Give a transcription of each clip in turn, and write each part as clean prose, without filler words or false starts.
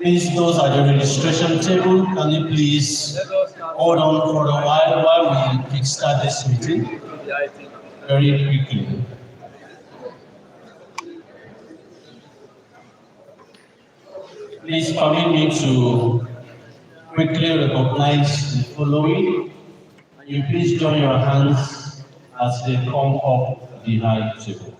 Please, those at the registration table, can you please hold on for a while we kickstart this meeting very quickly. Please permit me to quickly recognize the following. You please join your hands as they come up the high table.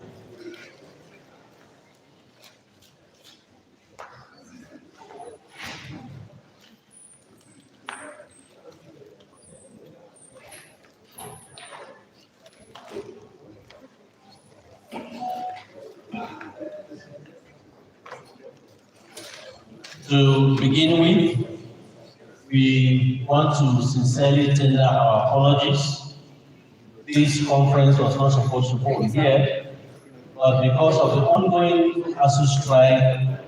To begin with, we want to sincerely tender our apologies. This conference was not supposed to hold here, but because of the ongoing ASU strike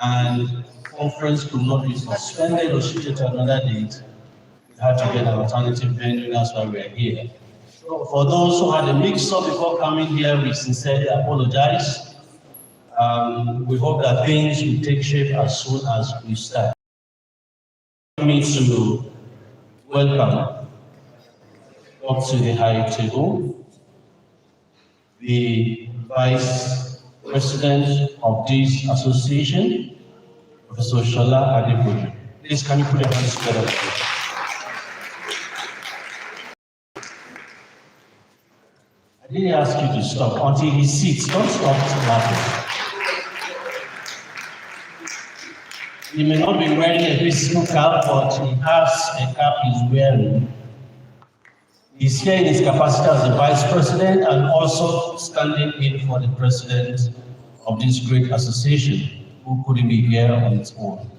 and conference could not be suspended or shifted to another date, we had to get an alternative venue. That's why we are here. So for those who had a mix-up before coming here, we sincerely apologize. We hope that things will take shape as soon as we start. Me to welcome up to the high table the Vice President of this association, Professor Shola Adepoju. Please, can you put your hands together? I didn't ask you to stop until he sits. Don't stop laughing. He may not be wearing a physical cap, but he has a cap he's wearing. He's here in his capacity as the Vice President and also standing in for the President of this great association, who couldn't be here on its own.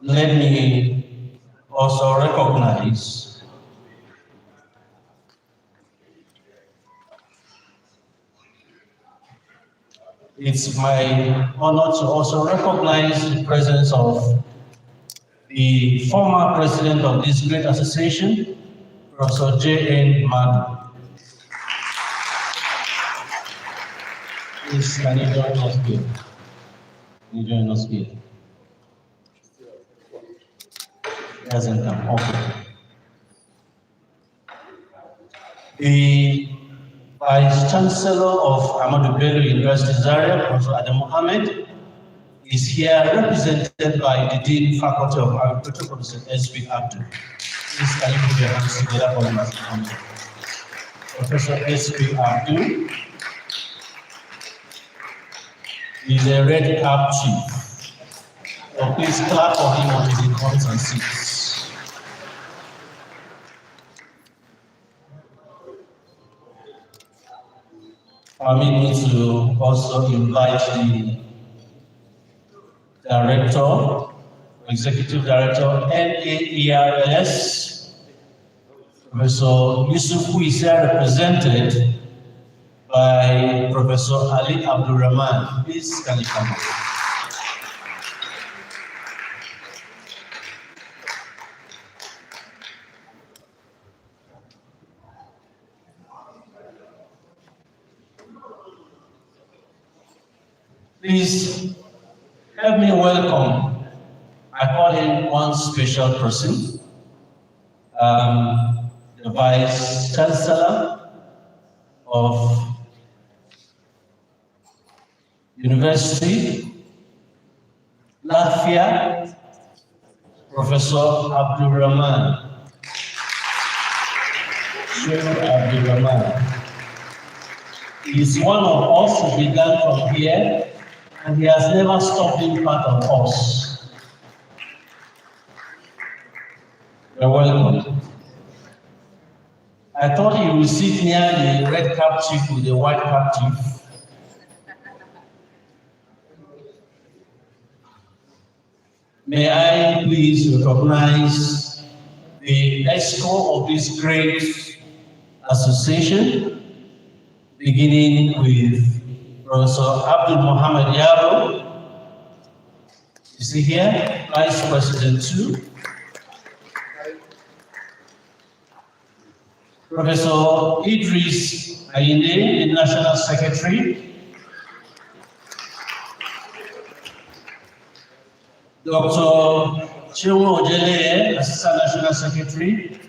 Let me also recognize it's my honor to also recognize the presence of the former president of this great association, Professor J.N. Ahmadu. Please, can you join us here? Can you join us here? He hasn't come. Okay. The Vice Chancellor of Ahmadu Bello University, Zaria, Professor Ahmadu, is here represented by the Dean Faculty of Agriculture, Professor S.P. Abdul. Please, can you put your hands together for him as he comes? Professor S.P. Abdul is a red cap chief. So please clap for him until he comes and sits. Permit me to also invite the Director, Executive Director, NAAE, Professor Yusuf, who is here represented by Professor Ali Abdurrahman. Please, can you come up? Please help me welcome, I call him one special person, the Vice Chancellor of University, Latvia, Professor Abdulrahman. He's one of us who began from here, and he has never stopped being part of us. You're welcome. I thought he would sit near the red cap chief with the white cap chief. May I please recognize the EXCO of this great association, beginning with Professor Abdul Mohammed Yaro. Is he here? Vice President too. Professor Idris Ayinde, the National Secretary. Dr. Chewo Ojele, Assistant National Secretary.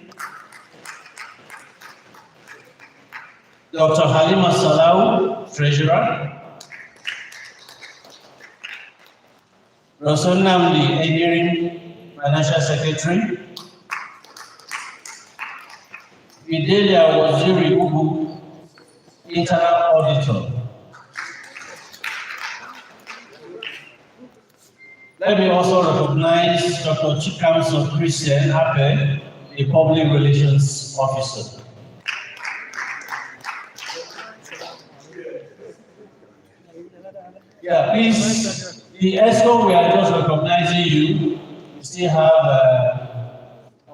Dr. Halima Salau, Treasurer. Professor Namdi Edirin, Financial Secretary. Fidelia Waziri Ubu, Internal Auditor. Let me also recognize Dr. Chikamso Christian Ape, a Public Relations Officer. Yeah, please, the ESCO, we are just recognizing you. We still have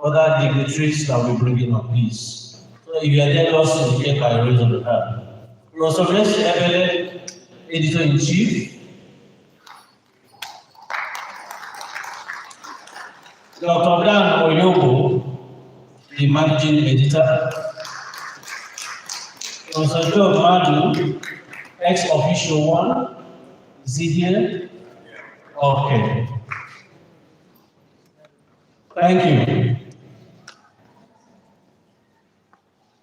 other dignitaries that we bring in, please. So if you are there, also indicate by raise of the hand. Professor Messi Ebele, Editor-in-Chief. Dr. Dan Oyobo, the Managing Editor. Professor Joe Ahmadu, ex-official one. Is he here? Okay. Thank you.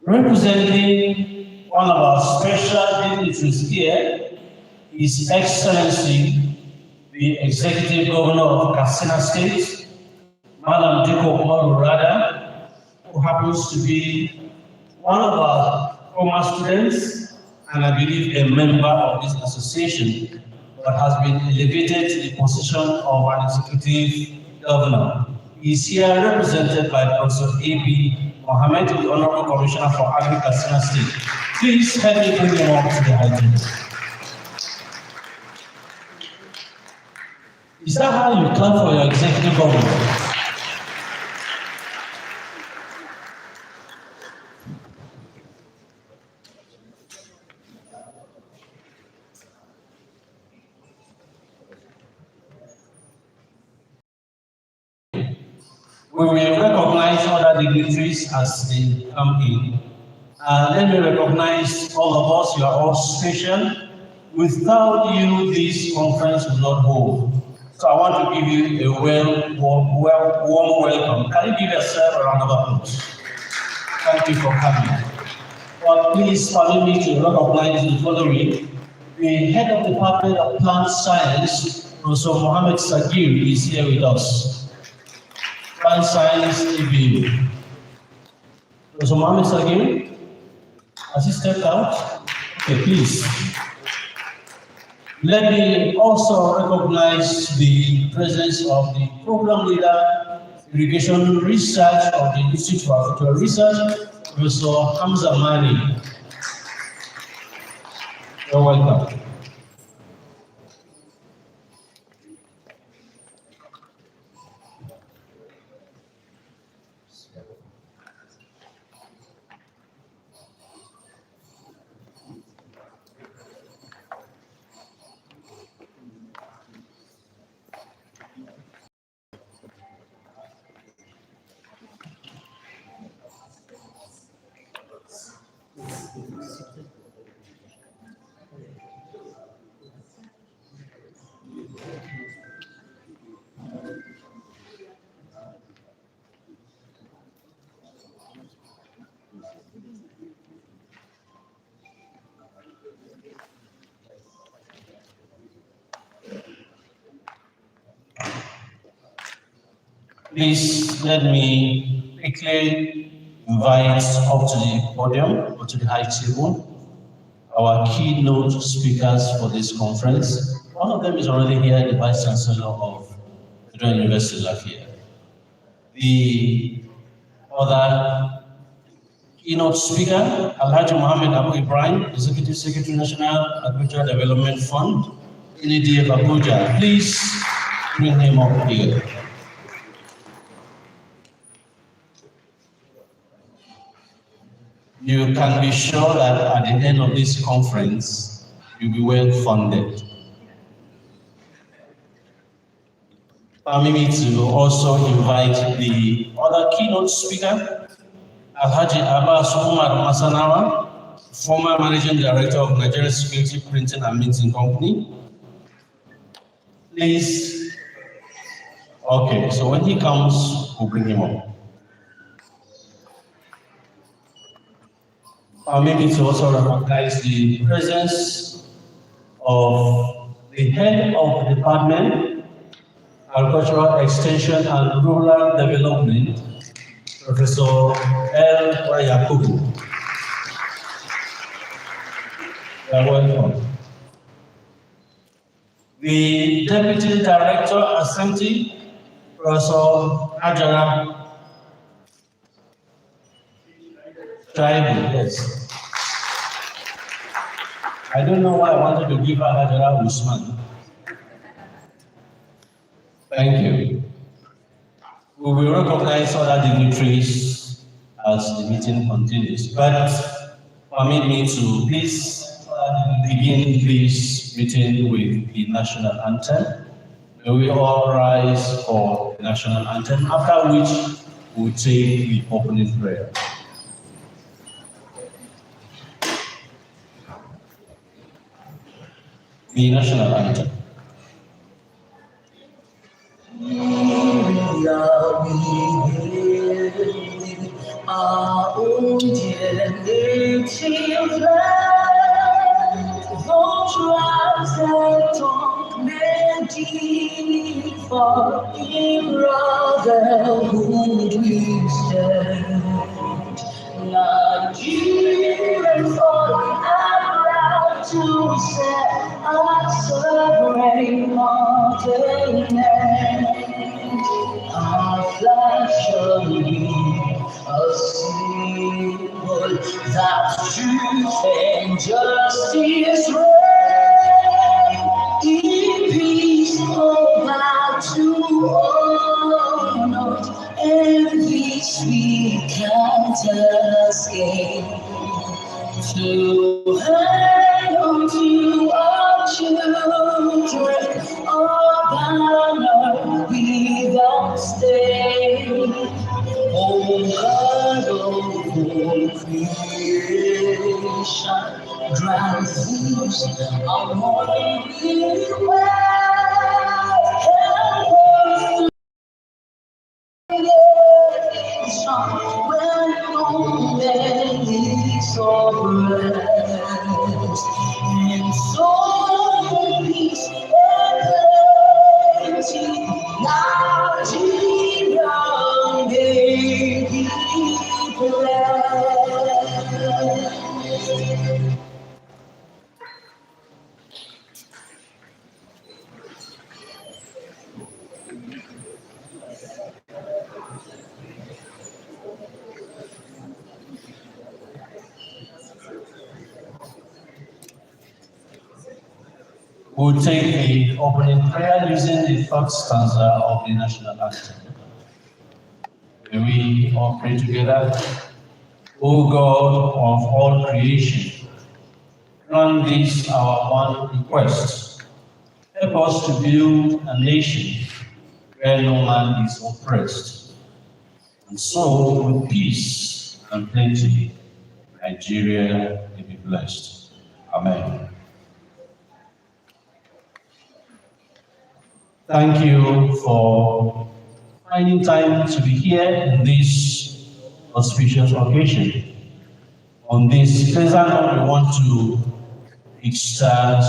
Representing one of our special dignitaries here is His Excellency, the Executive Governor of Katsina State, Madam Diko Umaru, who happens to be one of our former students and I believe a member of this association, but has been elevated to the position of an executive governor. He is here represented by Professor A.B. Mohammed, the Honorable Commissioner for Agri Katsina State. Please help me bring him up to the agenda. Is that how you plan for your executive governor? We will recognize other dignitaries as they come in. Let me recognize all of us. You are all special. Without you, this conference will not hold. So I want to give you a warm welcome. Can you give yourself a round of applause? Thank you for coming. But please permit me to recognize the following. The head of the Department of Plant Science, Professor Mohammed Sagir, is here with us. Plant Science EBU. Professor Mohammed Sagir, has he stepped out? Okay, please. Let me also recognize the presence of the program leader, irrigation research of the Institute for Agricultural Research, Professor Hamza Mani. You're welcome. Please let me quickly invite up to the podium or to the high table our keynote speakers for this conference. One of them is already here, the Vice Chancellor of Federal University of Lafayette. The other keynote speaker, Alhaji Mohammed Abu Ibrahim, Executive Secretary, National Agricultural Development Fund, NAAE of Abuja. Please bring him up here. You can be sure that at the end of this conference, you'll be well funded. Permit me to also invite the other keynote speaker, Alhaji Abbas Umar Masanawa, former Managing Director of Nigerian Security Printing and Minting Company. Please, okay, so when he comes, we'll bring him up. Permit me to also recognize the presence of the head of the Department, Agricultural Extension and Rural Development, Professor L. Yakubu. You are welcome. The Deputy Director, Asante, Professor Ajara Tribal, yes. I don't know why I wanted to give her Ajara Usman. Thank you. We will recognize other dignitaries as the meeting continues, but permit me to please begin this meeting with the national anthem. May we all rise for the national anthem, after which we'll take the opening prayer. The national anthem. Our own dear native land, those tribes that talk melody for in brotherhood we stand. Nigerian folk are proud to set our sovereign motherland. Our flag shall be a symbol that truth and justice reign. In peace, oh God, to all, not envies we can't escape. To hang on to our children, our banner without stain. Oh God of all creation, grant these our morning request. Help us when no man is of rest, and so peace and plenty, Nigeria may be blessed. We'll take the opening prayer using the first stanza of the national anthem. May we all pray together. O God of all creation, grant this our one request. Help us to build a nation where no man is oppressed, and so with peace and plenty, Nigeria may be blessed. Amen. Thank you for finding time to be here in this auspicious occasion. On this pleasant note, we want to start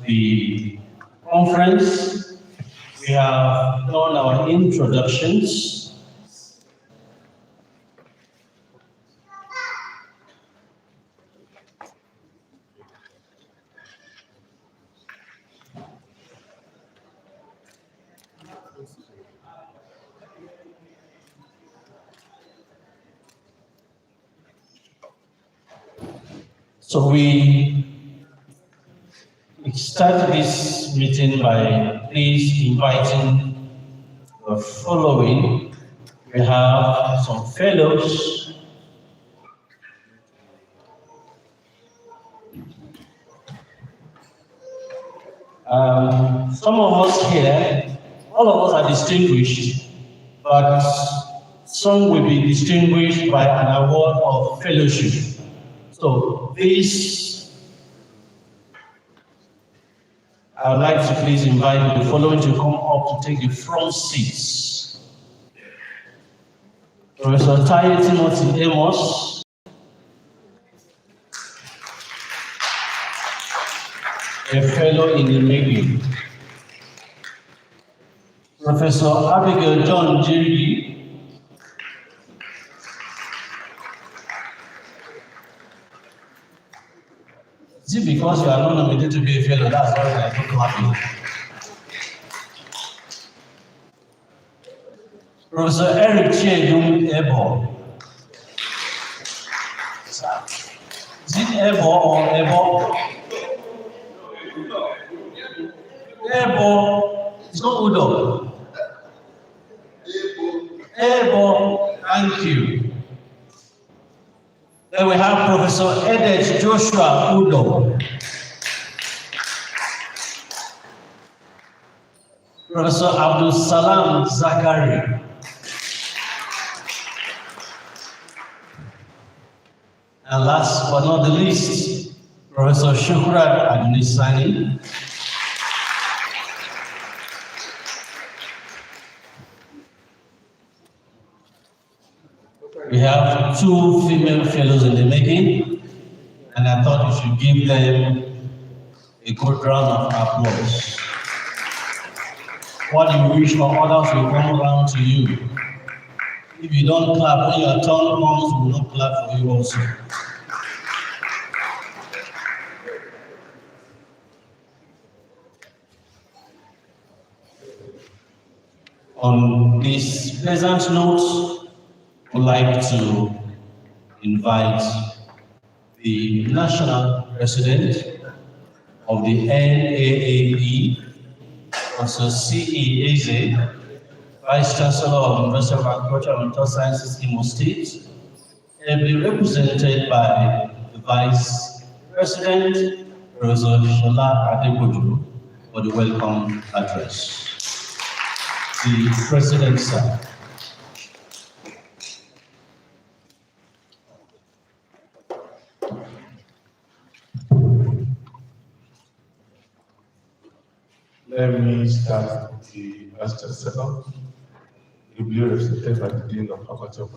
the conference. We have done our introductions. So we start this meeting by please inviting the following. We have some fellows. Some of us here, all of us are distinguished, but some will be distinguished by an award of fellowship. So this, I would like to please invite the following to come up to take the front seats. Professor Taye Timothy Amos, a fellow in the making. Professor Abigail John Jirgi, is it because you are not nominated to be a fellow? That's why I don't clap you. Professor Eric Chiedum Ebo. Is it Ebo or Ebo? Ebo. It's not Udo. Ebo. Thank you. Then we have Professor Edet Joshua Udo. Professor Abdul Salam Zakari. And last but not the least, Professor Shukrat Adunisani. We have 2 female fellows in the making, and I thought we should give them a good round of applause. What you wish for others will come around to you. If you don't clap, when your turn comes, we will not clap for you also. On this pleasant note, I would like to invite the National President of the NAAE, Professor C.E. Eze, Vice Chancellor of the University of Agriculture and Health Sciences, Imo State, and be represented by the Vice President, Professor Shola Adepoju, for the welcome address. The President, sir. Let me start with the Vice Chancellor, ably represented by the Dean of Faculty of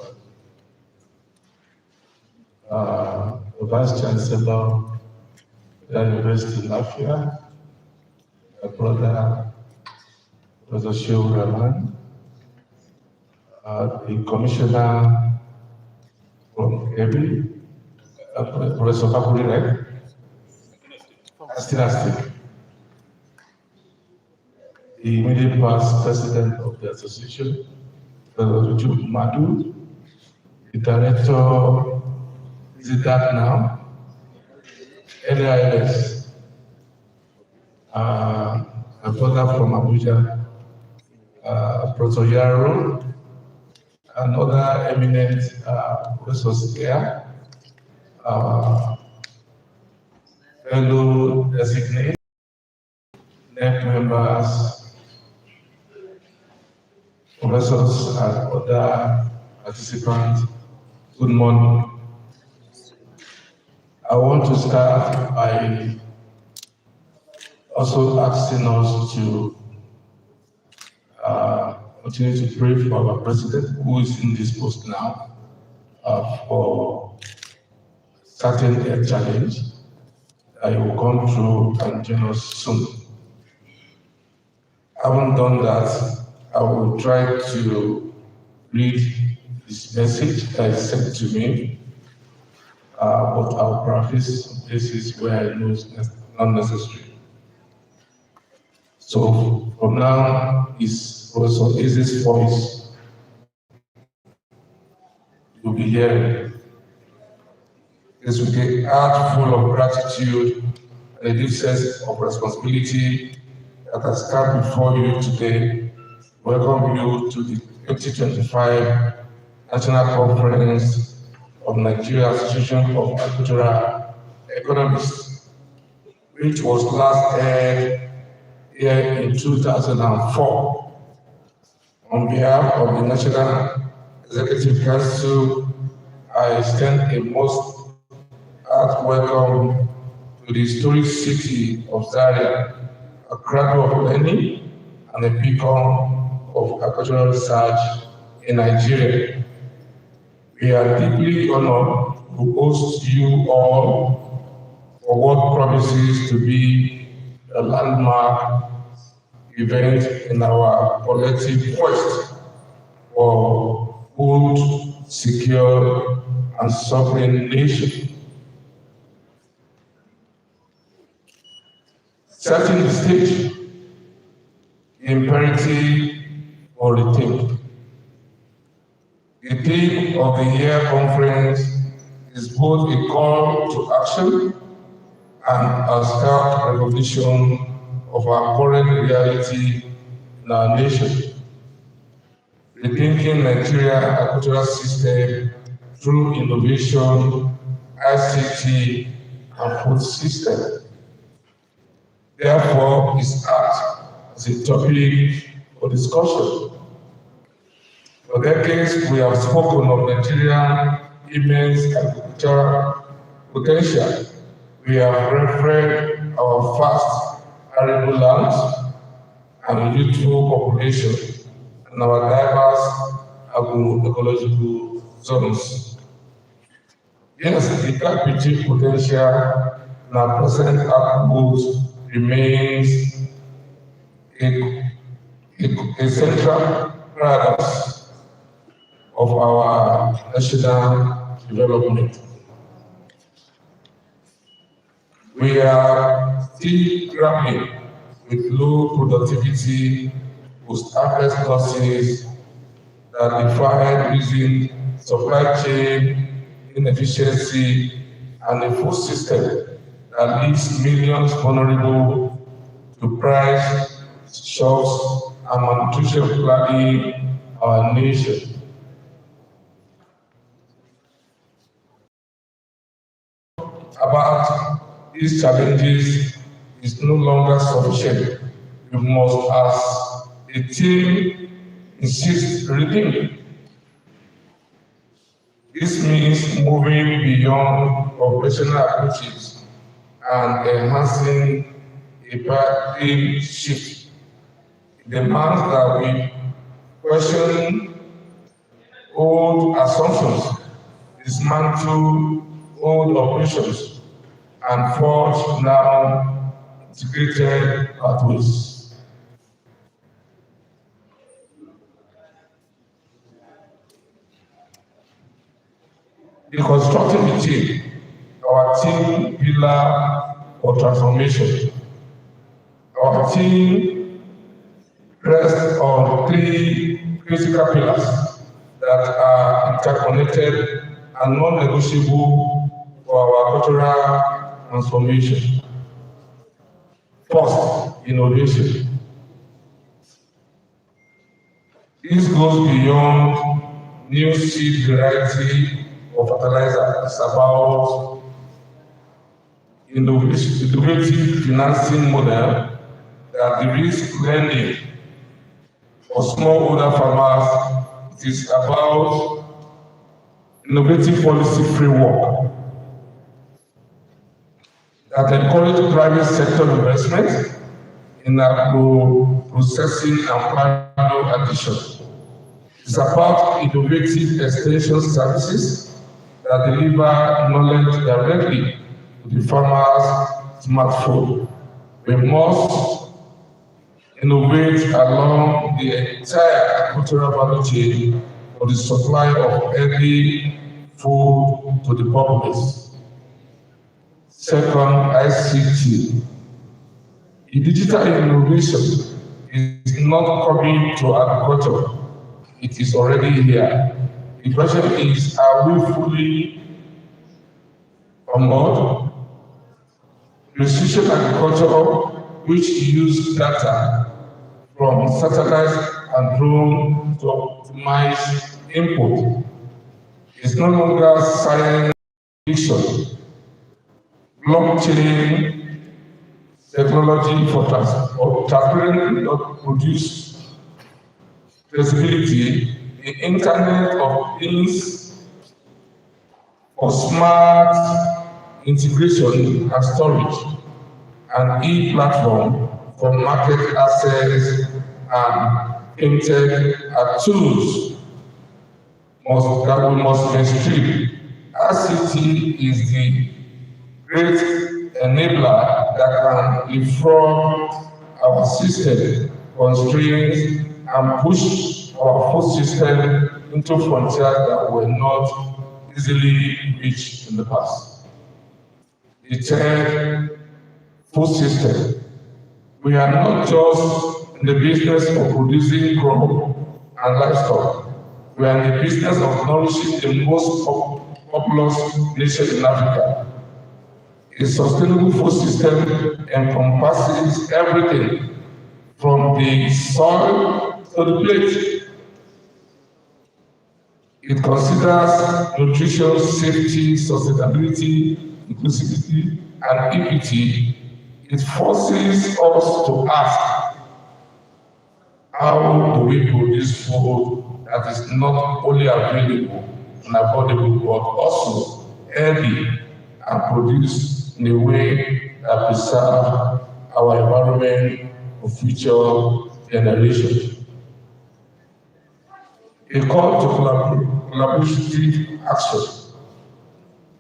Art. The Vice Chancellor of the University of Lafayette, my brother, Professor Shehu Rahman, the Commissioner from Ebi, Professor Fakuri Rek, Astic. The immediate past president of the association, Professor Ahmadu, the director, is it that now? NAAE, a brother from Abuja, Professor Yaro, and other eminent professors there, fellow designate, NEC members, professors and other participants, good morning. I want to start by also asking us to continue to pray for our president, who is in this post now, for certain health challenge that he will come through and join us soon. Having done that, I will try to read this message that is sent to me, but I'll paraphrase some places where I know it's not necessary. So from now, is Professor Eze's voice you'll be hearing. is with a heart full of gratitude and a deep sense of responsibility that has come before you today. Welcome you to the 2025 National Conference of Nigeria Association of Agricultural Economists, which was last held here in 2004. On behalf of the National Executive Council, I extend a most hearty welcome to the historic city of Zaria, a cradle of learning and a beacon of agricultural research in Nigeria. We are deeply honored to host you all for what promises to be a landmark event in our collective quest for food, secure, and sovereign nation. Setting the stage, the imperative for rethink. The theme of the year conference is both a call to action and a stark recognition of our current reality in our nation. Rethinking Nigeria agricultural system through innovation, ICT, and food system. Therefore, is apt as a topic for discussion. For decades, we have spoken of Nigeria's immense agricultural potential. We have referred our vast arable lands and youthful population and our diverse agroecological zones. Yes, the gap between potential and our present output remains a central paradox of our national development. We are still grappling with low productivity, post-harvest losses that defy reason, supply chain inefficiency, and a food system that leaves millions vulnerable to price shocks and malnutrition plaguing our nation. About these challenges is no longer sufficient. We must, as a team, insist rethink. This means moving beyond operational approaches and enhancing a paradigm shift. It demands that we question old assumptions, dismantle old operations, and forge now integrated pathways. Deconstructing the team, our team pillar for transformation. Our team rests on three critical pillars that are interconnected and non-negotiable for our cultural transformation. First, innovation. This goes beyond new seed variety of fertilizer. It's about innovative financing model that de-risk lending for smallholder farmers. It is about innovative policy framework that encourage private sector investment in agro-processing and value addition. It's about innovative extension services that deliver knowledge directly to the farmer's smartphone. We must innovate along the entire agricultural value chain for the supply of healthy food to the populace. Second, ICT. The digital innovation is not coming to agriculture. It is already here. The question is, are we fully on board. Precision agriculture, which use data from satellites and drones to optimize input. It's no longer science fiction. Blockchain technology for transparent produce traceability, the Internet of Things for smart integration and storage, and e-platform for market access and fintech are tools that we must mainstream. ICT is the great enabler that can leapfrog our system constraints and push our food system into frontiers that were not easily reached in the past. The third, food system. We are not just in the business of producing crop and livestock. We are in the business of nourishing the most populous nation in Africa. A sustainable food system encompasses everything from the soil to the plate. It considers nutrition, safety, sustainability, inclusivity, and equity. It forces us to ask, how do we produce food that is not only available and affordable, but also healthy and produced in a way that preserves our environment for future generations? A call to collaborative action.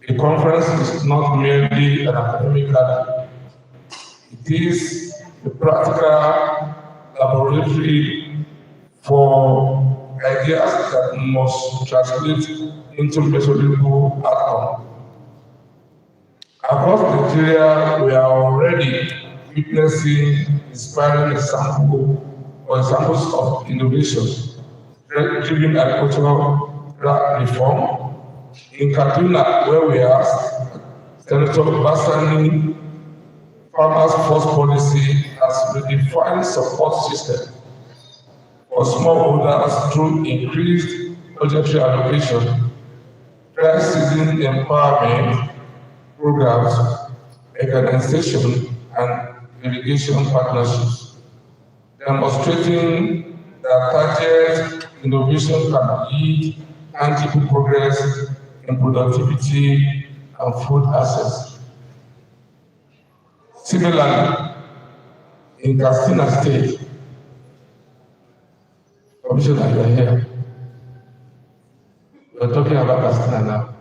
The conference is not merely an academic gathering. It is a practical laboratory for ideas that must translate into measurable outcomes. Across Nigeria, we are already witnessing inspiring examples of innovation driven agricultural reform. In Kaduna, where we are, Senator Bassani, Farmers First policy has redefined support system for smallholders through increased budgetary allocation, dry season empowerment programs, mechanization, and irrigation partnerships, demonstrating that targeted innovation can lead tangible progress in productivity and food access. Similarly, in Katsina State, Commissioner, you are here. We are talking about Katsina now.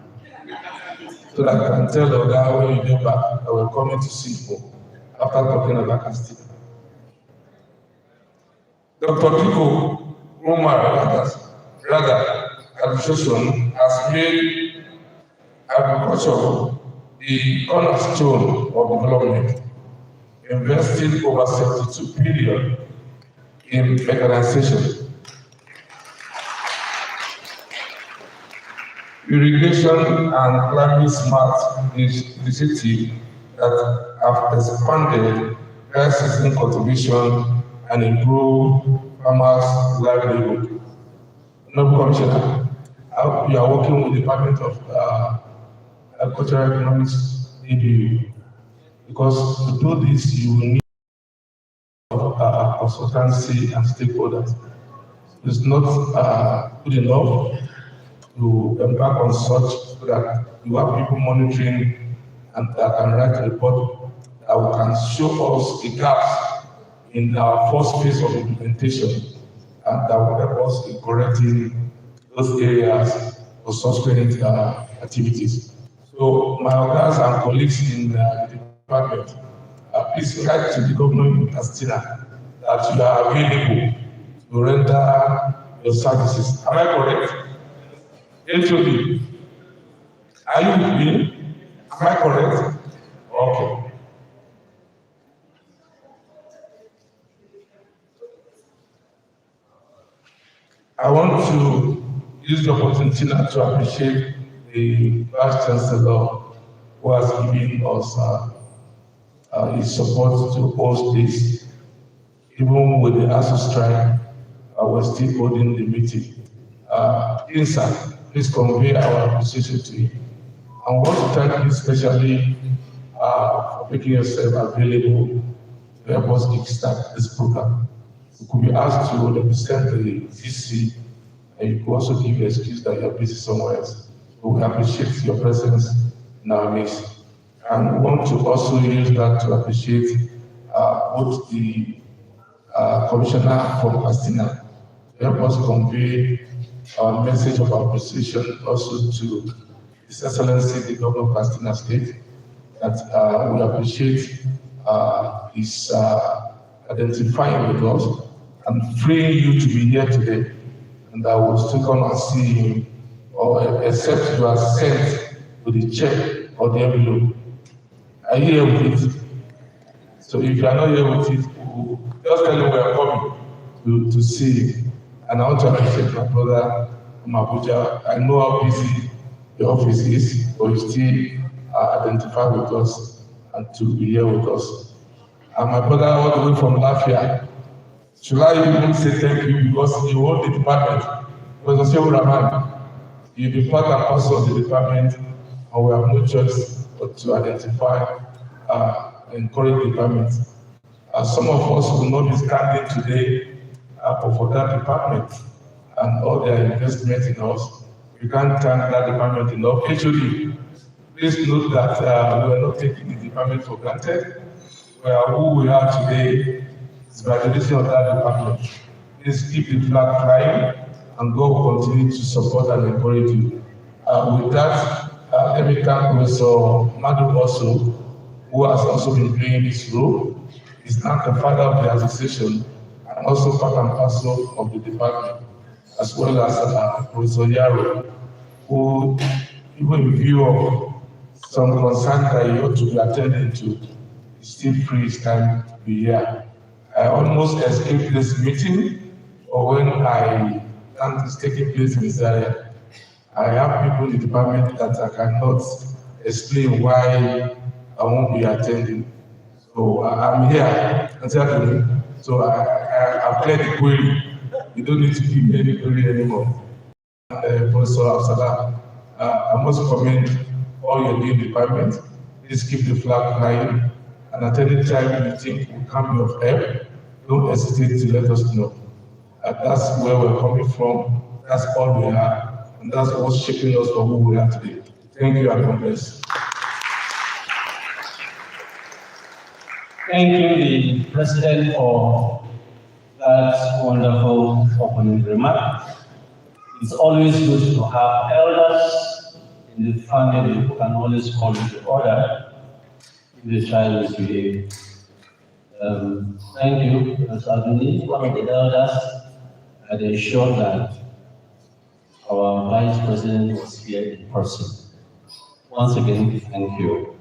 So that I can tell the guy when you get back that we're coming to see you after talking about Katsina. Dr. Kiko Umar Administration has made agriculture the cornerstone of development, investing over 72 billion in mechanization, irrigation, and climate smart initiatives that have expanded dry season cultivation and improved farmers' livelihood. Honorable Commissioner, I hope you are working with the Department of Agricultural Economics, maybe, because to do this, you will need consultancy and stakeholders. It's not good enough to embark on such so that you have people monitoring and that can write a report that can show us the gaps in our first phase of implementation and that will help us in correcting those areas of suspended activities. So my guys and colleagues in the department, please write to the governor in Katsina that you are available to render your services. Am I correct? HOD, are you with me? Am I correct? Okay. I want to use the opportunity to appreciate the Vice Chancellor who has given us his support to host this. Even with the ASU strike, we're still holding the meeting. Inside, please convey our appreciation to you. I want to thank you especially for making yourself available to help us kickstart this program. You could be asked to represent the DC, and you could also give the excuse that you're busy somewhere else. But we appreciate your presence in our midst. And we want to also use that to appreciate both the Commissioner for Pastina to help us convey our message of appreciation also to His Excellency, the Governor of Pastina State, that we appreciate his identifying with us and freeing you to be here today. And I will still come and see him, or except you are sent with the check or the envelope. Are you here with it? So if you are not here with it, just tell him we are coming to see you. And I want to appreciate my brother from Abuja. I know how busy the office is, but you still identify with us and to be here with us. And my brother all the way from Lafia. Should I even say thank you because you hold the department? Because I say, Rahman, you be part and parcel of the department, and we have no choice but to identify and encourage the department. Some of us will not be standing today but for that department and all their investment in us. We can't thank that department enough. Actually, please note that we are not taking the department for granted. We are who we are today is by the reason of that department. Please keep the flag flying, and God will continue to support and encourage you. With that, let me thank Professor Ahmadu also, who has also been playing this role. He's now the father of the association and also part and parcel of the department, as well as Professor Yaro, who, even in view of some concern that he ought to be attending to, he still free his time to be here. I almost escaped this meeting, or when it's taking place in Zaria, I have people in the department that I cannot explain why I won't be attending. So I'm here, exactly. So I've cleared the query. You don't need to give me any query anymore. Professor Absalam, I must commend all your new department. Please keep the flag flying, and at any time you think will come of help, don't hesitate to let us know. That's where we're coming from. That's all we are, and that's what's shaping us for who we are today. Thank you, and God bless. Thank you, the President, for that wonderful opening remark. It's always good to have elders in the family who can always call you to order if the child is behaving. Thank you, Mr. Aduni, one of the elders. I ensured that our Vice President was here in person. Once again, thank you.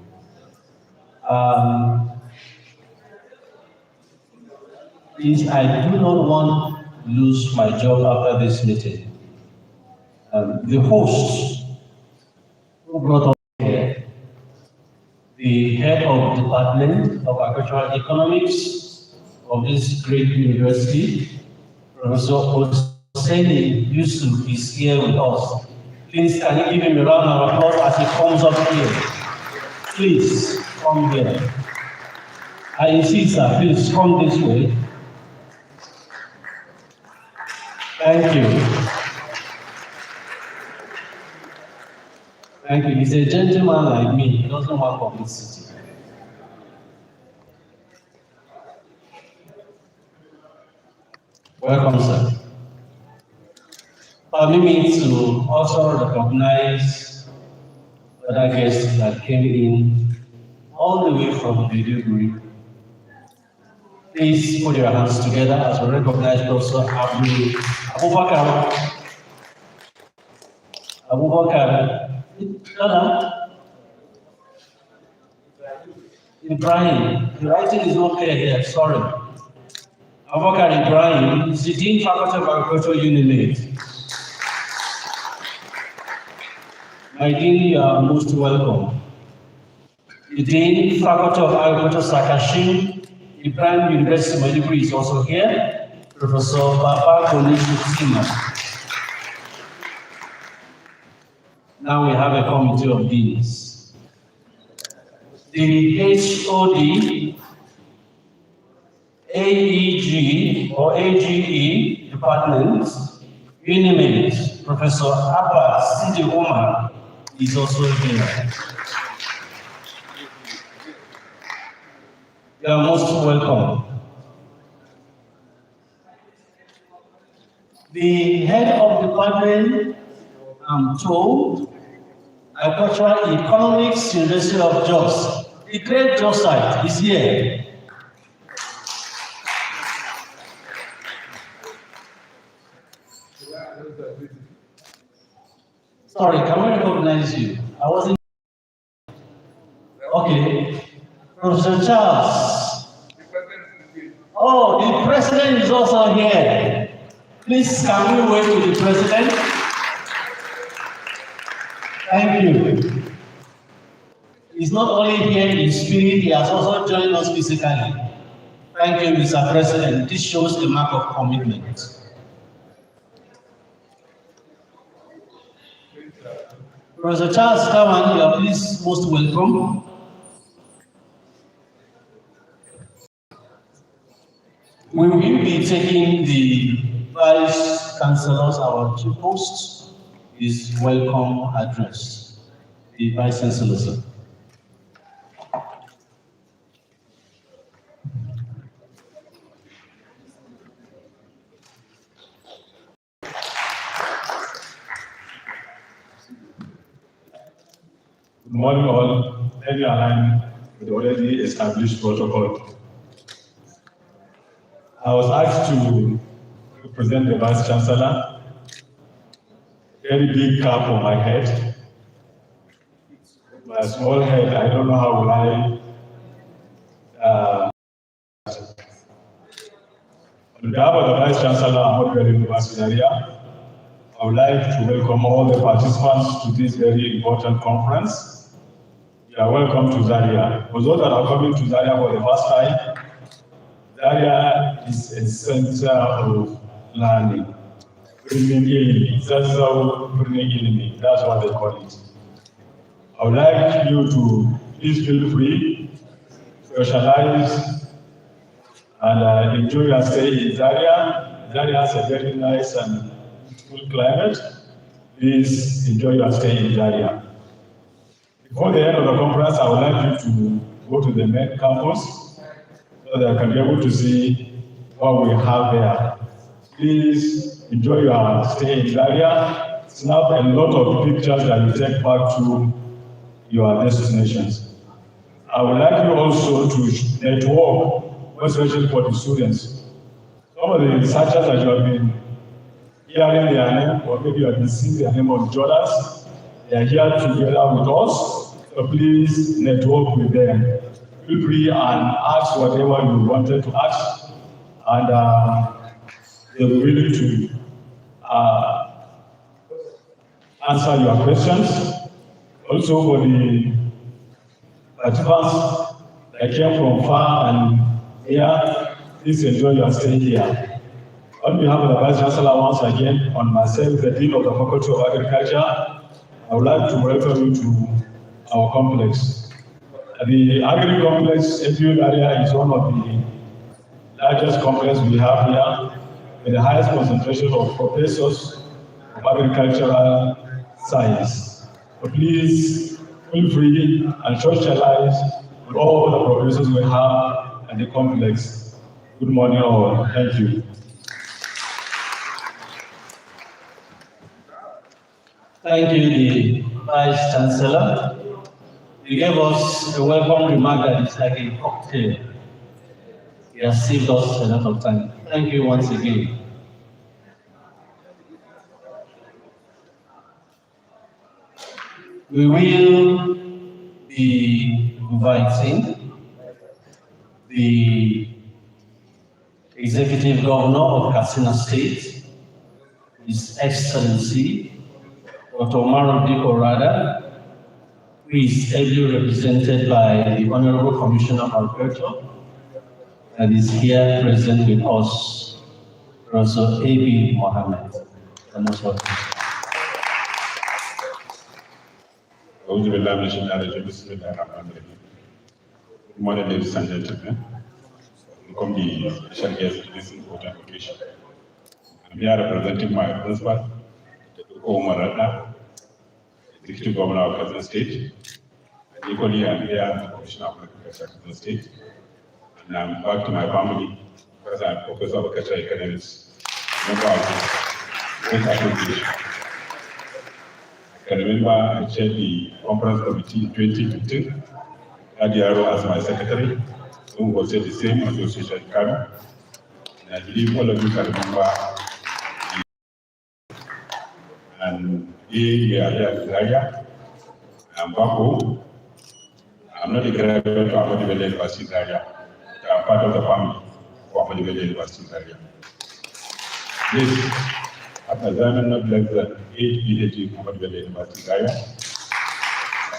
Please, I do not want to lose my job after this meeting. The host who brought us here, the head of the Department of Agricultural Economics of this great university, Professor Hosseini Yusuf, is here with us. Please, can you give him a round of applause as he comes up here? Please, come here. I insist, sir, please come this way. Thank you. Thank you. He's a gentleman like me. He doesn't want publicity. Welcome, sir. Permit me to also recognize other guests that came in all the way from Maiduguri. Please put your hands together as we recognize Professor Abubakar Ibrahim. The writing is not clear here, sorry. Abubakar Ibrahim is the Dean Faculty of Agriculture, UNILAID. My dean, you are most welcome. The Dean, Faculty of Agriculture, Sakashim, Ibrahim University, Maiduguri is also here. Professor Papa Konishu. Now we have a committee of deans. The HOD, AEG or AGE department, Unimate, Professor Abba Sidi Omar is also here. You are most welcome. The head of department, I'm told, Agricultural Economics, University of Jos. The great Josite is here. Sorry, can we recognize you? I wasn't. Okay. Professor Charles. Oh, the president is also here. Please, can we wave to the president? Thank you. He's not only here in spirit, he has also joined us physically. Thank you, Mr. President. This shows a mark of commitment. Professor Charles Kawan, you are please most welcome. We will be taking the Vice Chancellor's award to host his welcome address. The Vice Chancellor, sir. Good morning, all. Let me align with the already established protocol. I was asked to present the Vice Chancellor. Very big cap on my head. My small head, I don't know how will on behalf of the Vice Chancellor, Ahmadu University Zaria, I would like to welcome all the participants to this very important conference. You are welcome to Zaria. For those that are coming to Zaria for the first time, Zaria is a center of learning. That's what they call it. I would like you to please feel free, socialize, and enjoy your stay in Zaria. Zaria has a very nice and beautiful climate. Please enjoy your stay in Zaria. Before the end of the conference, I would like you to go to the main campus so that I can be able to see what we have there. Please enjoy your stay in Zaria. Snap a lot of pictures that you take back to your destinations. I would like you also to network, especially for the students. Some of the researchers that you have been hearing their name, or maybe you have been seeing their name on journals, they are here together with us. So please network with them. Feel free and ask whatever you wanted to ask, and they'll be willing to answer your questions. Also, for the participants that came from far and here, please enjoy your stay here. On behalf of the Vice Chancellor, once again, on myself, the Dean of the Faculty of Agriculture, I would like to welcome you to our complex. The Agri Complex, APU area, is one of the largest complexes we have here, with the highest concentration of professors of agricultural science. So please feel free and socialize with all the professors we have at the complex. Good morning, all. Thank you. Thank you, the Vice Chancellor. You gave us a welcome remark that is like a cocktail. You have saved us a lot of time. Thank you once again. We will be inviting the Executive Governor of Katsina State, His Excellency Dr. Ahmadu. who is ably represented by the Honorable Commissioner of Agriculture, and is here present with us, Professor A.B. Mohammed. Most welcome. Good morning, ladies and gentlemen. Welcome the special guest to this important occasion. I'm here representing my principal, Omar Radha, Executive Governor of Kaduna State. And equally, I'm here as the Commissioner of Agriculture of Kaduna State. And I'm back to my family because I'm Professor of Agricultural Economics, member of the World Association. I can remember I chaired the conference committee in 2015. I had Yaro as my secretary, who was the same association in Kano. And I believe all of you can remember. And we are here in Zaria. I'm back home. I'm not a graduate of Ahmadu Bello University Zaria, but I'm part of the family of Ahmadu Bello University Zaria. This, after examining not less than 8 PhD from Ahmadu Bello University Zaria,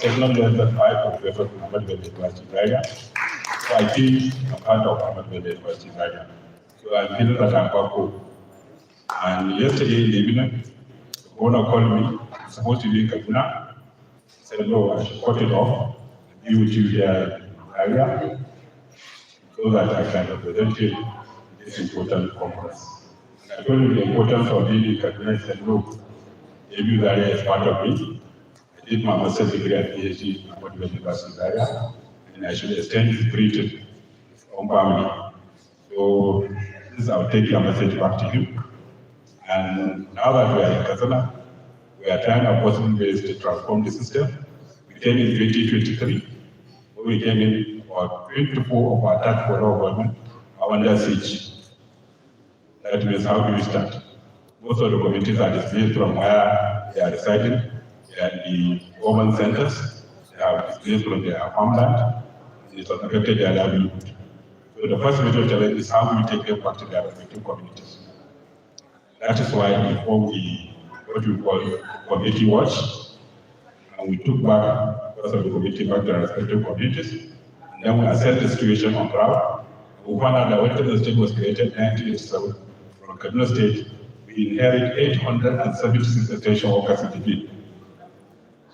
it's not less than 5 professors from Ahmadu Bello University Zaria. So I think I'm part of Ahmadu Bello University Zaria. So I'm feeling that I'm back home. And yesterday in the evening, the owner called me, supposed to be in Kaduna. Said, no, I should cut it off and be with you here in Zaria so that I can represent you in this important conference. And I told him the importance of being in Kaduna. He said, no, maybe Zaria is part of me. I did my master's degree at PhD at Ahmadu Bello University Zaria, and I should extend his greeting to his own family. So this I'll take your message back to him. And now that we are in Kaduna, we are trying our possible ways to transform the system. We came in 2023. When we came in, about 24 of our tax for our government are under siege. That means how do we start? Most of the communities are displaced from where they are residing. They are in the urban centers. They are displaced from their farmland. It has affected their livelihood. So the first major challenge is how do we take them back to their respective communities. That is why we formed what we call Community Watch, and we took back most of the community back to their respective communities, and then we assessed the situation on ground. We found out that when Kaduna State was created in 1987, from Kaduna State, we inherited 876 extension workers in the field.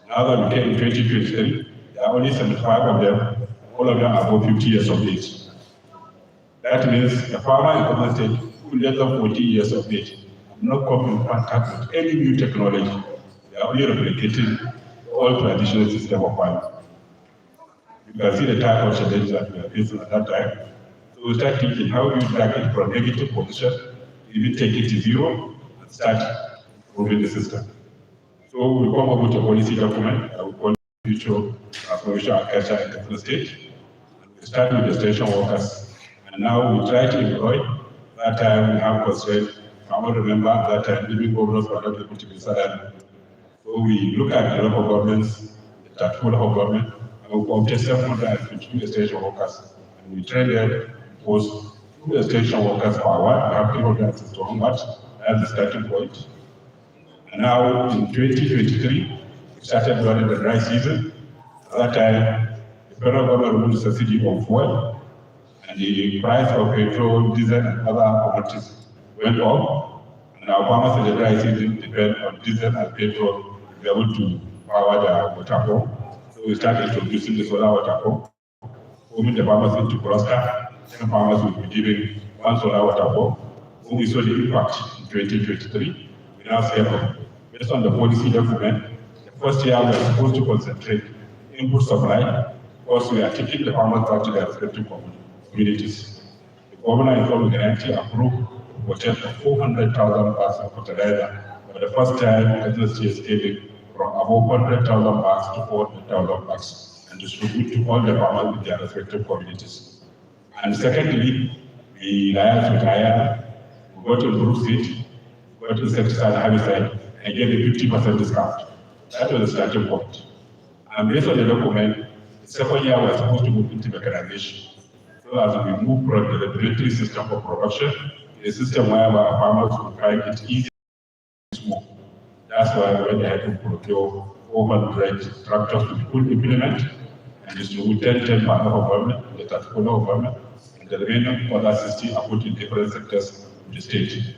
Now that we came in 2023, there are only 75 of them, all of them are above 50 years of age. That means a farmer in Kaduna State who is less than 40 years of age not come in contact with any new technology. They are only replicating the old traditional system of farming. You can see the type of challenge that we are facing at that time. So we start thinking, how do you drag it from negative position, even take it to zero, and start improving the system. So we come up with a policy document that we call Future Transformation Agriculture in Kaduna State. And we start with the station workers. And now we try to employ. That time we have constraints. I don't remember at that time, living governors were not able to be salaried. So we look at the local governments, the full of government, and we obtain 752 extension workers. And we train them to post 2 extension workers per hour. We have 361 much. That's the starting point. And now in 2023, we started running the dry season. At that time, the federal government removed the subsidy on fuel, and the price of petrol, diesel, and other commodities went up. And our farmers in the dry season depend on diesel and petrol to be able to power their water pump. So we started introducing the solar water pump, moving the farmers into cluster. 10 farmers will be given 1 solar water pump. When we saw the impact in 2023, we now scale up. Based on the policy document, the first year we are supposed to concentrate input supply, because we are taking the farmers back to their respective communities. The governor is going to guarantee approved purchase of 400,000 bags of fertilizer. For the first time, Kaduna State is scaling from above 100,000 bags to 400,000 bags and distribute to all the farmers in their respective communities. And secondly, we liaise with IATA, we go to improve seed, we go to insecticide herbicide, and get a 50% discount. That was the starting point. And based on the document, the second year we are supposed to move into mechanization. So as we move from the regulatory system for production, a system where our farmers will find it easy to move. That's why we went ahead to procure 400 tractors to full implement and distribute 10 by local government, the 34 local government, and the remaining other 60 are put in different sectors of the state.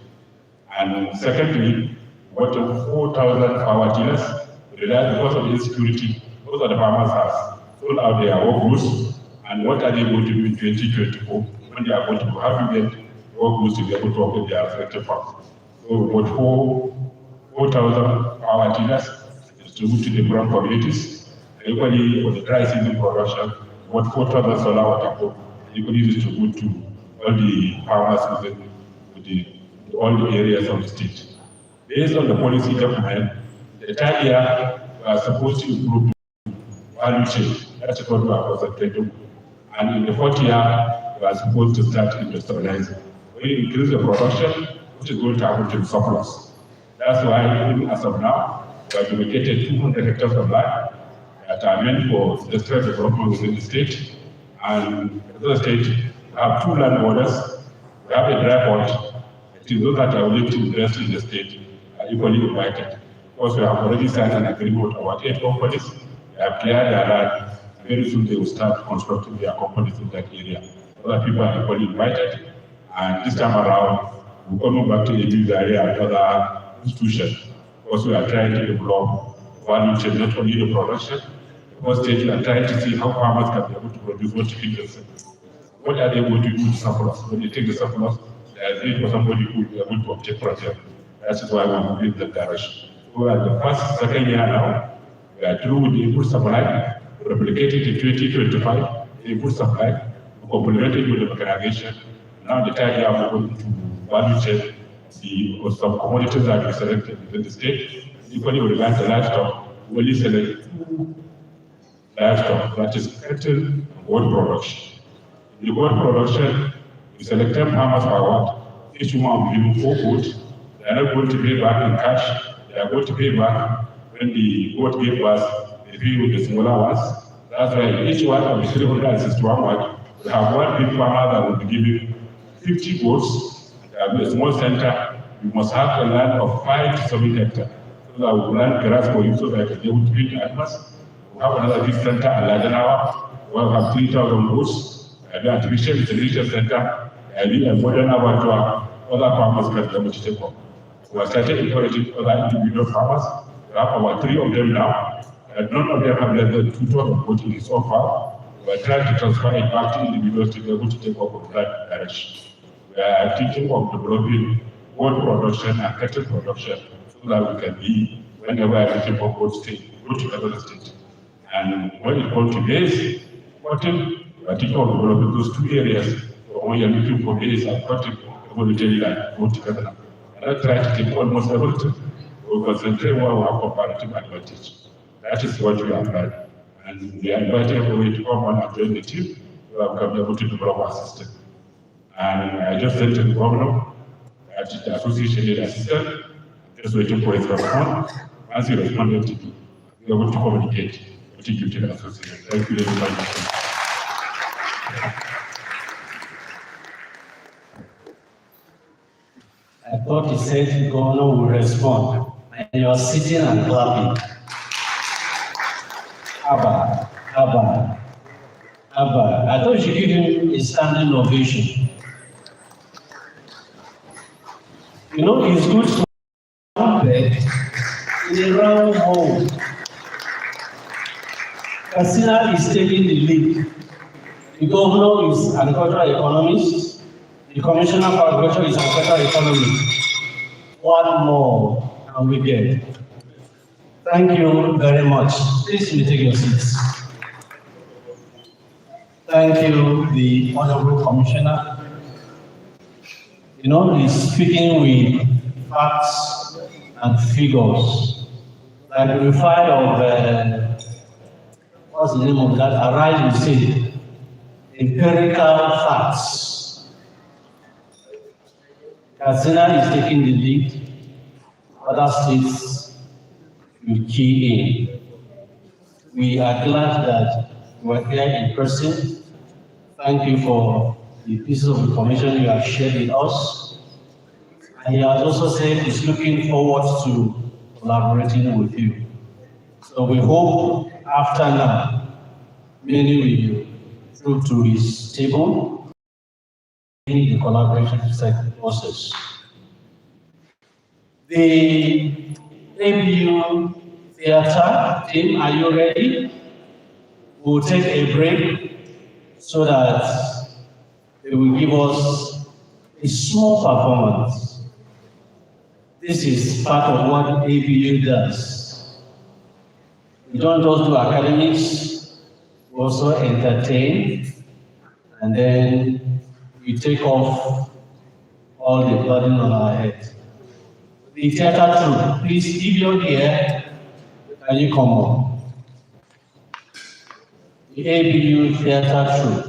And secondly, what 4,000 power dealers rely because of insecurity. Most of the farmers have sold out their work goods, and what are they going to do in 2024 when they are going to have to get work goods to be able to operate their respective farms? So, what 4,000 power dealers distribute to the rural communities, and equally for the dry season production, what 4,000 solar water pumps equally distribute to all the farmers within all the areas of the state. Based on the policy document, the third year we are supposed to improve value chain. That's what we are concentrating on. And in the fourth year, we are supposed to start industrializing. We increase the production, which is going to happen to the surplus. That's why, even as of now, we have dedicated 200 hectares of land that are meant for industrial development within the state. And in the state, we have 2 land borders. We have a dry port. It is those that are willing to invest in the state are equally invited. Because we have already signed an agreement with about 8 companies. They have cleared their land. Very soon they will start constructing their companies in that area. Other people are equally invited. And this time around, we're coming back to the Zaria and other institutions. Because we are trying to develop value chain, not only the production. Because states are trying to see how farmers can be able to produce what to feed themselves. What are they going to do with surplus? When they take the surplus, there is need for somebody who will be able to obtain from them. That is why we move in that direction. So at the first, second year now, we are through with the input supply, replicated in 2025, the input supply, complemented with the mechanization. Now the third year we're going to value chain some commodities that we selected within the state. Equally with regard to livestock, we only select 2 livestock, that is cattle and goat production. In the goat production, we select 10 farmers per ward. Each one will be given 4 goats. They are not going to pay back in cash. They are going to pay back when the goat gave us, they pay with the smaller ones. That's why each one of the 361 wards will have 1 big farmer that will be giving 50 goats. There will be a small center. We must have a land of 5 to 7 hectares. So that we will plant grass for you so that they will feed the animals. We have another big center at Ladanawa. We will have 3,000 goats. The artificial intelligence center, a modern abattoir, other farmers can be able to take up. We have started encouraging other individual farmers. We have about 3 of them now. None of them have less than 2 tons of goat in so far. We are trying to transfer it back to individuals to be able to take up of that direction. We are thinking of developing goat production and cattle production so that we can be, whenever we are looking for goat state, go to another state. And when it comes to maize, cotton, we are thinking of developing those 2 areas. So when you are looking for maize and cotton, we will tell you that go together. And I try to take almost everything. We will concentrate where we have comparative advantage. That is what we have done. And we are inviting everybody to come on and join the team so that we can be able to develop our system. And I just sent to the governor that the association need assistance. Just waiting for his response. As he responded to me, we are able to communicate with the Duty Association. Thank you very much. I thought he said the governor will respond, and you're sitting and clapping. Abba. I thought you should give him a standing ovation. You know, it's good to have in a round hole. Katsina is taking the lead. The governor is an agricultural economist. The commissioner for agriculture is an agricultural economist. What more can we get? Thank you very much. Please take your seats. Thank you, the Honorable Commissioner. You know, he's speaking with facts and figures. Like we find of, what's the name of that? Arise, we say, empirical facts. Katsina is taking the lead. Other states will key in. We are glad that you are here in person. Thank you for the pieces of information you have shared with us. And he has also said he's looking forward to collaborating with you. So we hope after now, many will prove to his table in the collaboration process. The ABU theater team, are you ready? We'll take a break so that they will give us a small performance. This is part of what ABU does. We don't just do academics, we also entertain, and then we take off all the burden on our heads. The theater troupe, please, if you're here, can you come on? The ABU theater troupe.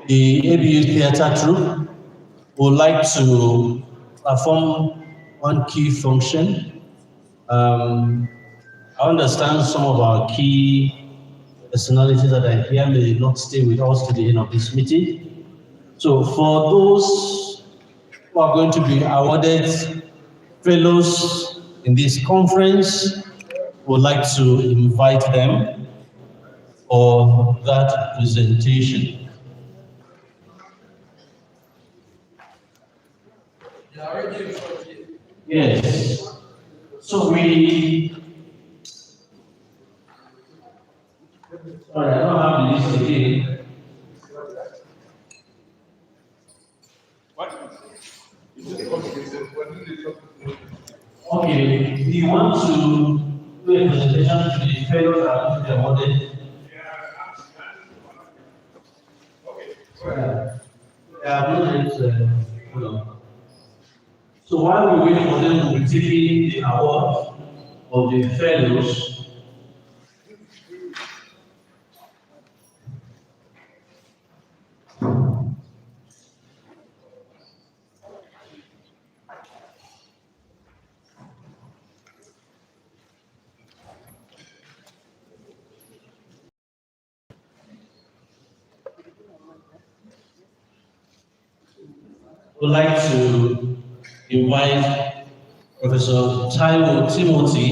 The ABU theater troupe would like to perform one key function. I understand some of our key personalities that are here may not stay with us to the end of this meeting. So for those who are going to be awarded fellows in this conference, would like to invite them for that presentation. Yes. So sorry, I don't have the list again. Okay, we want to do a presentation to the fellows that are going to be awarded. Hold on. So while we wait for them to be taking the award of the fellows, would like to invite Professor Taiwo Timothy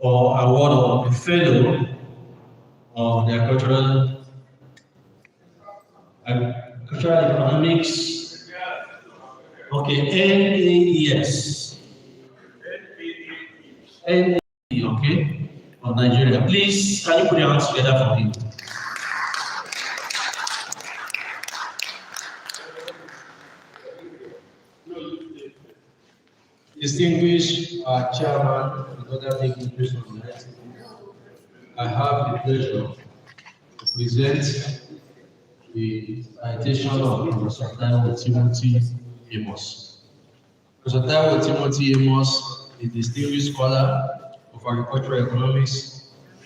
for award of the fellow of the agricultural economics. Okay, NAES. NAE, okay, of Nigeria. Please, can you put your hands together for him? Distinguished Chairman and other dignitaries of the United States, I have the pleasure to present the citation of Professor Taiwo Timothy Amos. Professor Taiwo Timothy Amos, a distinguished scholar of agricultural economics,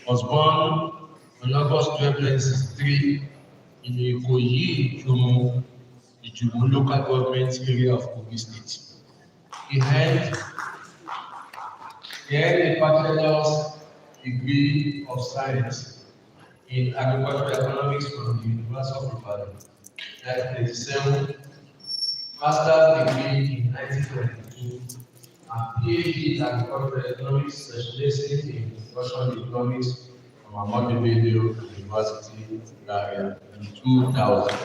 was born on August 12, 1963 in Ikoyi, Ijumu local government area of Kogi State. He had a bachelor's degree of science in agricultural economics from the University of Ibadan, 1987, master's degree in 1992, and PhD in agricultural economics, specializing in construction economics from Ahmadu Bello University, Zaria, in 2000.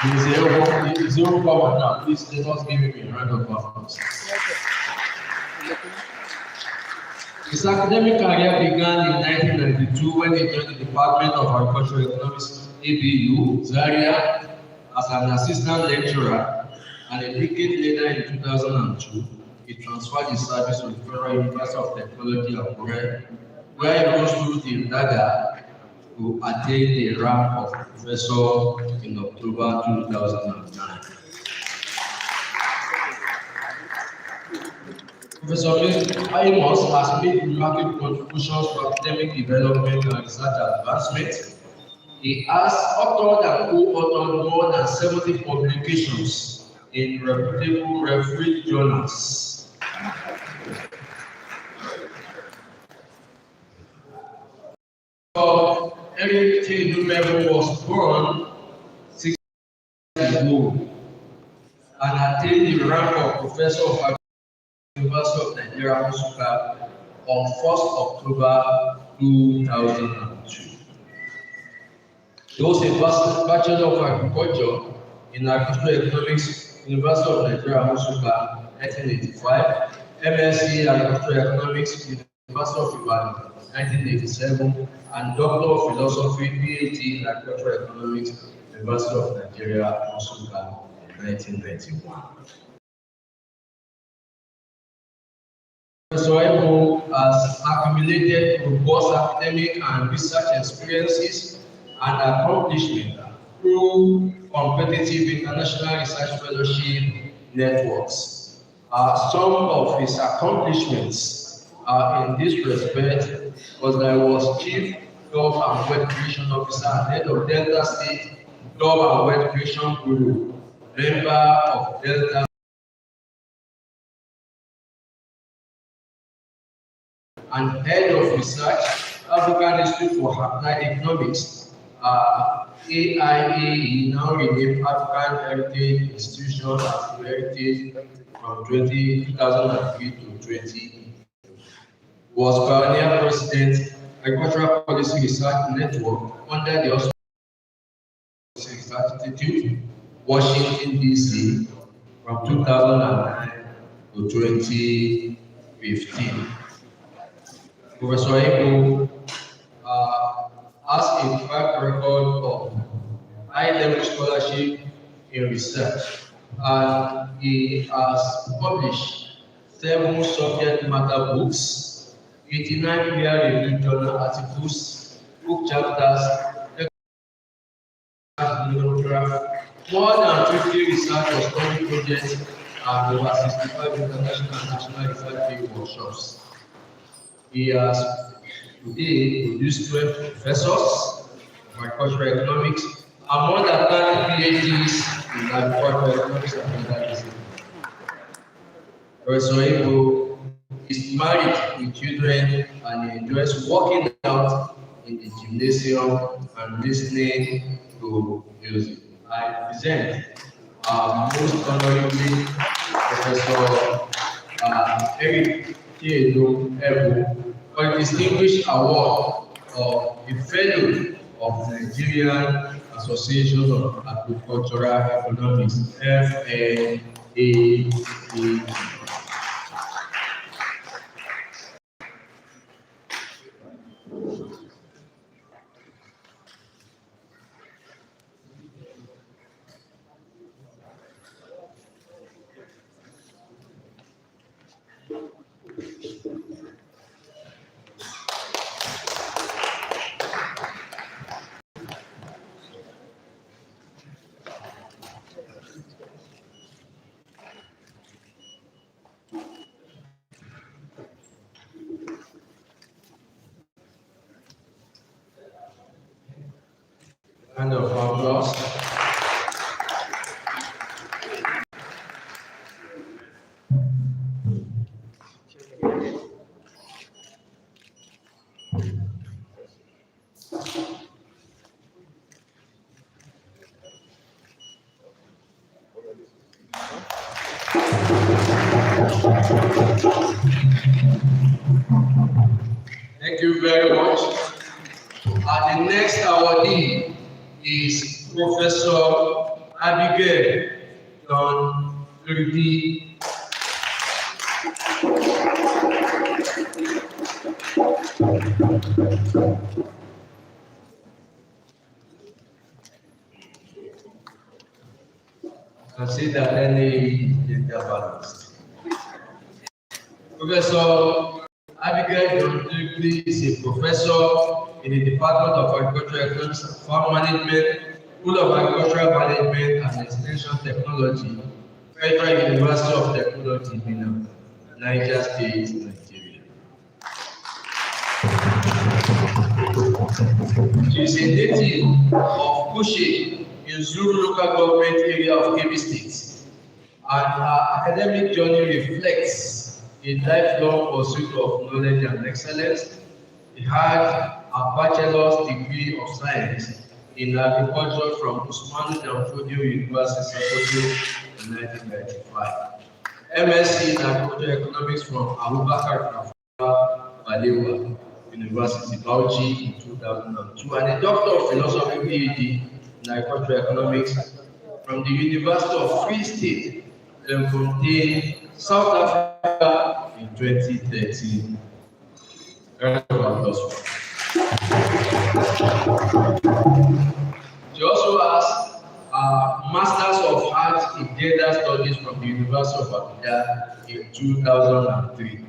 He's overpowered now. Please let us give him a round of applause. His academic career began in 1992 when he joined the Department of Agricultural Economics, ABU, Zaria, as an assistant lecturer, and a decade later in 2002, he transferred his service to the Federal University of Technology, Akure, where he rose through the ladder to attain the rank of professor in October 2009. Professor Amos has made remarkable contributions to academic development and research advancement. He has authored and co-authored more than 70 publications in reputable refereed journals. Eric T. Dumebo was born 6 years ago and attained the rank of professor of University of Nigeria, Nsukka, on 1st October 2002. He was a Bachelor of Agriculture in Agricultural Economics, University of Nigeria, Nsukka, 1985, MSc in Agricultural Economics, University of Ibadan, 1987, and Doctor of Philosophy, PhD in Agricultural Economics, University of Nigeria, Nsukka, 1991. Professor Ebo has accumulated robust academic and research experiences and accomplishment through competitive international research fellowship networks. Some of his accomplishments in this respect was that he was Chief Job and Wealth Creation Officer and Head of Delta State Job and Wealth Creation Bureau, member of Delta and Head of Research, African Institute for Applied Economics, AIAE, now renamed African Heritage Institution as Heritage from 2003 to 2020. Was pioneer president, Agricultural Policy Research Network under the Austrian Research Institute, Washington, D.C. from 2009 to 2015. Professor Ebo has a track record of high-level scholarship in research, and he has published 7 subject matter books, 89 peer-reviewed journal articles, book chapters, more than 50 research or study projects, and over 65 international and national research field workshops. He has today produced 12 professors of agricultural economics and more than 30 PhDs in agricultural economics and journalism. Professor Ebo is married with children and he enjoys working out in the gymnasium and listening to music. I present most honorably Professor Eric T. Dumebo for the distinguished award of the Fellow of Nigerian Association of Agricultural Economics, FNAAE. Round of applause. Thank you very much. The next awardee is Professor Abigail John Rudy. Consider any gender balanced. Professor Abigail John Rudy is a professor in the Department of Agricultural Economics and Farm Management, School of Agricultural Management and Extension Technology, Federal University of Technology, Minna, Niger State, Nigeria. She is a native of Kushe in Zuru local government area of Kebbi State, and her academic journey reflects a lifelong pursuit of knowledge and excellence. She had a bachelor's degree of science in agriculture from Usmanu Danfodio University, Sokoto in 1995. MSc in agricultural economics from Abubakar Tafawa Balewa University, Bauchi in 2002, and a Doctor of Philosophy PhD in agricultural economics from the University of Free State, Bloemfontein, South Africa in 2013. She also has a Masters of Arts in Gender Studies from the University of Abuja in 2003.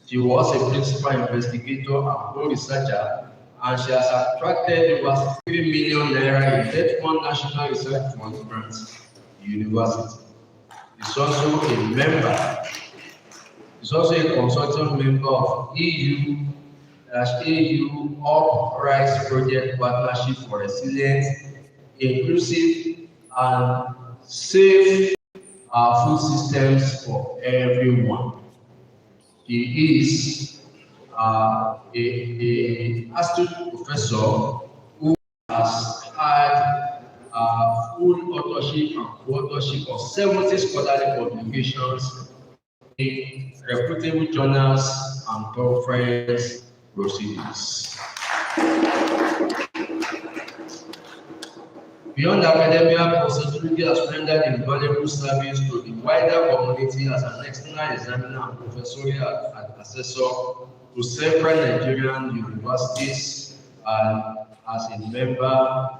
She was a principal investigator and co-researcher, and she has attracted over 3 million naira in debt-fund national research fund grants to the university. She's also a member. She's also a consultant member of EU/AU Uprise Project Partnership for Resilient, Inclusive, and Safe Food Systems for Everyone. He is a astute professor who has had full authorship and co-authorship of 70 scholarly publications in reputable journals and conference proceedings. Beyond academia, Professor Turugi has rendered invaluable service to the wider community as an external examiner and professorial assessor to several Nigerian universities and as a member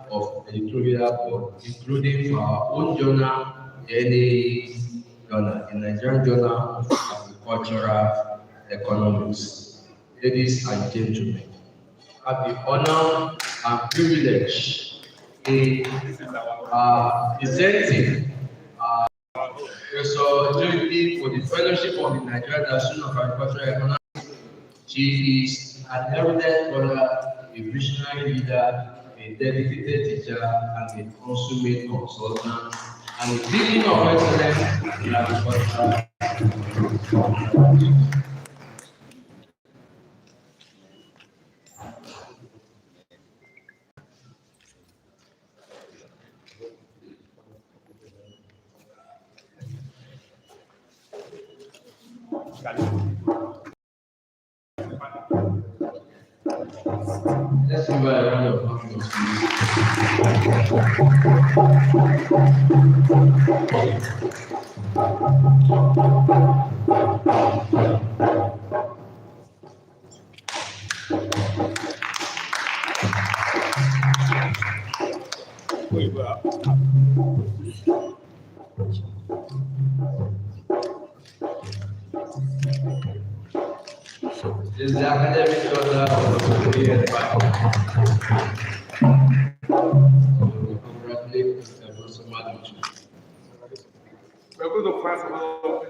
of editorial board, including for our own journal, the NAAE journal, the Nigerian Journal of Agricultural Economics. Ladies and gentlemen, I have the honor and privilege in presenting Professor Joypi for the fellowship of the Nigerian National of Agricultural Economics. She is an eminent scholar, a visionary leader, a dedicated teacher, and a consummate consultant, and a beacon of excellence in agriculture. Let's give a round of applause. This is the academic journal of the year. Congratulate Professor Ahmadu. We're going to find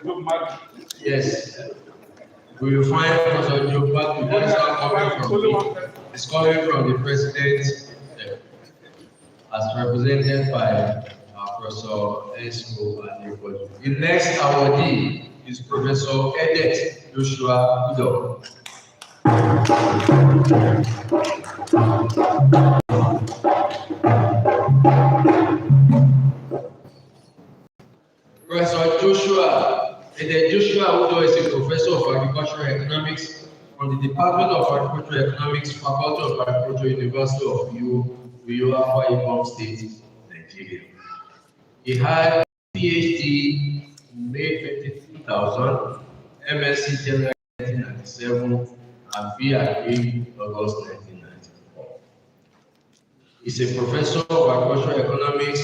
Ahmadu. Yes. We will find Professor Ahmadu. That is not coming from me. It's coming from the president, as represented by Professor Esco and everybody. The next awardee is Professor Edet Joshua Udo. Professor Joshua Udo is a professor of agricultural economics from the Department of Agricultural Economics, Faculty of Agriculture, University of Uyo, Ibom State, Nigeria. He had PhD in May 2000, MSc General 1997, and PhD August 1994. He's a professor of agricultural economics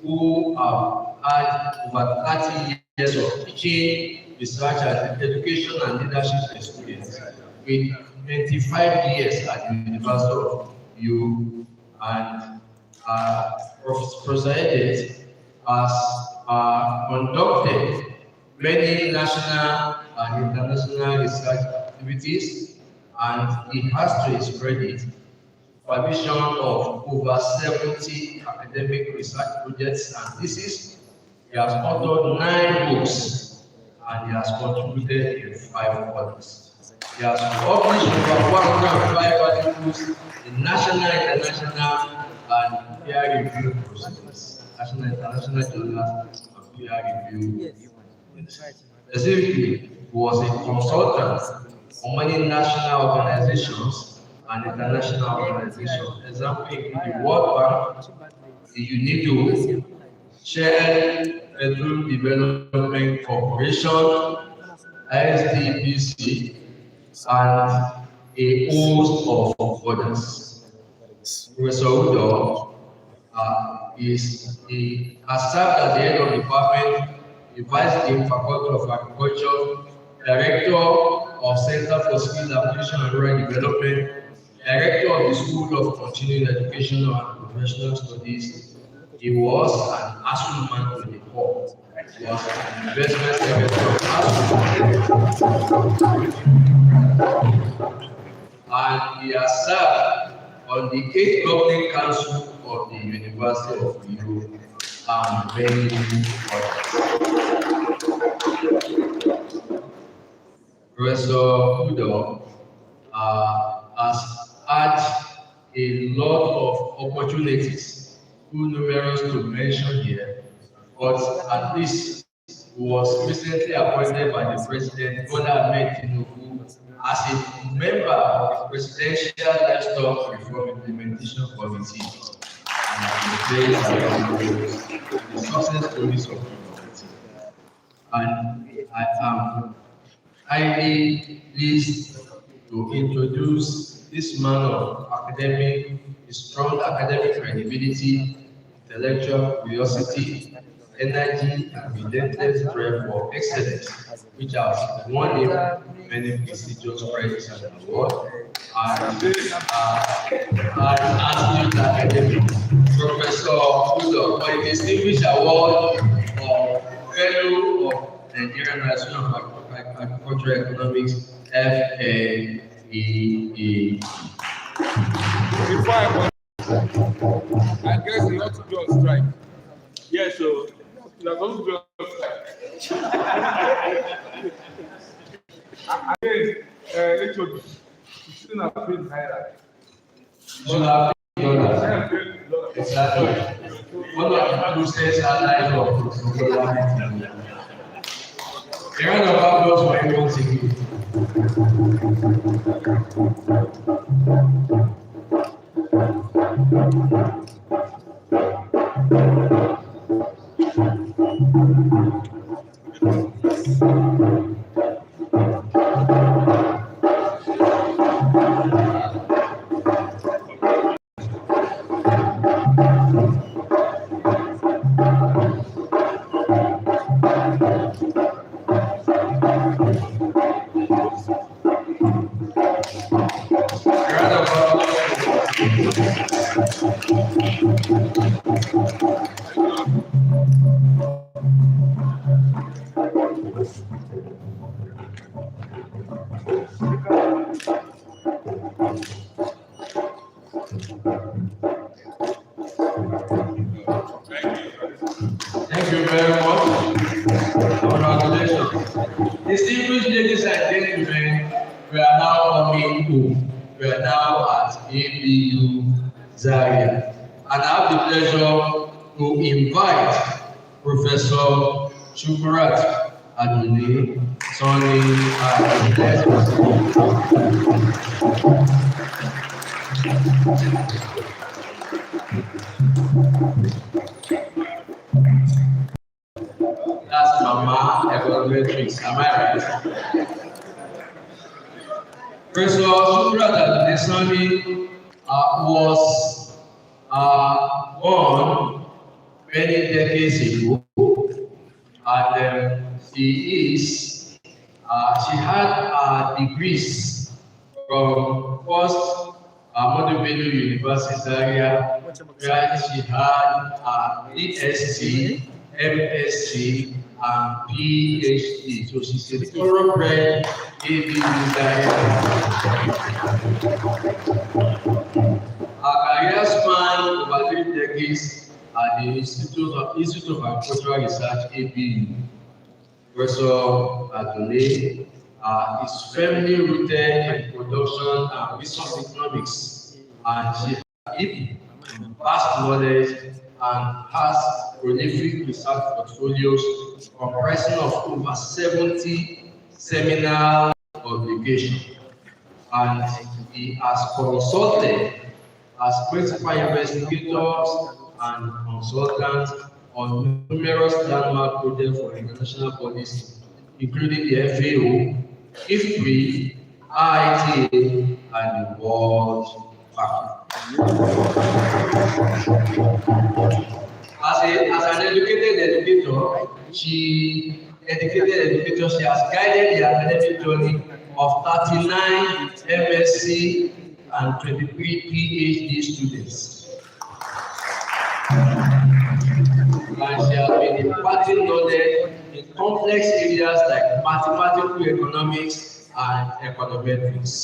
who had over 30 years of teaching, research, and education and leadership experience with 25 years at the University of U and presided has conducted many national and international research activities, and he has to his credit supervision of over 70 academic research projects and theses. He has authored 9 books and he has contributed in 5 others. He has published over 105 articles in national, international, and peer-reviewed procedures, national, international journals, and peer-reviewed. Specifically, he was a consultant on many national organizations and international organizations. Example include the World Bank, the UNIDO, Shared Federal Development Corporation, ISDBC, and a host of others. Professor Udo has served at the head of the department, the vice dean, faculty of agriculture, director of Center for Skills Acquisition and Rural Development, director of the School of Continuing Education and Professional Studies. He was an astronaut to the core. He was an investment secretary of ASU. And he has served on the 8th Governing Council of the University of Europe and many others. Professor Udo has had a lot of opportunities, too numerous to mention here, but at least he was recently appointed by the President Bola Ahmed Tinubu as a member of the Presidential Livestock Reform Implementation Committee and the success stories of the committee. And I am highly pleased to introduce this man of academic, strong academic credibility, intellectual curiosity, energy, and relentless drive for excellence, which has won him many prestigious prizes and awards. And as academic, Professor Udo, for a distinguished award of Fellow of Nigerian Association of Agricultural Economics, FAEE. I guess you want to do on strike. Yeah, so you are going to do on strike. Again, HOD, you shouldn't have paid naira. You should have paid dollars. Exactly. One of the closest allies of government. A round of applause for everyone singing. Thank you very much. Congratulations. Distinguished ladies and gentlemen, we are now coming home. We are now at ABU Zaria. And I have the pleasure to invite Professor Shukrat Aduni, Sonny, that's Mama Econometrics, am I right? Professor Shukrat Aduni was born many decades ago, and she had degrees from first Ahmadu Bello University, Zaria, where she had a BSc, MSc, and PhD. So she's a thoroughbred ABU Zaria. Her career span over 3 decades at the Institute of Agricultural Research, ABU. Professor Adole is firmly rooted in production and resource economics, and she has deep, vast knowledge and has prolific research portfolios comprising of over 70 seminal publications. And he has consulted as principal investigators and consultants on numerous landmark projects for international bodies, including the FAO, IFPRI, IITA, and the World Bank. As an educated educator, she has guided the academic journey of 39 MSc and 23 PhD students. And she has been imparting knowledge in complex areas like mathematical economics and econometrics.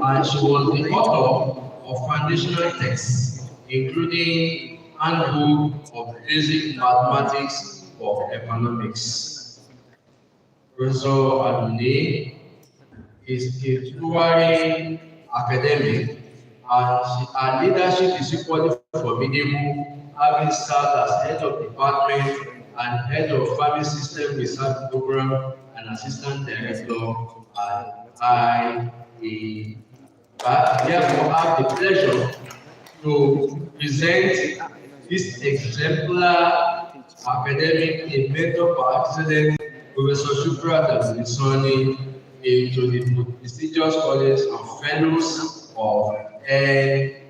And she was the author of foundational texts, including Handbook of Basic Mathematics for Economics. Professor Adole is a touring academic, and her leadership is equally formidable, having served as head of department and head of Family System Research Program and assistant director at IAE. I therefore have the pleasure to present this exemplar academic inventor for excellence, Professor Shukrat Abdulsani, into the prestigious College of Fellows of NAAE.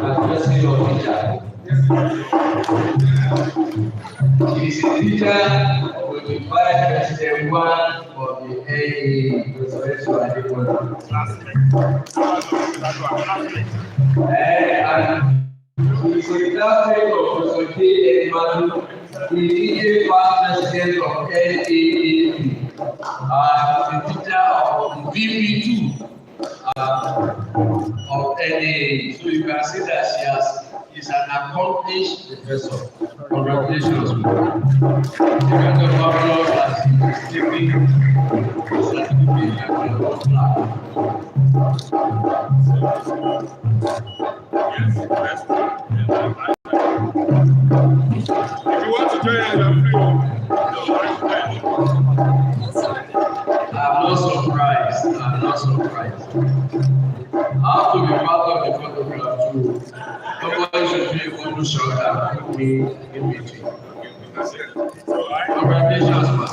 Addressing your teacher. She is a teacher with the Vice President 1 of the NAAE, Professor Adekona. And she is a classmate of Professor Ahmadu, the immediate past president of NAAE, and the teacher of the VP2 of NAAE. So you can see that is an accomplished professor. Congratulations. You can talk about as he is taking the certificate and the flag. If you want to join us, I'm free. I'm not surprised. I have to be part of the photograph too. Nobody should be able to shout and put me in between. Congratulations, man.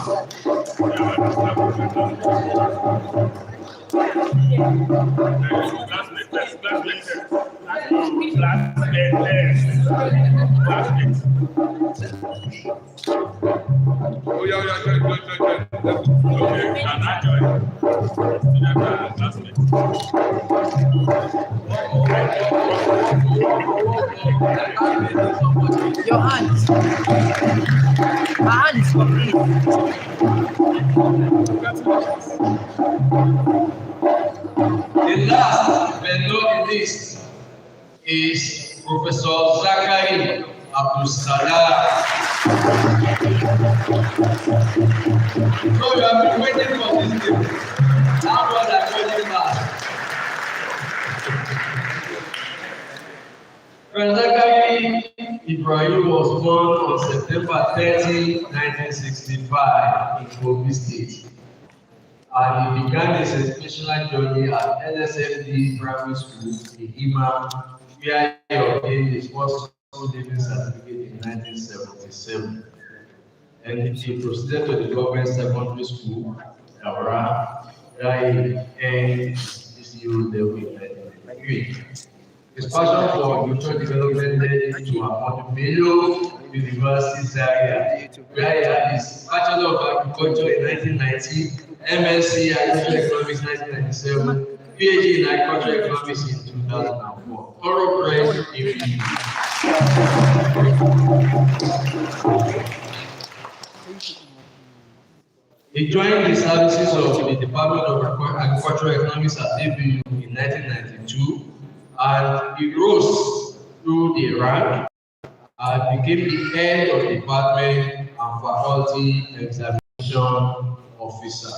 Oh, yeah, join. Okay, can I join? Your hands. My hand is complete. The last but not least is Professor Zaria Abdulsalam. So you have been waiting for this day. Now God has called him back. Professor Zaria Ibrahim was born on September 30, 1965 in Kogi State. And he began his educational journey at LSMD Primary School in Ima, where he obtained his first school leaving certificate in 1977. And he proceeded to the government secondary school, Zaria, and CCU level in his passion for mutual development led him to Ahmadu Bello University Zaria, where he had his Bachelor of Agriculture in 1990, MSc Agricultural Economics 1997, PhD in Agricultural Economics in 2004. Thoroughbred in He joined the services of the Department of Agricultural Economics at ABU in 1992, and he rose through the rank and became the head of the department and faculty examination officer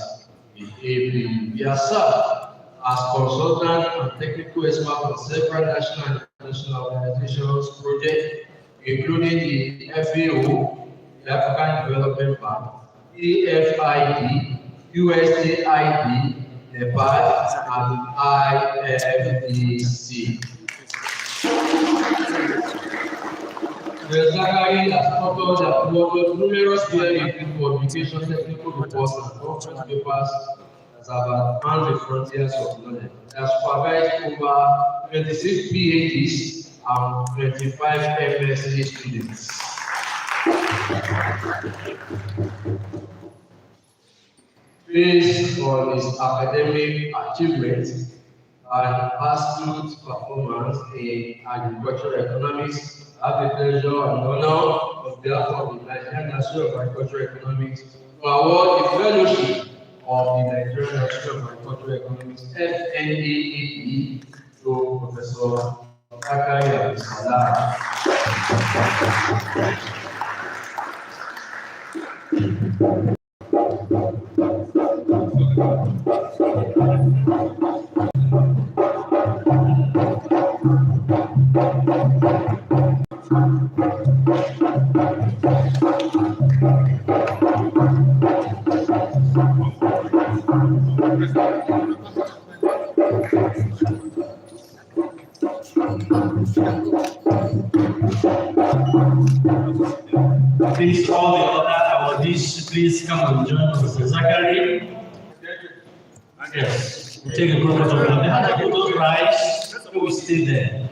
in ABU. He has served as consultant and technical expert on several national and international organizations projects, including the FAO, the African Development Bank, EFID, USAID, NEPAD, and IFDC. Zaria has authored and promoted numerous peer-reviewed publication technical reports and conference papers that have advanced the frontiers of knowledge. He has supervised over 26 PhDs and 25 MSc students. Based on his academic achievements and astute performance in agricultural economics, I have the pleasure and honor on behalf of the Nigerian National of Agricultural Economics to award the fellowship of the Nigerian National of Agricultural Economics (NAAE) to Professor Ahmadu. Please, all the other awardees, please come and join Professor Zachary. Yes, we'll take a group of them. They have to put those rights, so we stay there.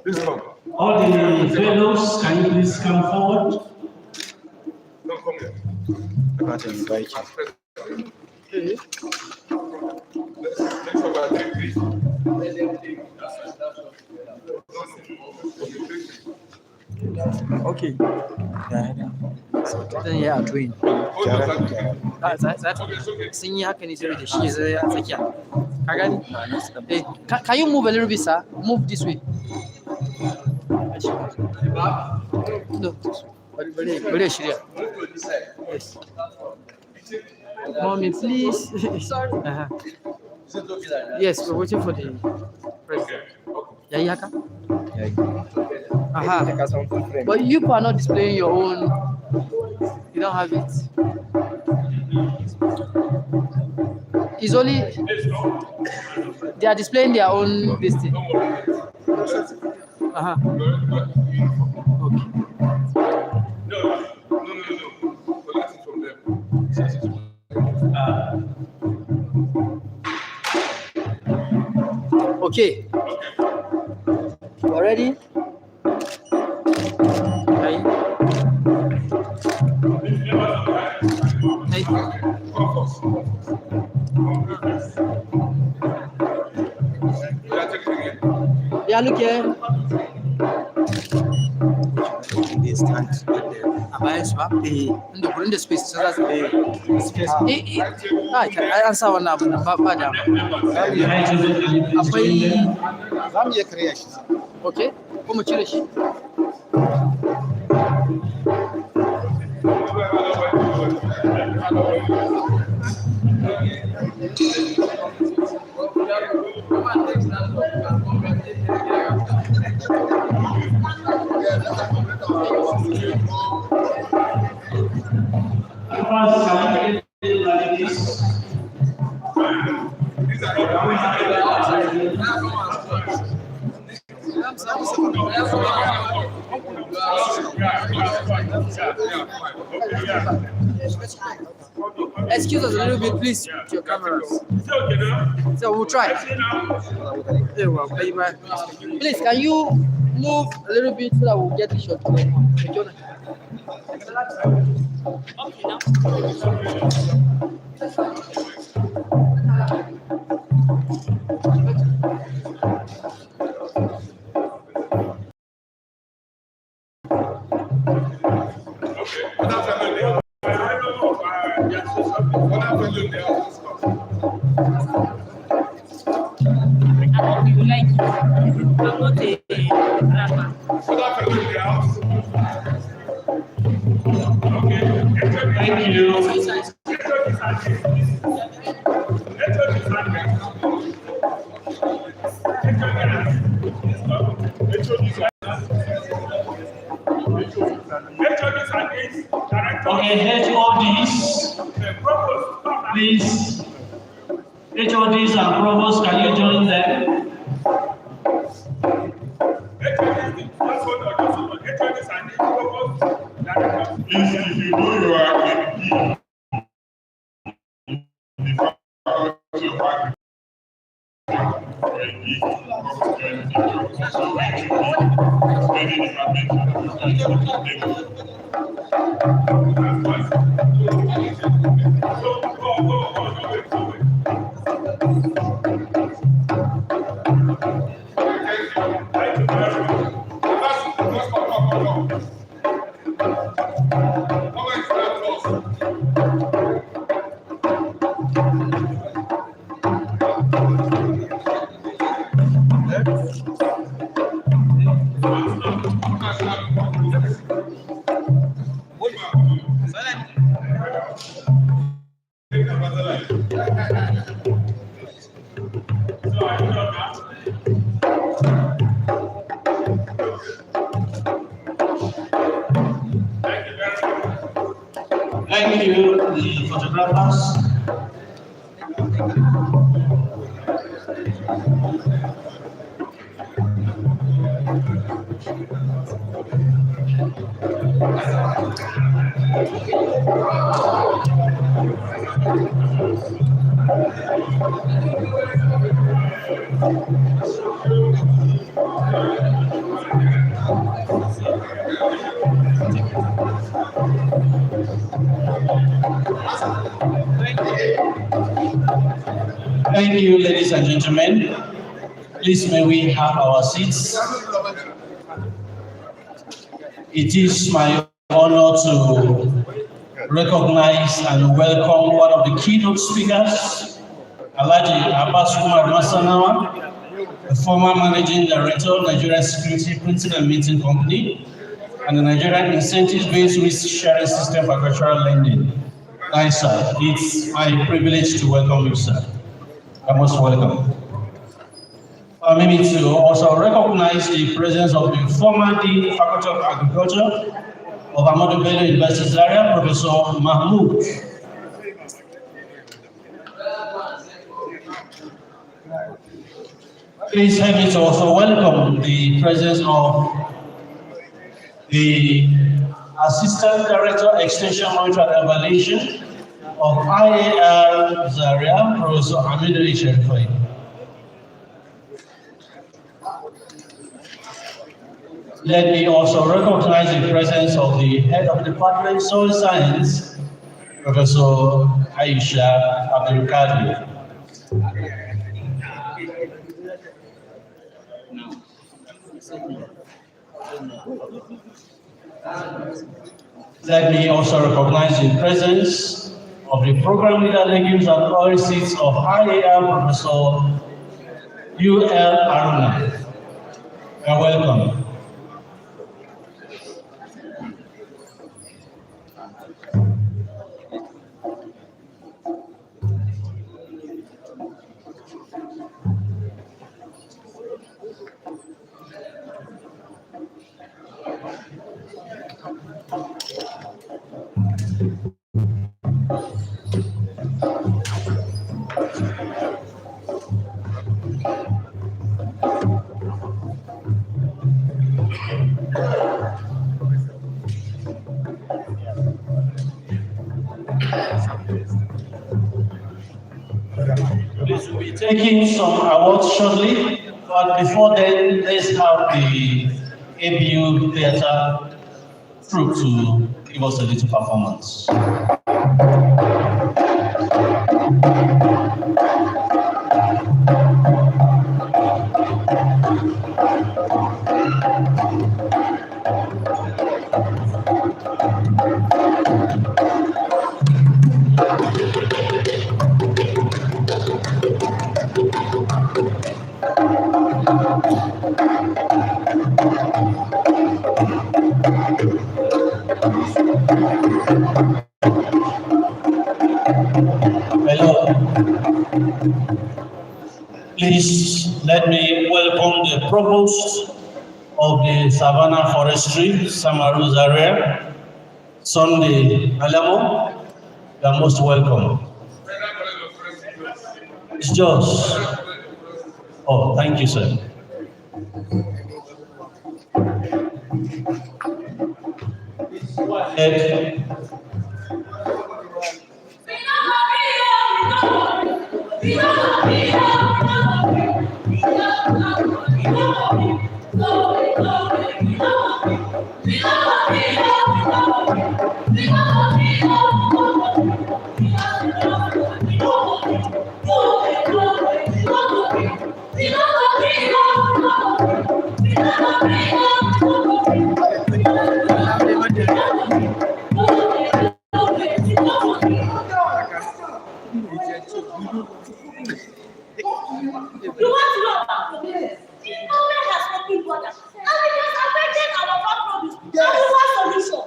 Please come. All the fellows, can you please come forward? Don't come here. Let's invite you. Let's over take this. Okay. Zan yi a doing. Hold your hand. Sun yi haka ne saboda shi zai a tsakiya. Ka gani? Can you move a little bit, sir? Move this way. No. Bari shirya. Yes. Mommy, please. Yes, we're waiting for the president. Yayi haka? But you are not displaying your own. You don't have it. It's only they are displaying their own listing. Okay. No. Collect it from them. Okay. You are ready? Okay. Yeah, look here. They stand at Inda gurin da space sun zasu an sa wannan abu nan ba da akwai za mu iya karya shi. okay ko mu cire shi excuse us a little bit, please, with your cameras. Is it okay now? So we'll try. See now? Please, can you move a little bit so that we'll get the shot? Thank you. Okay, HODs, please. HODs and provosts, can you join them? Please, if you know you are in the faculty of agriculture, Thank you, the photographers. Thank you, ladies and gentlemen. Please may we have our seats. It is my honor to recognize and welcome one of the keynote speakers, Alhaji Abbas Umar Masanawa, the former Managing Director, Nigerian Security Printing and Minting Company, and the Nigerian Incentive-Based Risk Sharing System for Agricultural Lending. Nice, sir. It's my privilege to welcome you, sir. You're most welcome. Maybe to also recognize the presence of the former Dean, Faculty of Agriculture of Ahmadu Bello University, Zaria, Professor Mahmoud. Please help me to also welcome the presence of the Assistant Director, Extension Monitoring and Evaluation of IAR Zaria, Professor Ahmadu. Let me also recognize the presence of the Head of Department Soil Science, Professor Aisha Abdulkadir. Let me also recognize the presence of the Program Leader Legumes and Oilseeds of IAR, Professor U.L. Aruna. You're welcome. Please, we'll be taking some awards shortly, but before then, let's have the ABU Theatre troupe to give us a little performance. Bello, please let me welcome the Provost of the Savannah Forestry, Zaria, Sunday Alamo. You are most welcome. It's just. Oh, thank you, sir. You want to know about this? The government has taken water and it has affected our farm produce. Yes. And we want solution.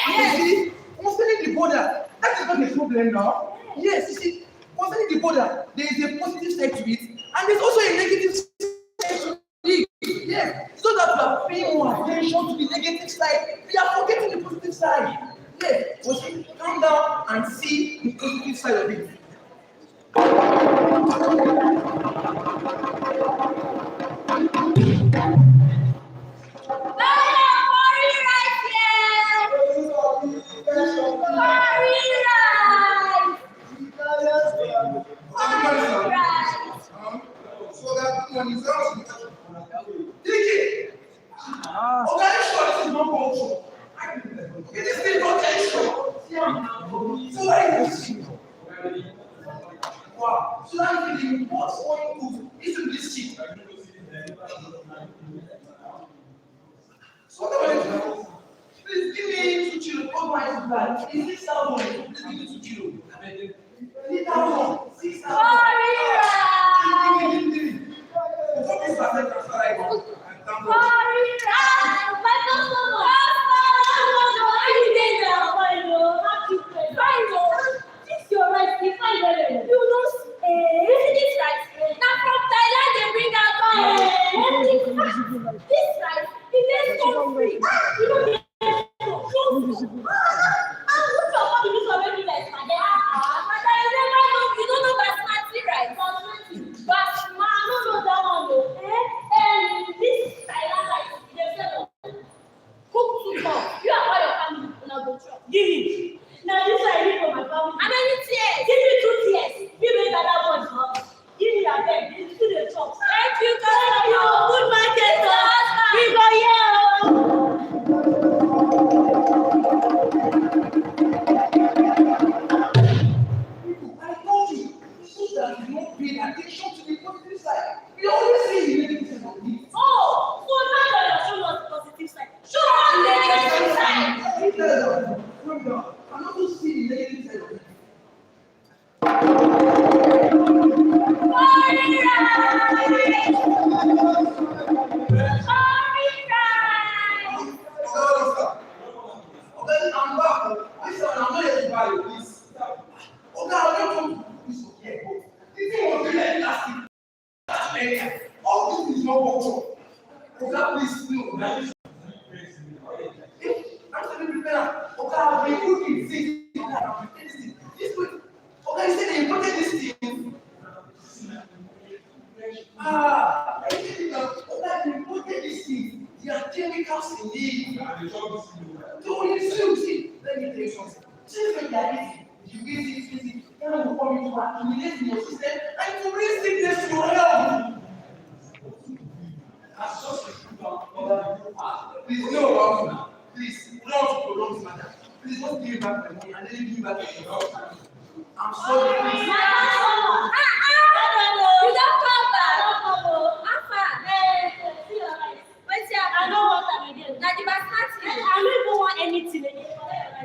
You see, concerning the border, that is not the problem now. Yes, you see, concerning the border, there is a positive side to it, and there's also a negative side to it. Yes, so that we are paying more attention to the negative side, we are forgetting the positive side. Yes, but see, calm down and see the positive side of it. So that one is out. Take it. This is not culture. It is the potential. So why is this? Wow. So that is the what's going to into this shit. So what am I doing? Please give me 2 kilo. What my is that? Is this someone? Please give me 2 kilo. 3,000. 6,000. Ghana will come into accumulate in your system and to bring sickness to your health. That's just a please, no, please, not prolong this matter. Please don't give back my money and then give back the health. I'm sorry, please. You don't come back. I know what I'm doing. Now the basket, I don't even want anything again.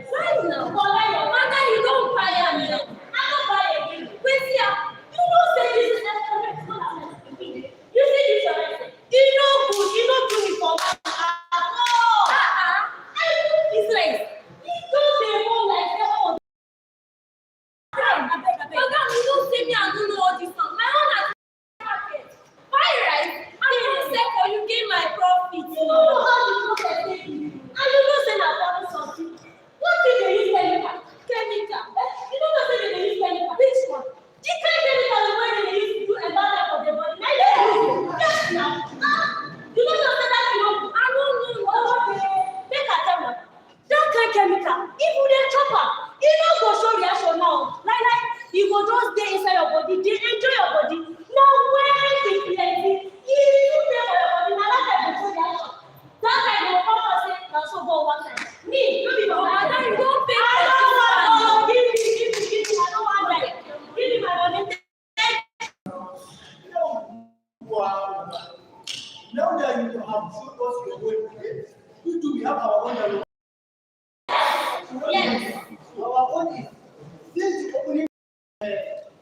Why now? Mother, you don't buy it. I don't buy it again. Wait here. You don't say this is excellent. You say this already. You know good. You don't do it for me. I do business. You don't say more like that. Madam, you don't say me I don't know all this stuff. My own has market. Buy rice. I don't say for you gain my profit. You know how the profit take you. And you don't say that for something. What if they use chemical? Chemical. You don't know say they use chemical. Which one? The kind of chemical the way they use to do environment for the body. Now they use it. Yes, now. You don't know say that you know. I don't know. Make a tell them. That kind of chemical, even the chopper, it don't go show reaction now. Like, you go just stay inside your body, they enjoy your body. Now, when they plenty, you stay for your body, now that time go show reaction. That time go come and say, now so go one time. Me, you be my mother, you don't pay. I don't want to. Give me, I don't want that. Give me my money. Now that you have showed us your way, we do we have our own. Yes. Our own is since opening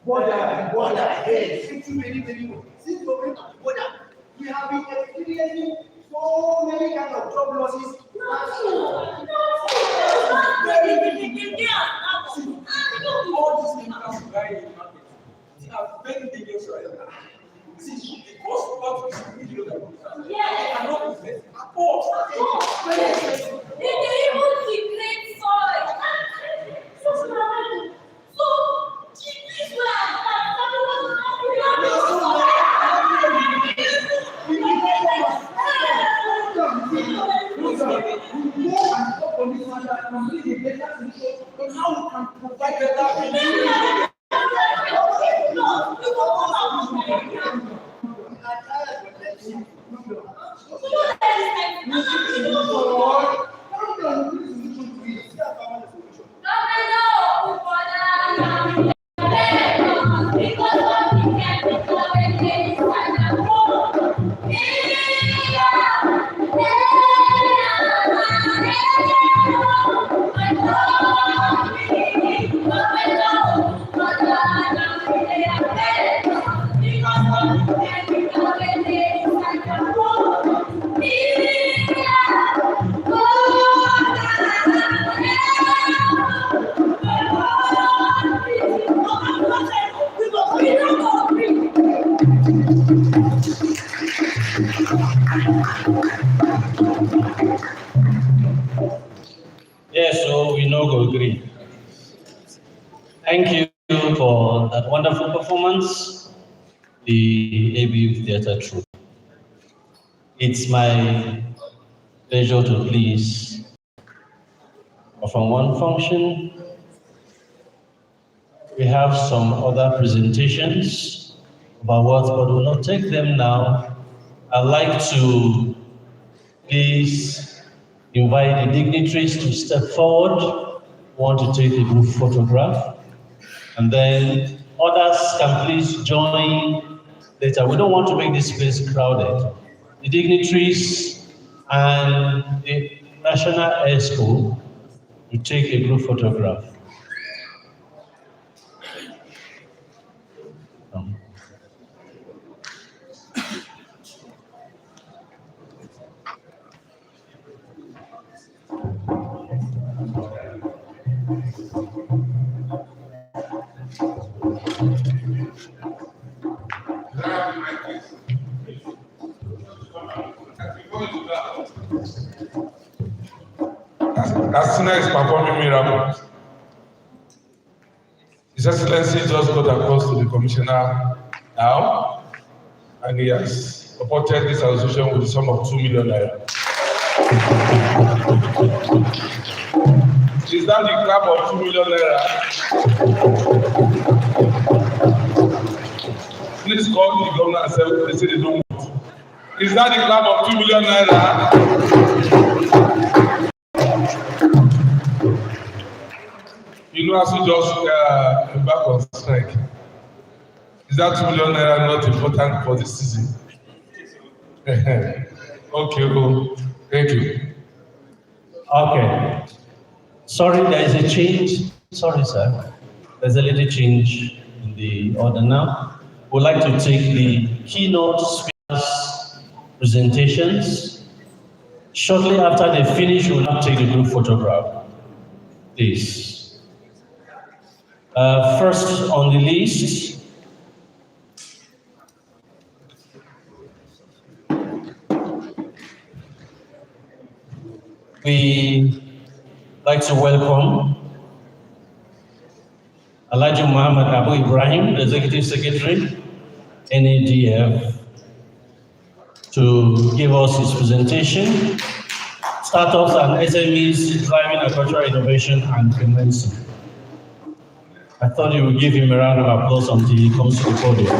border, yes, since opening border, we have been experiencing so many kind of job losses. All these things are very in the market. They are very dangerous right now. See, the cost of what is really low. Yes. Cannot invest at all. Very expensive. They even degrade soil. So, this way Yes, so we no go agree. Thank you for that wonderful performance, the ABU Theatre Troupe. It's my pleasure to please perform one function. We have some other presentations about what, but we'll not take them now. I'd like to please invite the dignitaries to step forward. We want to take a group photograph. And then others can please join later. We don't want to make this place crowded. The dignitaries and the National Air School will take a group photograph. Asina is performing miracles. His Excellency just got across to the commissioner now, and he has supported this association with the sum of 2 million naira. Is that the clap of 2 million naira? police called the governor and said they say they don't want. Is that the clap of 2 million naira? You know, as we just embark on strike, is that 2 million naira not important for this season? Okay, well, thank you. Okay. Sorry, there is a change. Sorry, sir. There's a little change in the order now. We'd like to take the keynote speakers' presentations. Shortly after they finish, we'll now take the group photograph. Please. First on the list, we like to welcome Alhaji Muhammad Abu Ibrahim, the Executive Secretary, NADF, to give us his presentation, Startups and SMEs Driving Agricultural Innovation and Commencing. I thought you would give him a round of applause until he comes to the podium.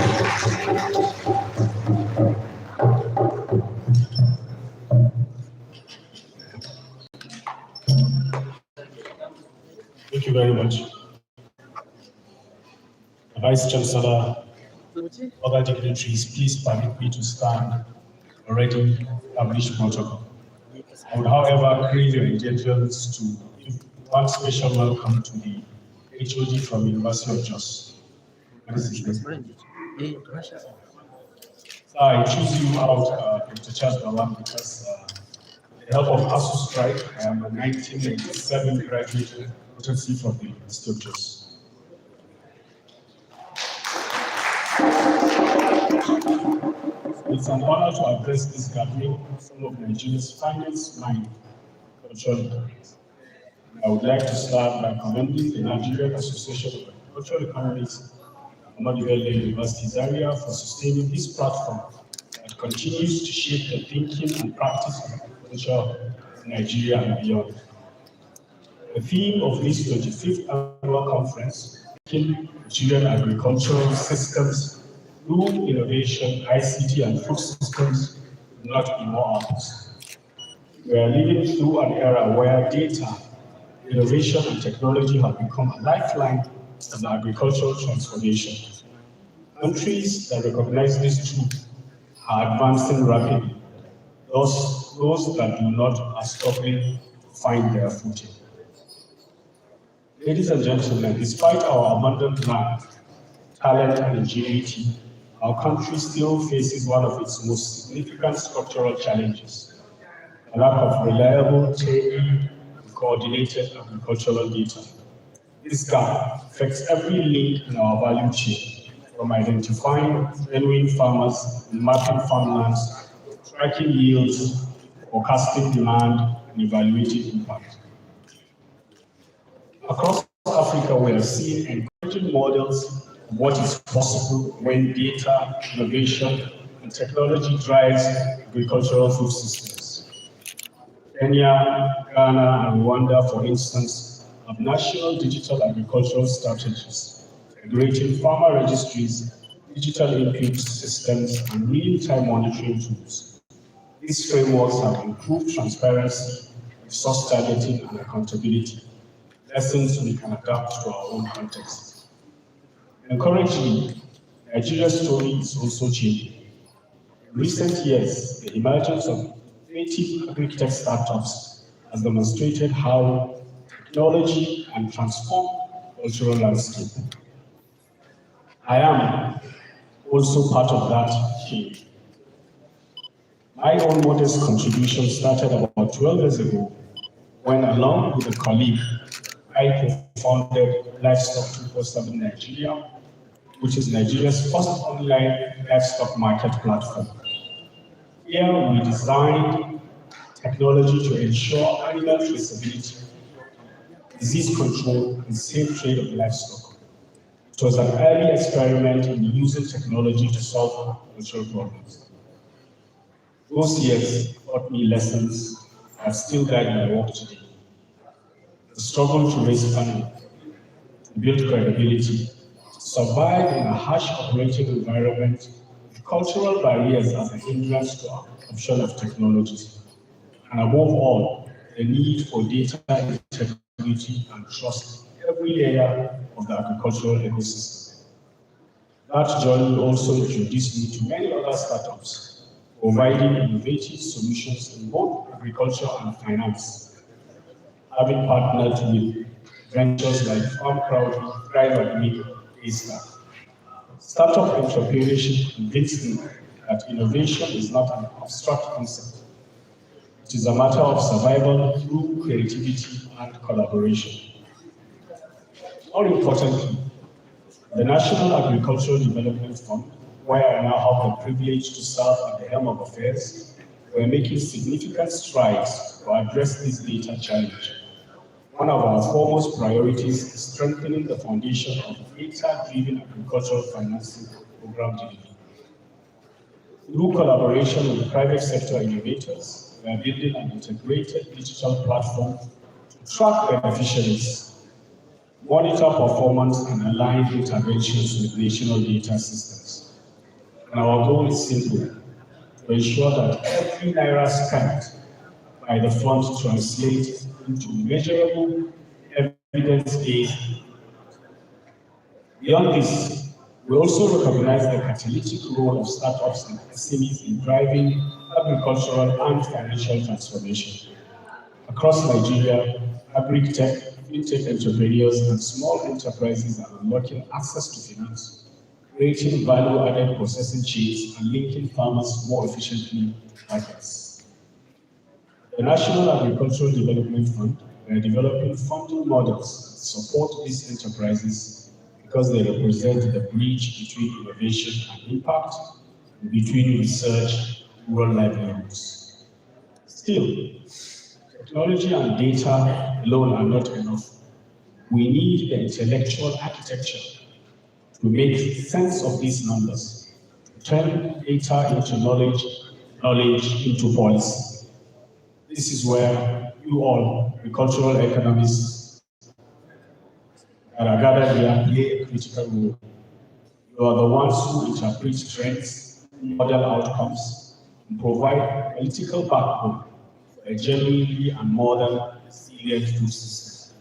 Thank you very much. Vice Chancellor, other dignitaries, please permit me to stand already established protocol. I would, however, crave your indulgence to give one special welcome to the HOD from University of Jos. I choose you out, Dr. Charles Bawan, because with the help of ASU Strike, I am a 1987 graduate potency from the University of Jos. It's an honor to address this gathering of some of Nigeria's finest mind cultural economies. I would like to start by commending the Nigerian Association of Cultural Economists, Ahmadu Bello University Zaria, for sustaining this platform that continues to shape the thinking and practice of agriculture in Nigeria and beyond. The theme of this 25th annual conference, Nigerian Agricultural Systems through Innovation, ICT, and Food Systems, will not be more honest. We are living through an era where data, innovation, and technology have become a lifeline of the agricultural transformation. Countries that recognize this truth are advancing rapidly. Those that do not are struggling to find their footing. Ladies and gentlemen, despite our abundant land, talent, and ingenuity, our country still faces one of its most significant structural challenges: a lack of reliable, timely, and coordinated agricultural data. This gap affects every link in our value chain, from identifying genuine farmers and mapping farmlands, tracking yields, forecasting demand, and evaluating impact. Across Africa, we are seeing encouraging models of what is possible when data, innovation, and technology drives agricultural food systems. Kenya, Ghana, and Rwanda, for instance, have national digital agricultural strategies, integrating farmer registries, digital input systems, and real-time monitoring tools. These frameworks have improved transparency, resource targeting, and accountability, lessons we can adapt to our own context. Encouragingly, Nigeria's story is also changing. In recent years, the emergence of creative agri-tech startups has demonstrated how technology can transform cultural landscape. I am also part of that change. My own modest contribution started about 12 years ago when, along with a colleague, I co-founded Livestock 247 Nigeria, which is Nigeria's first online livestock market platform. Here we designed technology to ensure animal traceability, disease control, and safe trade of livestock. It was an early experiment in using technology to solve cultural problems. Those years taught me lessons that still guide my work today. The struggle to raise funding, to build credibility, to survive in a harsh operating environment with cultural barriers as a hindrance to adoption of technologies. And above all, the need for data integrity and trust in every layer of the agricultural ecosystem. That journey also introduced me to many other startups, providing innovative solutions in both agriculture and finance. Having partnered with ventures like FarmCrowd, Thrive Agri, ASTAR. Startup entrepreneurship convinced me that innovation is not an abstract concept. It is a matter of survival through creativity and collaboration. More importantly, the National Agricultural Development Fund, where I now have the privilege to serve at the helm of affairs, we're making significant strides to address this data challenge. One of our foremost priorities is strengthening the foundation of data-driven agricultural financing program delivery. Through collaboration with private sector innovators, we are building an integrated digital platform to track beneficiaries, monitor performance, and align interventions with national data systems. And our goal is simple: to ensure that every naira spent by the fund translates into measurable evidence-based. Beyond this, we also recognize the catalytic role of startups and SMEs in driving agricultural and financial transformation. Across Nigeria, agri-tech, fintech entrepreneurs, and small enterprises are unlocking access to finance, creating value-added processing chains, and linking farmers more efficiently to markets. The National Agricultural Development Fund are developing funding models that support these enterprises because they represent the bridge between innovation and impact, and between research and rural livelihoods. Still, technology and data alone are not enough. We need the intellectual architecture to make sense of these numbers, to turn data into knowledge into policy. This is where you all, agricultural economists that are gathered here, play a critical role. You are the ones who interpret trends, model outcomes, and provide political backbone for a genuinely and modern, resilient food system.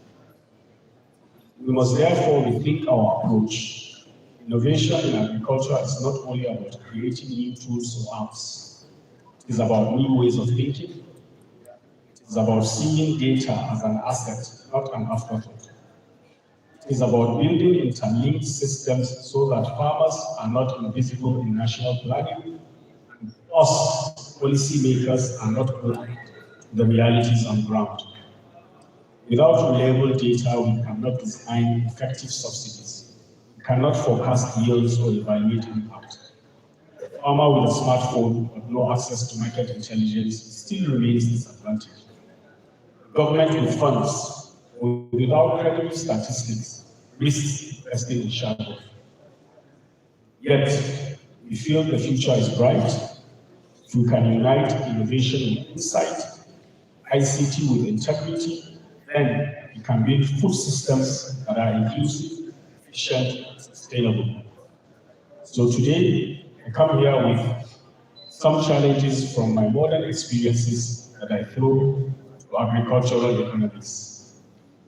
We must therefore rethink our approach. Innovation in agriculture is not only about creating new tools or apps. It is about new ways of thinking. It is about seeing data as an asset, not an afterthought. It is about building interlinked systems so that farmers are not invisible in national planning, and us, policymakers, are not blind to the realities on the ground. Without reliable data, we cannot design effective subsidies. We cannot forecast yields or evaluate impact. A farmer with a smartphone but no access to market intelligence still remains disadvantaged. Government with funds without credible statistics risks investing in shadow. Yet, we feel the future is bright. If we can unite innovation with insight, ICT with integrity, then we can build food systems that are inclusive, efficient, and sustainable. So today, I come here with some challenges from my modern experiences that I throw to agricultural economics.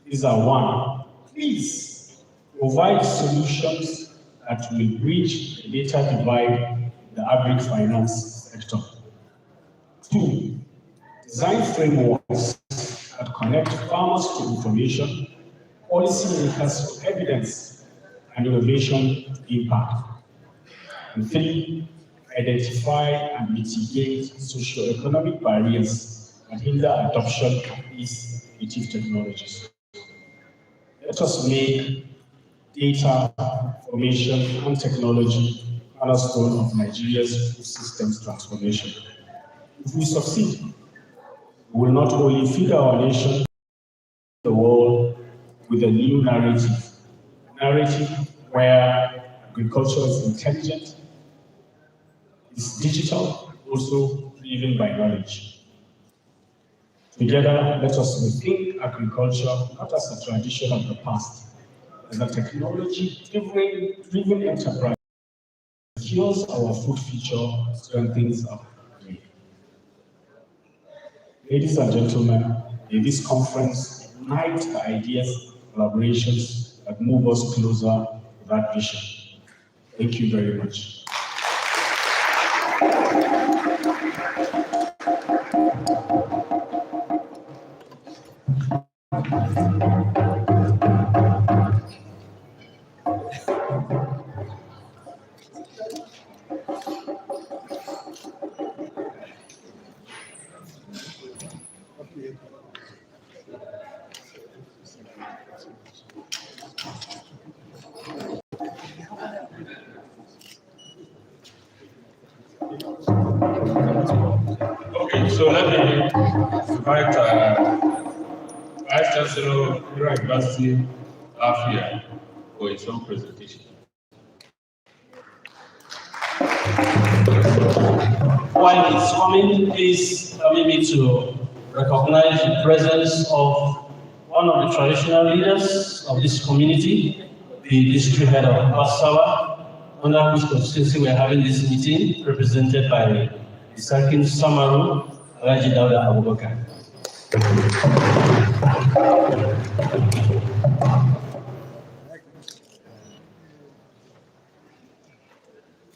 These are: one, please provide solutions that will bridge the data divide in the agri-finance sector. Two, design frameworks that connect farmers to information, policymakers to evidence, and innovation to impact. And three, identify and mitigate socio-economic barriers that hinder adoption of these innovative technologies. Let us make data, information, and technology a cornerstone of Nigeria's food systems transformation. If we succeed, we will not only feed our nation, the world with a new narrative where agriculture is intelligent, is digital, also driven by knowledge. Together, let us rethink agriculture not as a tradition of the past, as a technology-driven enterprise secures our food future, strengthens our economy. Ladies and gentlemen, in this conference, ignite ideas, collaborations that move us closer to that vision. Thank you very much. Okay, so let me invite Vice Chancellor University Afia for his own presentation. While it's coming, please permit me to recognize the presence of one of the traditional leaders of this community, the district head of Basawa, under whose constituency we are having this meeting, represented by the Sarkin Samaru, Raji Dauda Abubakar.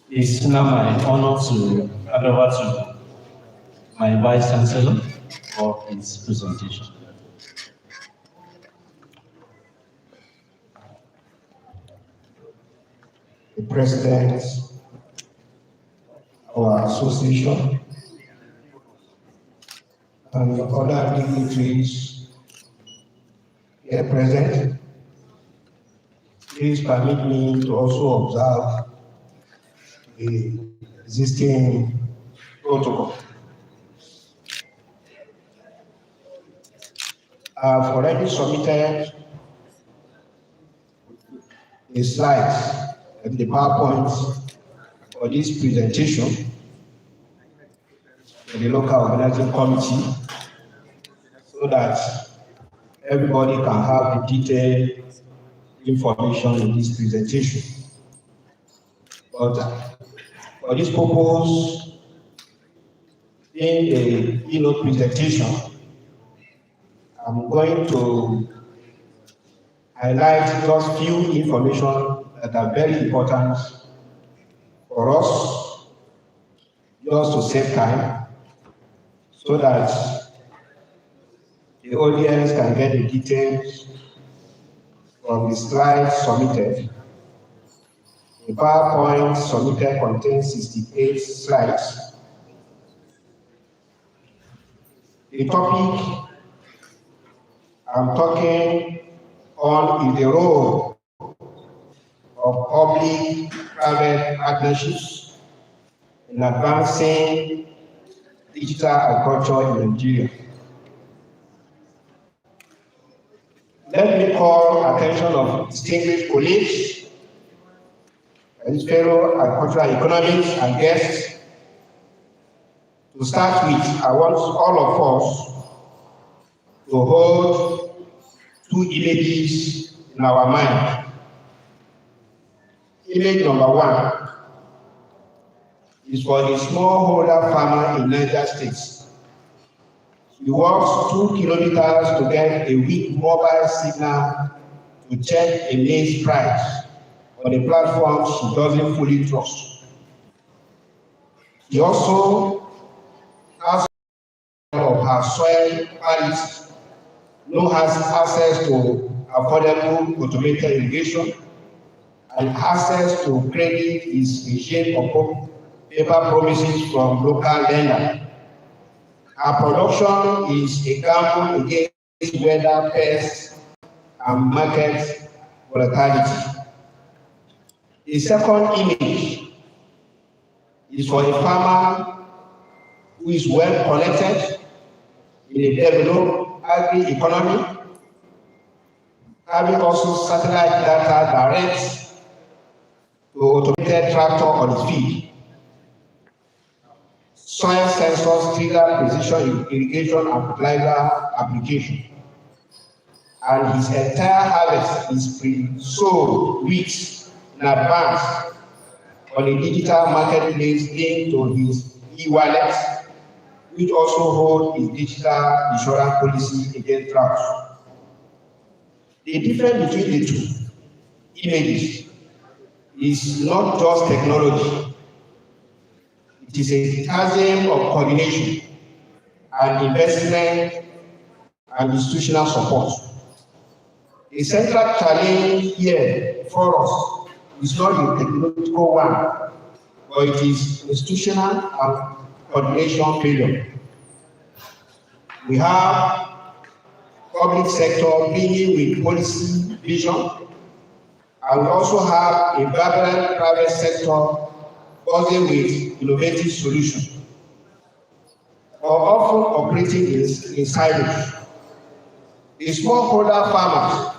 It's now my honor to hand over to my Vice Chancellor for his presentation. The President of our association and the other dignitaries here present, please permit me to also observe the existing protocol. I've already submitted the slides and the PowerPoint for this presentation to the local organizing committee so that everybody can have the detailed information in this presentation. But for this purpose, in the keynote presentation, I'm going to highlight just few information that are very important for us, just to save time, so that the audience can get the details from the slides submitted. The PowerPoint submitted contains 68 slides. The topic I'm talking on is the role of public-private partnerships in advancing digital agriculture in Nigeria. Let me call attention of distinguished colleagues and fellow agricultural economists and guests. To start with, I want all of us to hold two images in our mind. Image number one is for the smallholder farmer in Niger State. He walks 2 kilometers to get a weak mobile signal to check a maize price on a platform she doesn't fully trust. He also has of her soil quality, no has access to affordable automated irrigation, and access to credit is a shade of paper promises from local lenders. Our production is a gamble against weather, pests, and market volatility. The second image is for a farmer who is well connected in a developed agri-economy, having also satellite data direct to automated tractor on his field. Soil sensors trigger precision irrigation and fertilizer application. and his entire harvest is pre-sold weeks in advance on a digital marketplace linked to his e-wallet, which also holds his digital insurance policy against drought. The difference between the two images is not just technology. It is a chasm of coordination and investment and institutional support. The central challenge here for us is not a technological one, but it is institutional and coordination failure. We have public sector bringing with policy vision, and we also have a vibrant private sector buzzing with innovative solutions, but often operating in silos. The smallholder farmers,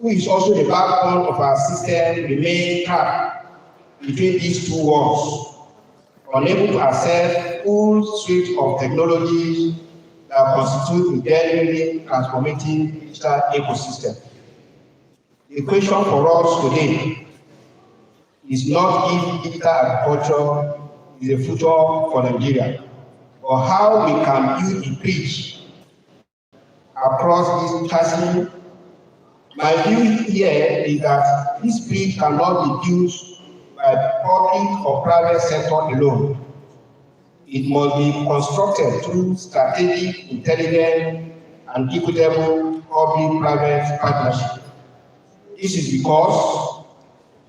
who is also the backbone of our system, remain trapped between these two worlds, unable to access full suite of technologies that constitute a genuinely transformative digital ecosystem. The question for us today is not if digital agriculture is the future for Nigeria, but how we can build a bridge across this chasm. My view here is that this bridge cannot be built by public or private sector alone. It must be constructed through strategic, intelligent, and equitable public-private partnership. This is because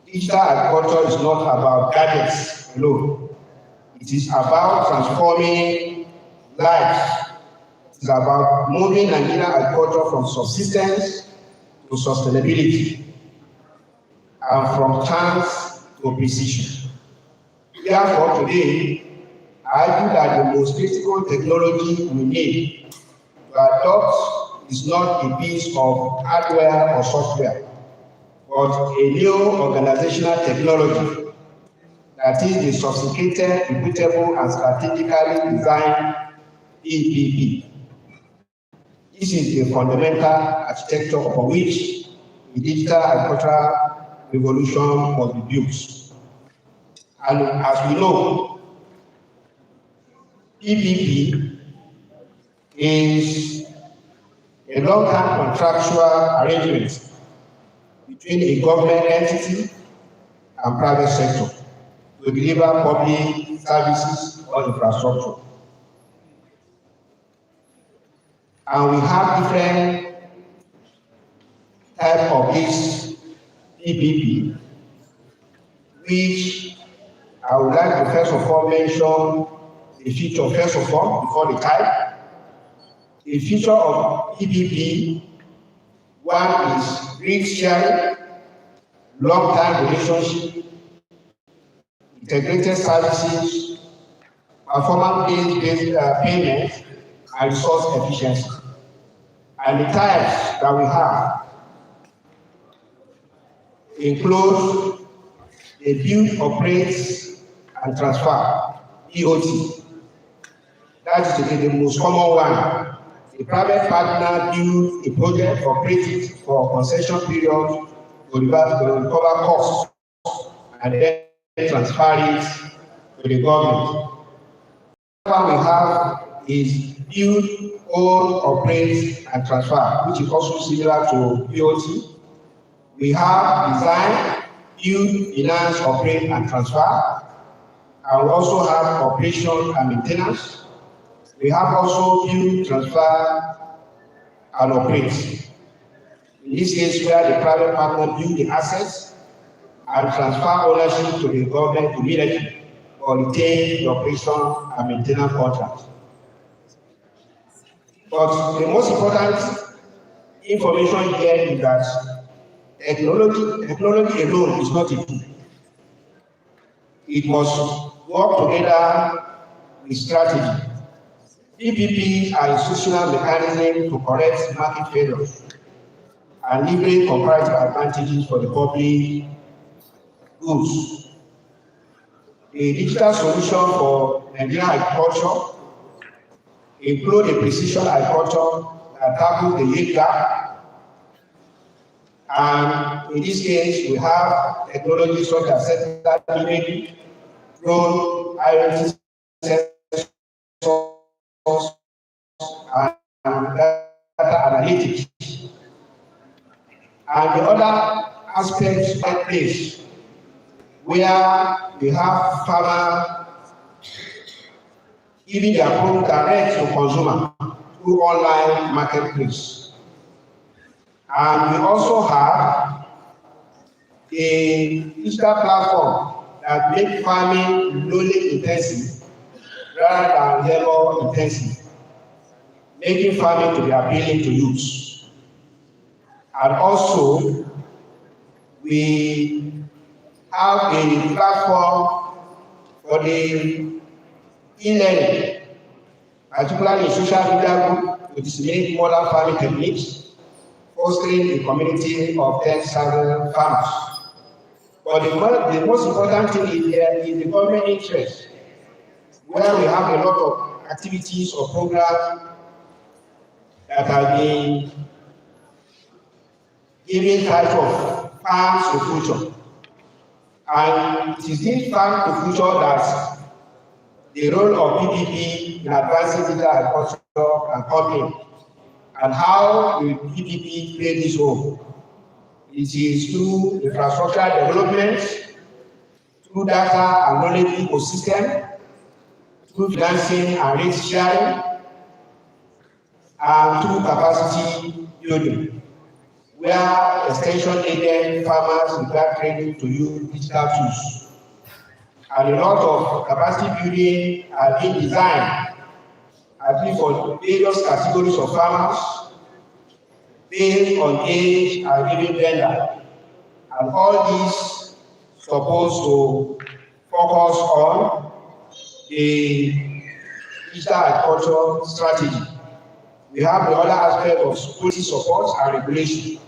digital agriculture is not about gadgets alone. It is about transforming lives. It is about moving Nigerian agriculture from subsistence to sustainability, and from chance to precision. Therefore, today, I argue that the most critical technology we need to adopt is not a piece of hardware or software, but a new organizational technology that is the sophisticated, equitable, and strategically designed PPP. This is the fundamental architecture upon which the digital agricultural revolution must be built. And as we know, PPP is a long-term contractual arrangement between a government entity and private sector to deliver public services or infrastructure. And we have different types of this PPP, which I would like to first of all mention the feature first of all before the type. The feature of PPP, one is risk sharing, long-term relationship, integrated services, performance-based payments, and resource efficiency. And the types that we have include the build, operate, and transfer, BOT. That is the most common one. The private partner builds a project, operate it for concession period to recover costs, and then transfer it to the government. What we have is build, own, operate, and transfer, which is also similar to BOT. We have design, build, finance, operate, and transfer. And we also have operation and maintenance. We have also build, transfer, and operate. In this case, where the private partner build the assets and transfer ownership to the government immediately, or retain the operation and maintenance contract. But the most important information here is that technology alone is not a tool. It must work together with strategy. PPPs are institutional mechanisms to correct market failures and leverage comparative advantages for the public goods. A digital solution for Nigerian agriculture include a precision agriculture that tackles the yield gap, And in this case, we have technologies such as satellite imaging, drone, IoT sensors, and data analytics. And the other aspects take place where we have farmers giving their product direct to consumer through online marketplace. And we also have a digital platform that make farming knowledge intensive rather than labor intensive, making farming to be appealing to youth. And also, we have a platform for the e-learning, particularly in social media group, to disseminate modern farming techniques, fostering a community of 10,000 farmers. But the most important thing is the government interest, where we have a lot of activities or programs that are being given type of farms to future. And it is this farm to future that the role of PPP in advancing digital agriculture can come in. And how will PPP play this role? It is through infrastructure development, through data and knowledge ecosystem, through financing and risk sharing, and through capacity building, where extension agent farmers require training to use digital tools. And a lot of capacity building are being designed, at least for various categories of farmers, based on age and even gender. And all these supposed to focus on the digital agriculture strategy. We have the other aspect of security support and regulation.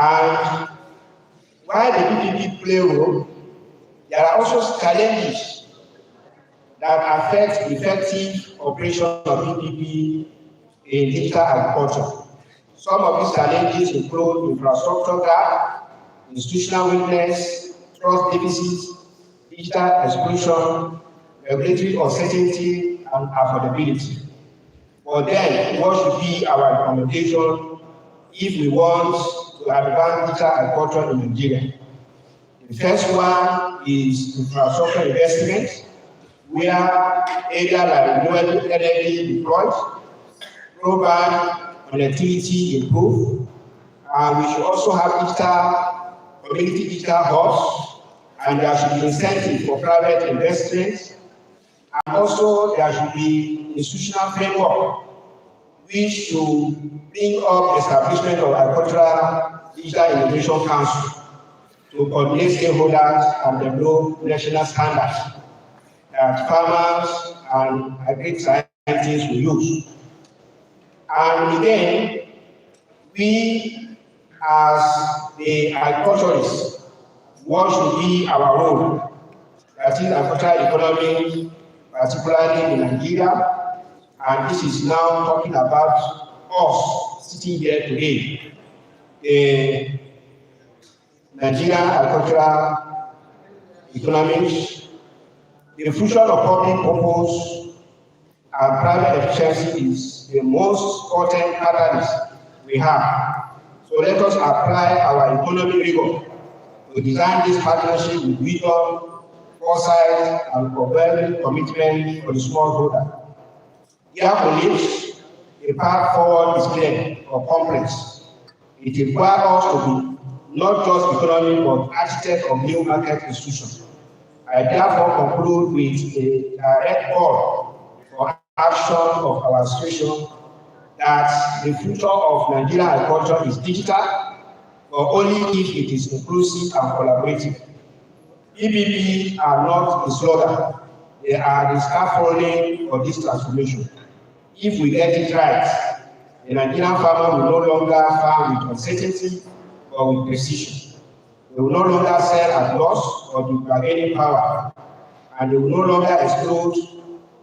And while the PPP play a role, there are also challenges that affect the effective operation of PPP in digital agriculture. Some of these challenges include infrastructure gap, institutional weakness, trust deficits, digital exclusion, regulatory uncertainty, and affordability. But then, what should be our recommendation if we want to advance digital agriculture in Nigeria? The first one is infrastructure investment, where areas like renewable energy deployed, broadband connectivity improved, and we should also have community digital hubs, and there should be incentive for private investments, and also there should be institutional framework which should bring up establishment of agricultural digital innovation council to coordinate stakeholders and develop national standards that farmers and agri-scientists will use. And again, we as the agriculturists, what should be our role? That is agricultural economy, particularly in Nigeria. And this is now talking about us sitting here today. The Nigerian agricultural economics, the fusion of public purpose and private efficiency is the most potent catalyst we have. So let us apply our economic rigor to design this partnership with vision, foresight, and prevailing commitment for the smallholder. Dear colleagues, the path forward is clear or complex. It requires us to be not just economic but architect of new market institutions. I therefore conclude with a direct call for action of our association that the future of Nigerian agriculture is digital, but only if it is inclusive and collaborative. PPP are not the slogan, they are the scaffolding of this transformation. If we get it right, the Nigerian farmer will no longer farm with uncertainty but with precision. They will no longer sell at loss or with bargaining power, and they will no longer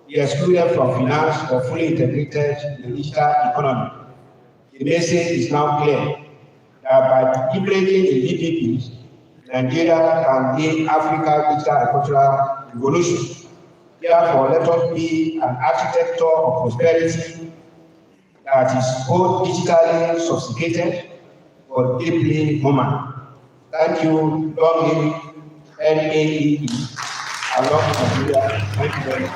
be excluded from finance or fully integrated in the digital economy. The message is now clear that by integrating in DPP, Nigeria can lead Africa digital agricultural revolution. Therefore, let us be an architecture of prosperity that is both digitally sophisticated but deeply human. Thank you, long live NAAE, and long live Nigeria. Thank you very much.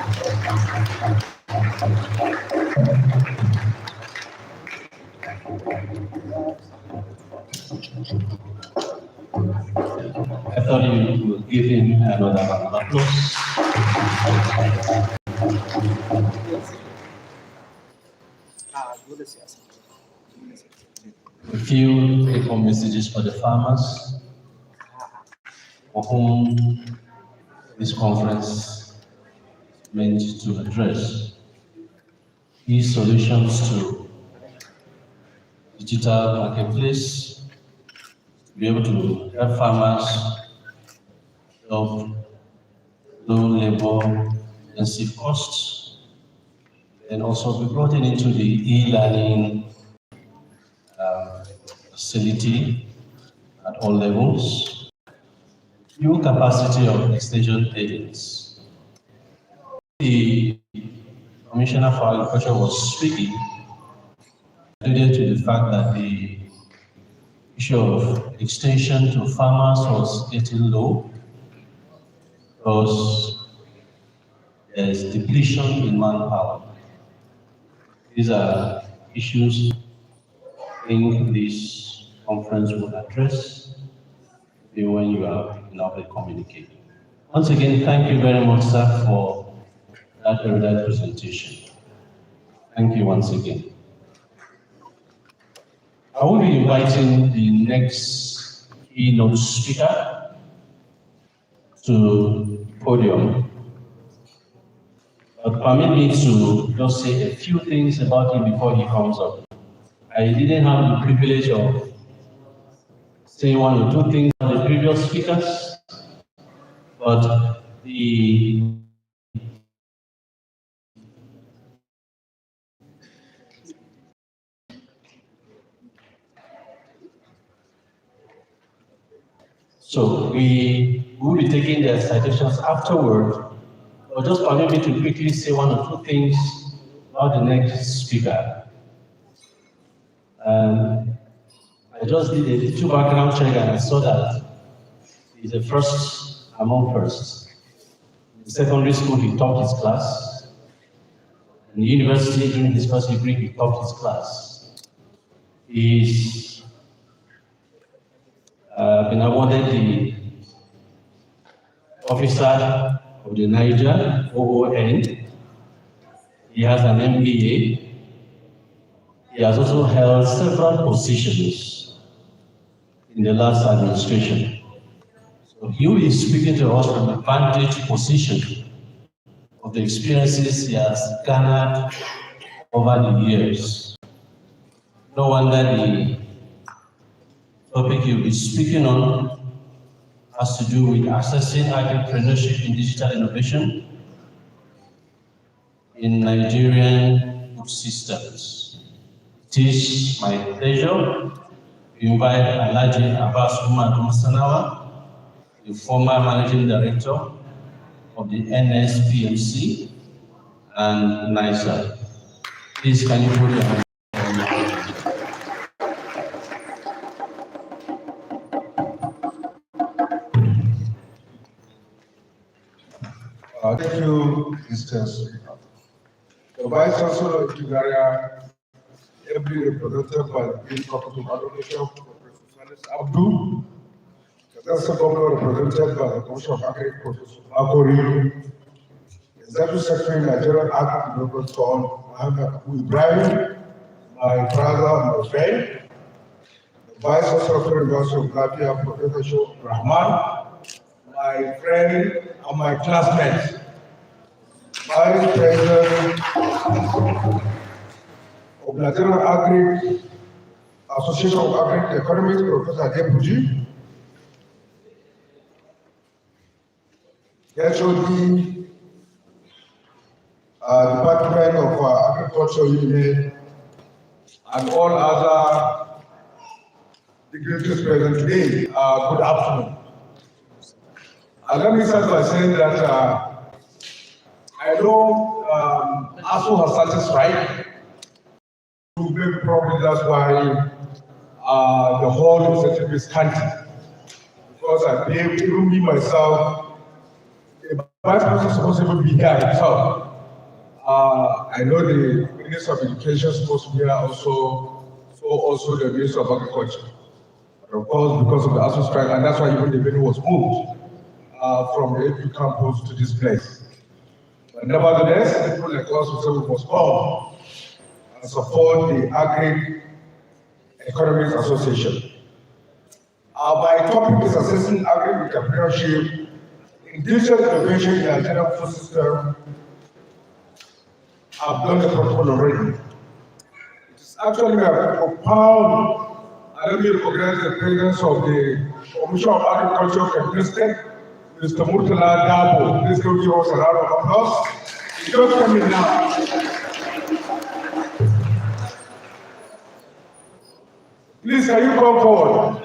I thought you would give him another round of applause. A few take-home messages for the farmers for whom this conference meant to address. These solutions to digital marketplace to be able to help farmers help low labor intensive costs, and also be brought into the e-learning facility at all levels. New capacity of extension agents. The Commissioner for Agriculture was speaking, alluded to the fact that the issue of extension to farmers was getting low because there's depletion in manpower. These are issues I think this conference will address when you are in public communicating. Once again, thank you very much, sir, for that erudite presentation. Thank you once again. I will be inviting the next keynote speaker to the podium. But permit me to just say a few things about him before he comes up. I didn't have the privilege of saying one or two things on the previous speakers, but so we will be taking their citations afterward, but just permit me to quickly say one or two things about the next speaker. I just did a little background check and I saw that he's the first among firsts. In secondary school, he topped his class. In university, during his first degree, he topped his class. He's been awarded the Officer of the Niger, OON. He has an MBA. He has also held several positions in the last administration. So he will be speaking to us from the vantage position of the experiences he has garnered over the years. No wonder the topic he'll be speaking on has to do with accessing entrepreneurship in digital innovation in Nigerian food systems. It is my pleasure to invite Alhaji Ahmadu Masanawa, the former Managing Director of the NSPMC and NISA. Please, can you put your hand on? Thank you, Mr. Speaker. The Vice Chancellor of Zaria, ably represented by the Dean of Education, Professor Ahmadu, the Assistant Governor represented by the Commissioner of Agriculture, Professor Akori, Executive Secretary, Nigerian Agricultural Development Fund, Ahmadu Ibrahim, my brother, my friend, the Vice Chancellor of the University of Latvia, Professor Rahman, my friend and my classmates, Vice President of Nigerian Agri Association of Agri Economists, Professor Deputy, HOD, Department of Agriculture Unit, and all other dignitaries present today. Good afternoon. Let me start by saying that I know ASU has started strike. Maybe probably that's why the whole is a little bit scanty. Because I believe even me myself, the vice president is supposed to be here himself. I know the Minister of Education is supposed to be here also, so also the Minister of Agriculture. But of course, because of the ASU strike, and that's why even the venue was moved from the AP campus to this place. But nevertheless, people like us will say we must come and support the Agri-Economics Association. My topic is assessing agri-entrepreneurship in digital innovation in the Nigerian food system. I've done the protocol already. It is actually a profound, I don't really recognize the presence of the Commissioner of Agriculture and President, Mr. Murtala Dabo. Please give us a round of applause. He just came in now. Please, can you come forward?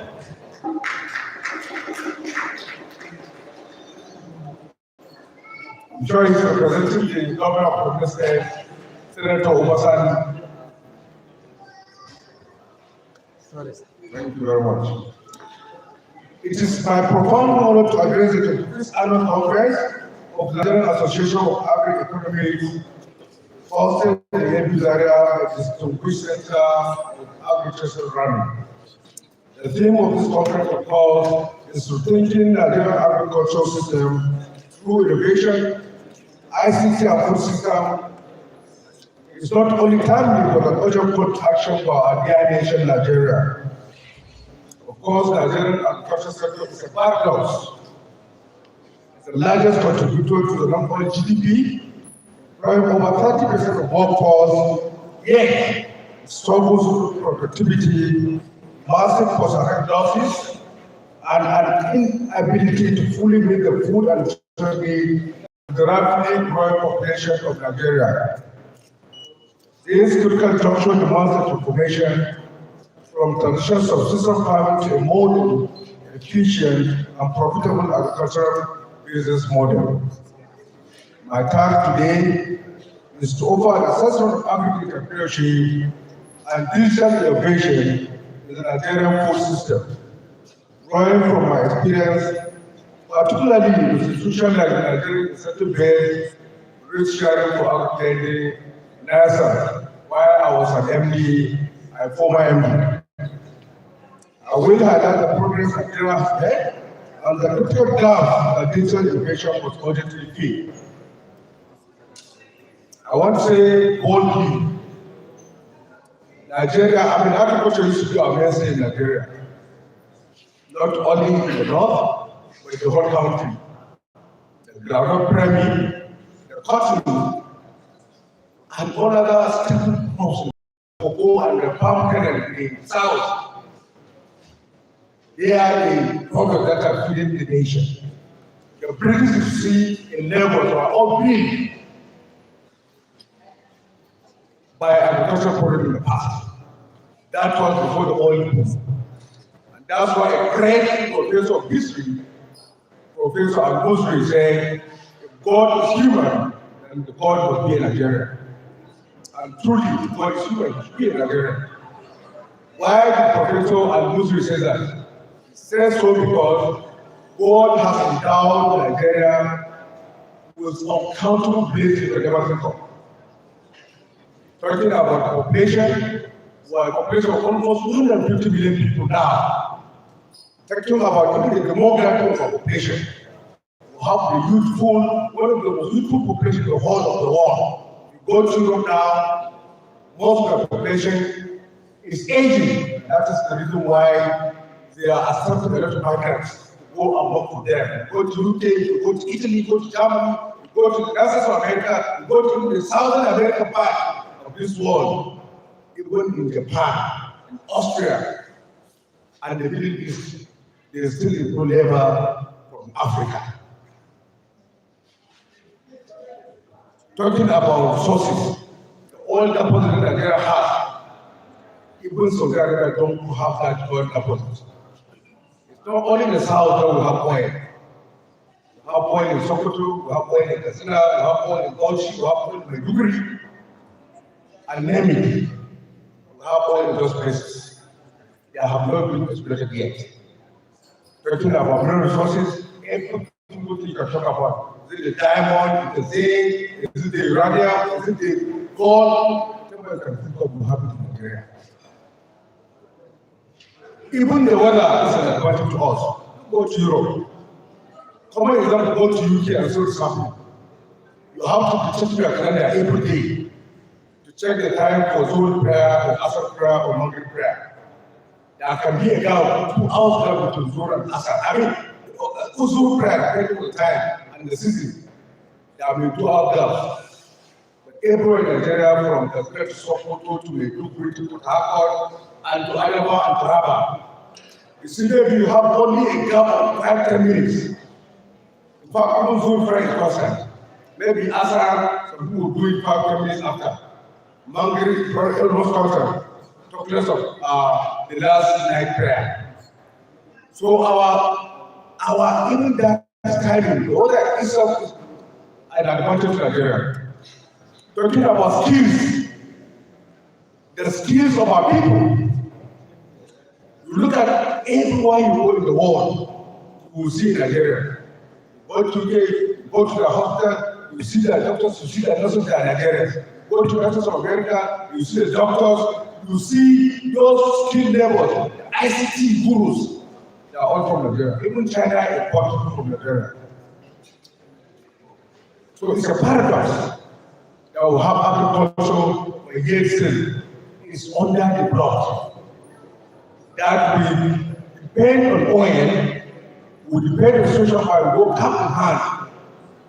I'm sure he's representing the governor of the state, Senator Obasan. Thank you very much. It is my profound honor to address the 25th annual conference of the Nigerian Association of Agri-Economics, hosted in the Zaria, distinguished center of agriculture running. The theme of this conference, of course, is rethinking the Nigerian agricultural system through innovation, ICT and food system. It's not only timely, but an urgent call to action for our dear nation, Nigeria. Of course, the Nigerian agriculture sector is a paradox. It's the largest contributor to the national GDP, employing over 30% of workforce, yet it struggles with productivity, massive post-harvest losses, and an inability to fully meet the food and nutrition needs of the rapidly growing population of Nigeria. This critical juncture demands a transformation from traditional subsistence farming to a modern, efficient, and profitable agricultural business model. My task today is to offer an assessment of agri-entrepreneurship and digital innovation in the Nigerian food system. Drawing from my experience, particularly with institutions like the Nigerian Incentive-Based Risk Sharing for Agri-Lending, NASA, while I was an MD, a former MD. I will highlight the progress Nigeria has made and the critical gaps that digital innovation was urgently filled. I want to say boldly, Nigeria, agriculture used to be our mainstay in Nigeria. Not only in the north, but in the whole country. The groundnut premium, the cotton, and all other staple crops, cocoa and the palm kernel in the south. They are the products that are feeding the nation. The bridges you see in Lagos are all built by agricultural products in the past. That was before the oil boom. And that's why a great professor of history, Professor Ahmadu, said, if God is human, then the God must be a Nigerian. And truly, if God is human, he should be a Nigerian. Why did Professor Ahmadu say that? He says so because God has endowed Nigeria with uncountable blessings we never think of. Talking about the population, we are a population of almost 150 million people now. Talking about even the demographic of our population, we have the youthful, one of the most youthful population in the whole of the world. You go to Europe now, most of the population is aging. That is the reason why they are accepting a lot of migrants to go and work for them. You go to UK, you go to Italy, you go to Germany, you go to the rest of America, you go to the Southern American part of this world, even in Japan, in Austria, and the Middle East, there is still a good labor from Africa. Talking about resources, the oil deposit that Nigeria has, if even Saudi Arabia don't have that oil deposit. It's not only in the south that we have oil. We have oil in Sokoto, we have oil in Katsina, we have oil in Bauchi, we have oil in Maiduguri, and name it. We have oil in those places. They have not been exploited yet. Talking about mineral resources, everything you can talk about. Is it the diamond, is it the zinc, is it the uranium, is it the gold? Everybody can think of what happened in Nigeria. Even the weather is an advantage to us. Go to Europe. Common example, go to UK and so something. You have to check your calendar every day to check the time for Zohar prayer, or Asr prayer, or Maghrib prayer. There can be a gap, 2 hours gap between Zohar and Asr. I mean, Zohar prayer, depending on the time and the season, there may be 2 hours gap. But everywhere in Nigeria, from Katsina to Sokoto to Maiduguri to Port Harcourt and to Adamawa and Taraba, you see that you have only a gap of 5-10 minutes. In fact, even Zohar prayer is constant. Maybe Asr, some people will do it 5-10 minutes after. Maghrib is almost constant. Talk less of the last night prayer. So our even that timing, all that is an advantage to Nigeria. Talking about skills, the skills of our people. You look at everywhere you go in the world, you will see Nigeria. Go to UK, go to the hospital, you see the doctors, you see the nurses, they are Nigerians. Go to the United of America, you see the doctors, you see those skilled labor, ICT gurus, they are all from Nigeria. Even China imports people from Nigeria. So it's a paradox that we have agriculture, but yet still it's under the blood. That we depend on oil, we depend on social power, we go hand in hand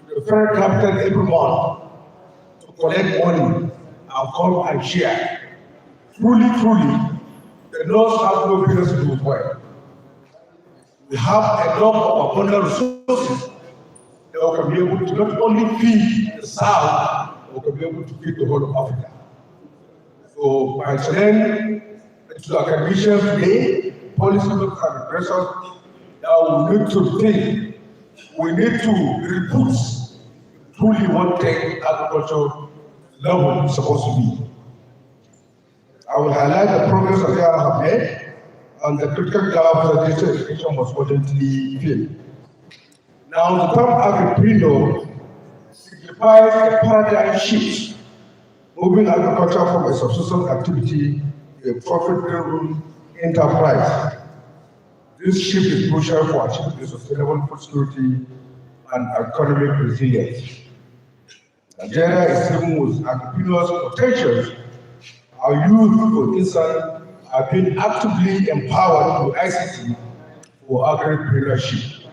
to the federal capital every month to collect money and come and share. Truly, the North has no business to do with oil. We have enough of abundant resources that we can be able to not only feed the South, but we can be able to feed the whole of Africa. So by extending to the academicians today, policymakers and professors, that we need to think, we need to reboot truly what tech agriculture level is supposed to be. I will highlight the progress that Zaria have made and the critical gap that digital education was urgently filled. Now, the term agripreneur signifies a paradigm shift, moving agriculture from a subsistence activity to a profit-driven enterprise. This shift is crucial for achieving sustainable food security and economic resilience. Nigeria is driven with entrepreneurial potentials. Our youth, for instance, have been actively empowered through ICT for agripreneurship.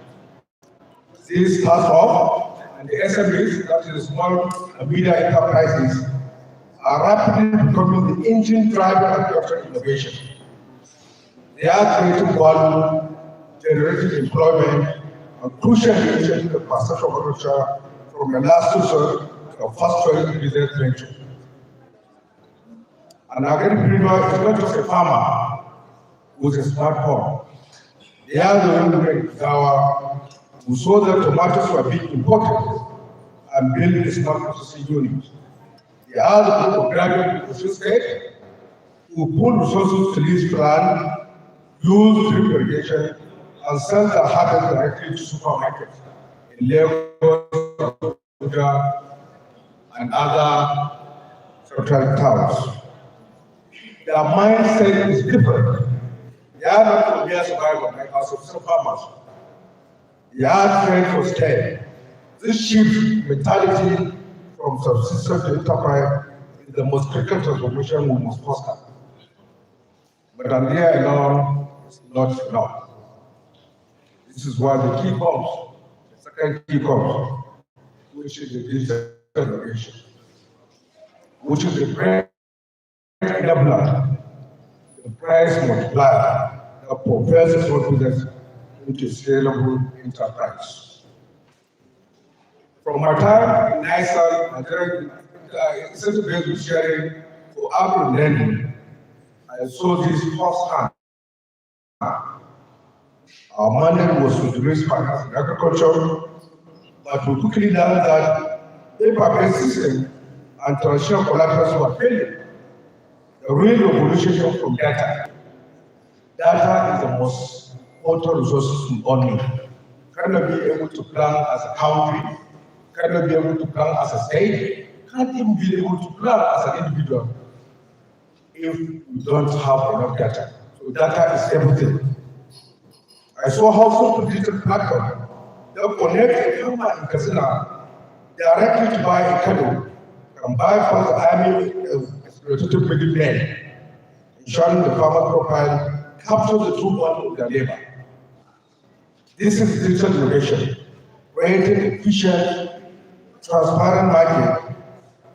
This starts off, and the SMEs, that is small and medium enterprises, are rapidly becoming the engine driving agricultural innovation. They are creating value, generating employment, and crucially changing the perception of agriculture from a last resort to a first-choice business venture. An agripreneur is not just a farmer with a smartphone. They are the women in Zaria who saw that tomatoes were being imported and built a smart processing unit. They are the group of graduates in the state who put resources to lease land, use drip irrigation, and sell their harvest directly to supermarkets in Lagos, Abuja, and other central towns. Their mindset is different. They are not for mere survival like our subsistence farmers. They are trained for stay. This shift mentality from subsistence to enterprise is the most critical transformation we must foster. But idea alone is not enough. This is why the key comes, the second key comes, which is the digital innovation, which is the great enabler, the price multiplier that propels small business into scalable enterprise. From my time in ISA, Nigerian Institute-based sharing for urban learning, I saw this firsthand. Our mandate was to raise finance in agriculture, but we quickly learned that paper-based system and traditional collaterals were failing. The real revolution comes from data. Data is the most important resource we all need. Cannot be able to plan as a country, cannot be able to plan as a state, can't even be able to plan as an individual if we don't have enough data. So data is everything. I saw how simple digital platform that connects a farmer in Katsina directly to buy a cattle, can buy from the army exploitative middlemen, ensuring the farmer profile captures the true value of their labor. This is digital innovation, creating efficient, transparent market.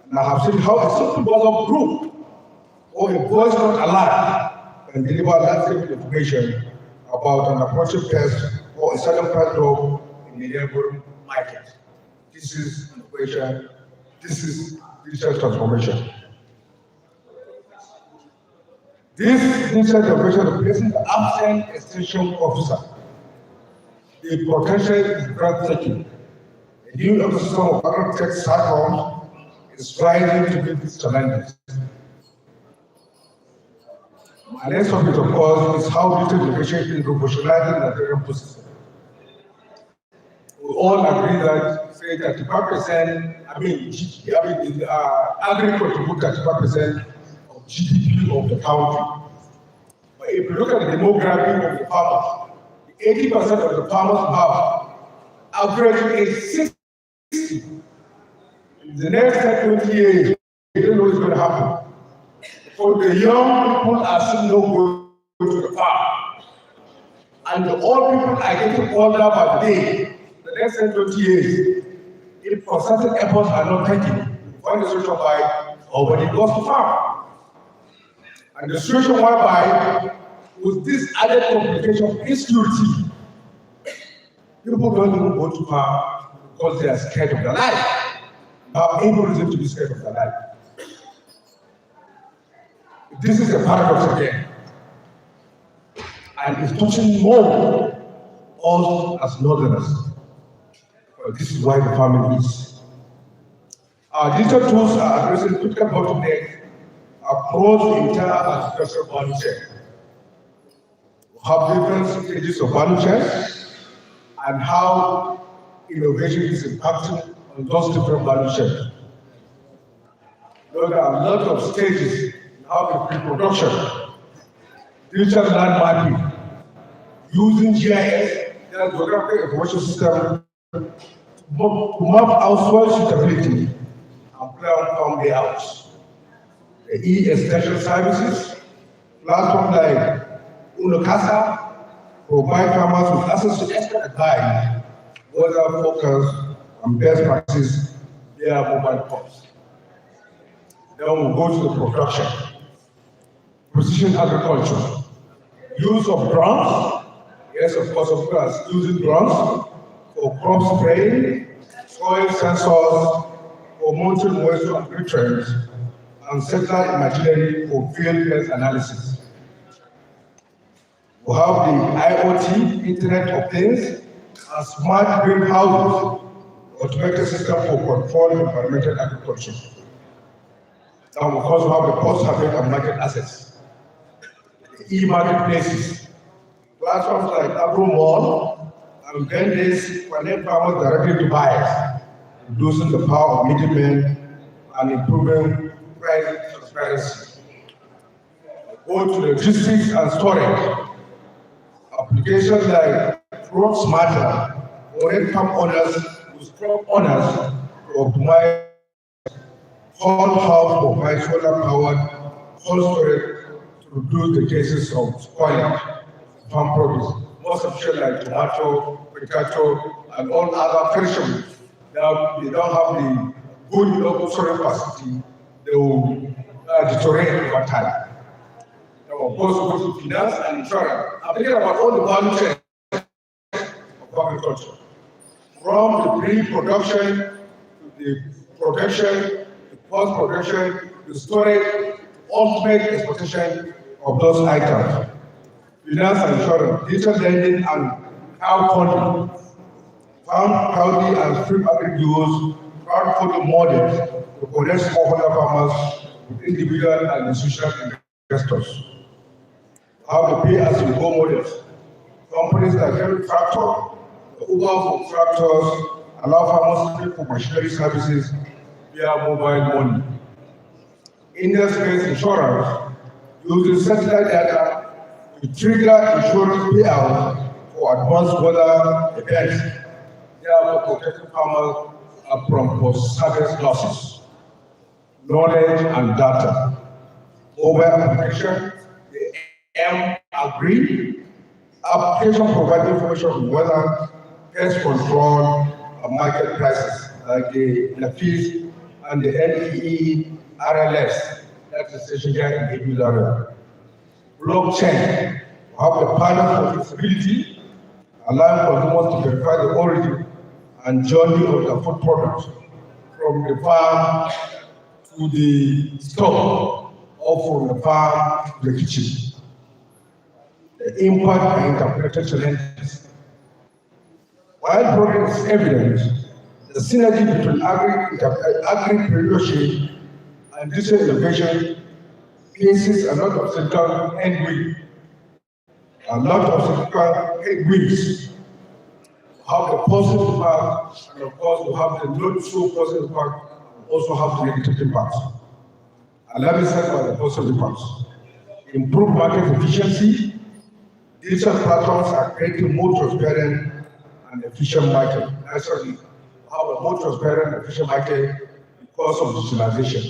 And I have seen how a simple WhatsApp group or a voice note alert can deliver landscape information about an approaching pest or a sudden price drop in the neighboring market. This is innovation. This is digital transformation. This digital transformation replaces the absent extension officer. The potential is breathtaking. A new ecosystem of agri-tech platforms is striving to meet these challenges. My next topic, of course, is how digital innovation is revolutionizing the Nigerian food system. We all agree that, say, 35%, agriculture contributes 35% of GDP of the country. But if you look at the demography of the farmers, 80% of the farmers have average age 60. In the next 20 years, you don't know what's going to happen. For the young people are still not going to the farm. And the old people are getting older by the day. The next 20 years, if concerted efforts are not taken, you find a solution by nobody goes to farm. And the situation whereby, with this added complication of insecurity, people don't even go to farm because they are scared of their life. Have every reason to be scared of their life. This is a paradox again. And it's touching more us as northerners. This is why the family is. Our digital tools are addressing critical bottlenecks across the entire agricultural value chain. We have different stages of value chain and how innovation is impacting on those different value chains. There are a lot of stages now in pre-production, digital land mapping, using GIS, the Geographic Information System, to map out soil suitability and plan farm layouts. The e-extension services, platforms like Unocasa, provide farmers with access to expert advice, weather focus, and best practices via mobile phones. Then we'll go to the production. Precision agriculture. Use of drones. Yes, of course, of course, using drones for crop spraying, soil sensors, for monitoring moisture and nutrients, and satellite imagery for field-based analysis. We have the IoT, Internet of Things, and smart greenhouses, automated system for controlled environmental agriculture. And we also have the post-harvest and market access, the e-marketplaces, platforms like AgroMall and vendors connect farmers directly to buyers, reducing the power of middlemen and improving price transparency. Go to logistics and storage. Applications like Crop Smarter connect farm owners with crop owners to optimize whole house provide solar-powered cold storage to reduce the cases of spoiling farm produce, most especially like tomato, potato, and all other perishables. Now, they don't have the good local storage facility, they will deteriorate over time. Now, of course, we go to finance and insurance. I'm thinking about all the value chain of agriculture, from the pre-production to the production, the post-production, the storage, ultimate exportation. of those items. Finance and insurance, digital lending and crowdfunding, farm and street agri-use, crowdfunding models to connect smallholder farmers with individual and institutional investors. How to pay as you go models. Companies that carry tractor, the Uber for tractors, allow farmers to pay for machinery services via mobile money. Index-based insurance uses satellite data to trigger insurance payouts for advanced weather events, therefore protecting farmers from post-harvest losses. Knowledge and data. Mobile application, the M-Agri application provides information on weather, pest control, and market prices, like the fees and the NAAE RLS, that's the station here in the area. Blockchain, have the panel for flexibility, allowing consumers to verify the origin and journey of the food products from the farm to the store or from the farm to the kitchen. The impact and interpreted challenges. While progress is evident, the synergy between agri-entrepreneurship and digital innovation faces a lot of significant headwinds. Have the positive impact, and of course, we have the not so positive impact, and also have the negative impact. And let me start by the positive impacts. Improve market efficiency. Digital platforms are creating more transparent and efficient market. Naturally, have a more transparent and efficient market because of digitalization.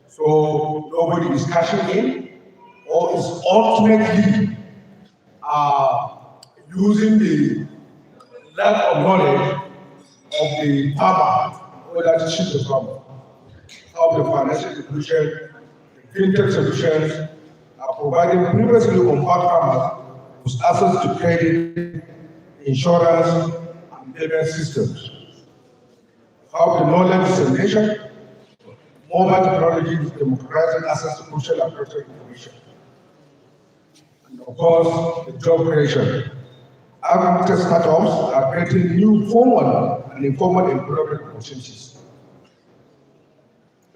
So nobody is cashing in or is ultimately using the lack of knowledge of the farmer in order to cheat the farmer. How the financial institutions, the fintech solutions are providing previously unbanked farmers with access to credit, insurance, and payment systems. How the knowledge dissemination, mobile technology is democratizing access to crucial and critical information. And of course, the job creation. Agriculture startups are creating new formal and informal employment opportunities.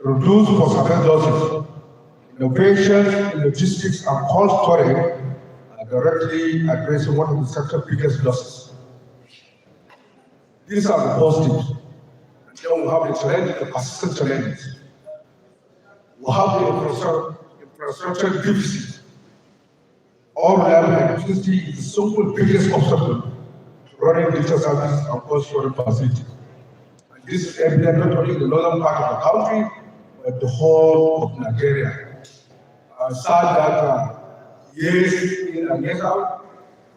Reduce post-harvest losses. Innovations in logistics and cold storage are directly addressing one of the sector's biggest losses. These are the positives. And then we have the challenges, the persistent challenges. We have the infrastructure deficit. All reliable electricity is the single biggest obstacle to running digital services and cost-sharing facilities. And this is evident not only in the northern part of the country, but the whole of Nigeria. Sad that years in and years out,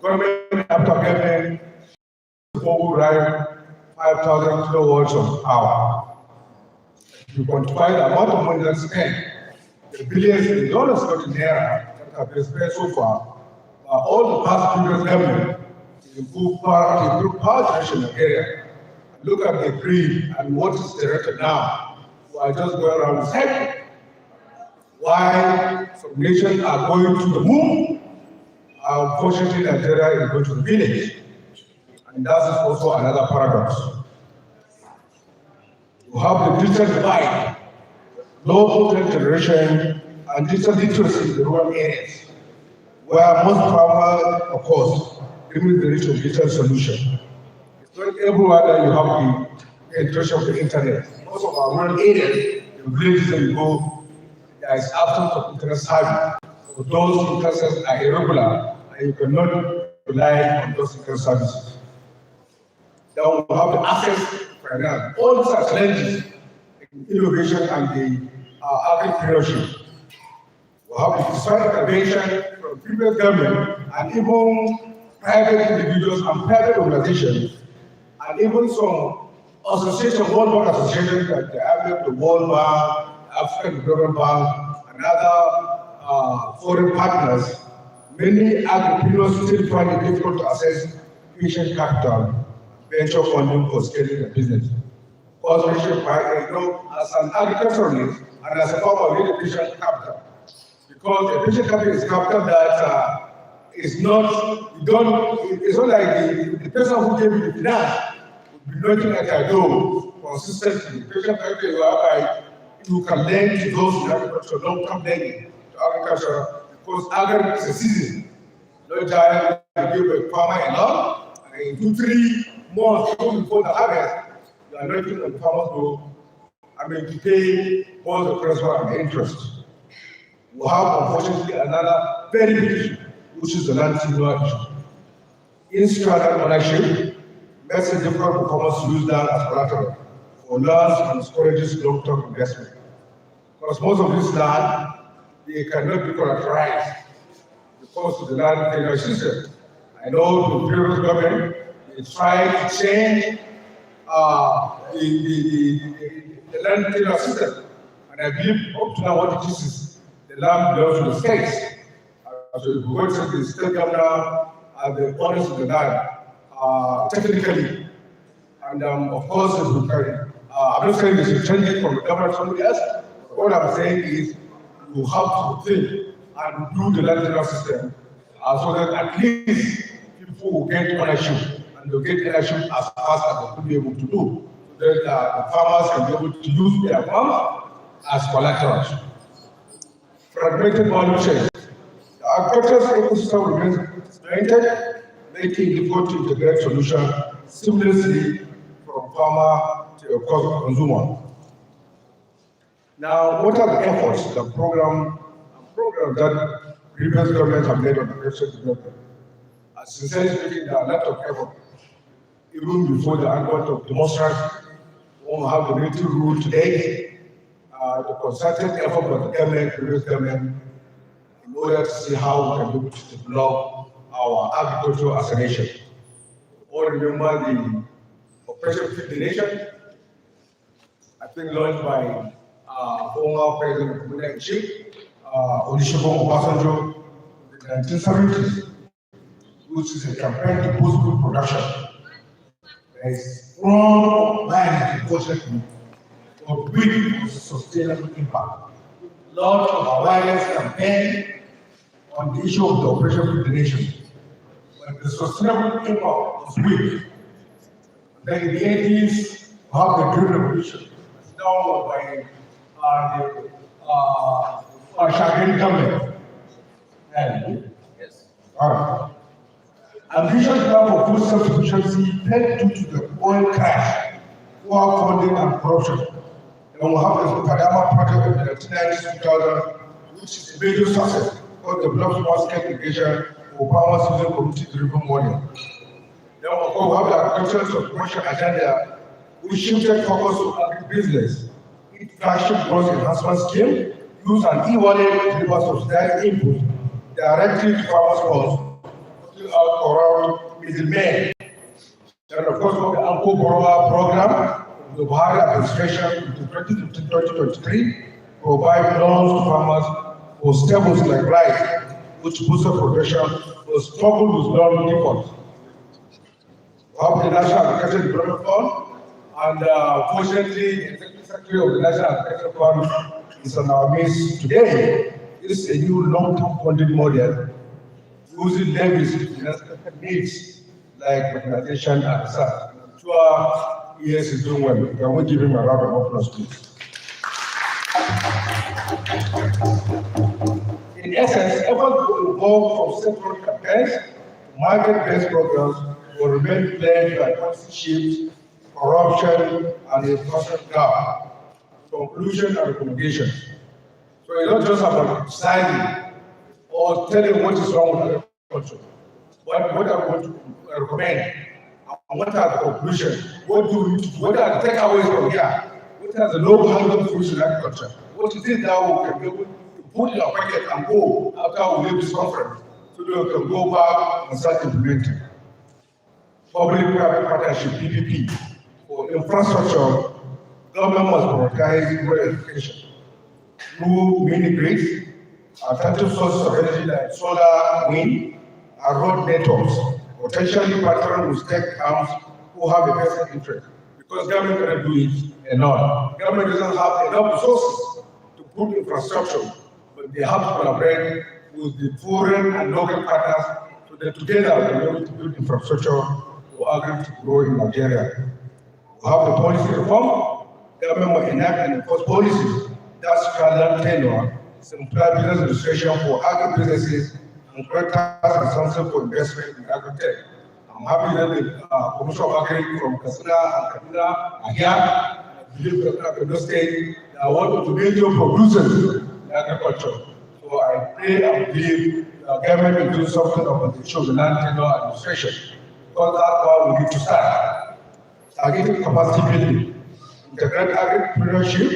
government after government override 5,000 kilowatts of power. If you quantify the amount of money that's spent, the billions in dollars not in naira that have been spent so far, all the past previous government to improve power generation in Nigeria. Look at the grid and what is directed now. We are just going around the circle. Why some nations are going to the moon, unfortunately Nigeria is going to the village. And that is also another paradox. You have the digital divide, low content generation, and digital literacy in the rural areas, where most farmers, of course, limit the reach of digital solution. It's not everywhere that you have the penetration of the internet. Most of our rural areas, the villages that you go, there is absence of internet service. So those internet services are irregular, and you cannot rely on those internet services. Then we have the access to finance. All these are challenges in innovation and the agriculture. We have the decided intervention from previous government and even private individuals and private organizations, and even some associations, World Bank associations like the IMF, the World Bank, African Development Bank, and other foreign partners. Many agripreneurs still find it difficult to access patient capital, venture funding for scaling their business. Because as an agriculturalist and as a farmer, we need patient capital. Because efficient capital is capital that is not, you don't, it's not like the person who gave you the finance will be looking at your door consistently. Efficient capital is whereby you can lend to those in agriculture, long-term lending to agriculture, because agriculture is a season. No time you give a farmer a loan, and in 2-3 months before the harvest, you are looking at the farmers to pay both the principal and the interest. We have, unfortunately, another very big issue, which is the land tenure issue. Institutional ownership makes it difficult for farmers to use land as collateral for lands and discourages long-term investment. Because most of this land, they cannot be collateralized because of the land tenure system. I know the previous government, they tried to change the land tenure system. And I believe up to now what it is the land belongs to the states. So if we go to the state governor and the owners of the land, technically, and of course, I'm not saying they should change it from the government to somebody else. What I'm saying is you have to think and do the land tenure system so that at least people will get ownership and they'll get ownership as fast as they could be able to do. So that the farmers can be able to use their farms as collateral. Fragmented value chain. The agricultural ecosystem remains fragmented, making it difficult to integrate solutions seamlessly from farmer to a consumer. Now, what are the efforts, the program that previous governments have made on the agricultural development? As sincerely speaking, there are a lot of effort. Even before the advent of demonstrants, we won't have the military rule today. The concerted effort by the government, previous government, in order to see how we can be able to develop our agriculture as a nation. All remember the Operation Feed the Nation, I think launched by former President of the Commander-in-Chief, Olusegun Obasanjo, in the 1970s, which is a campaign to boost food production. There is strong line, unfortunately, of big sustainable impact. Lot of awareness campaign on the issue of the Operation Feed the Nation. But the sustainable impact was weak. Then in the 80s, we have the Green Revolution, done by the Shagari government. And yes. Ambitious plan for food self-sufficiency led due to the oil crash, poor funding and corruption. And we have the Kadama project in the 1990s, 2000, which is a major success because develops small-scale irrigation for farmers using community-driven model. Then of course, we have the agricultural transformation agenda, which shifted focus to agribusiness. Its flagship growth enhancement scheme used an e-wallet to deliver subsidized input directly to farmers' funds, putting out around middlemen. Then of course, we have the Anko Borrower program, the Buhari administration between 2015-2023 provide loans to farmers for staples like rice, which boosted production, but struggled with loan default. We have the National Agricultural Development Fund, and fortunately, the Executive Secretary of the National Agricultural Fund is on our midst today. This is a new long-term funding model using levies to needs like mechanization and research. I'm sure ES is doing well. Can we give him a round of applause, please? In essence, efforts will evolve from sectoral campaigns to market-based programs will remain plagued by policy shifts, corruption, and infrastructure gap, conclusion and recommendation. So it's not just about deciding or telling what is wrong with agriculture, but what I want to recommend. What are the conclusions? What are the takeaways from here? What are the low-hanging fruits in agriculture? What is it that we can be able to put in our pocket and go after we leave this conference so that we can go back and start implementing? Public-private partnership, PPP, for infrastructure, government must prioritize rural education. Through mini-grids, alternative sources of energy like solar, wind, and road networks, potentially partnering with tech arms who have a vested interest. Because government cannot do it alone. Government doesn't have enough resources to put infrastructure, but they have to collaborate with the foreign and local partners so that together we are able to build infrastructure for agri to grow in Nigeria. We have the policy reform, government will enact and enforce policies that shall learn tenure, simplify business registration for agri businesses, and correct tax and sanctions for investment in agri-tech. I'm happy that the Commission of Agri from Katsina and Kaduna are here. I believe that Kaduna State are one of the major producers in agriculture. So I pray and believe the government will do something about the issue of the land tenure administration, because that's why we need to start. Targeting capacity building, integrate agripreneurship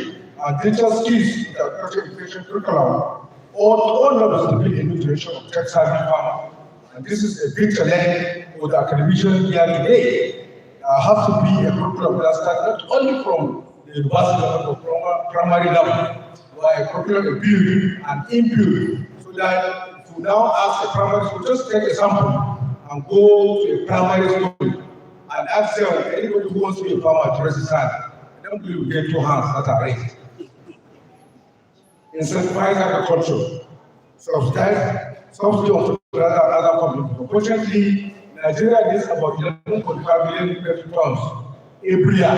and digital skills in the agriculture education curriculum, all levels to build a new generation of tech-savvy farmers. And this is a big challenge for the academician here today. There has to be a curriculum that starts not only from the university level, but primary level, where a curriculum is built and inbuilt, so that if you now ask the primary school, just take a sample and go to a primary school and ask them, anybody who wants to be a farmer to raise his hand. I don't believe we get 2 hands that are raised. Incentivize agriculture, subsidy of other companies. Unfortunately, Nigeria needs about 11.5 million metric tons every year.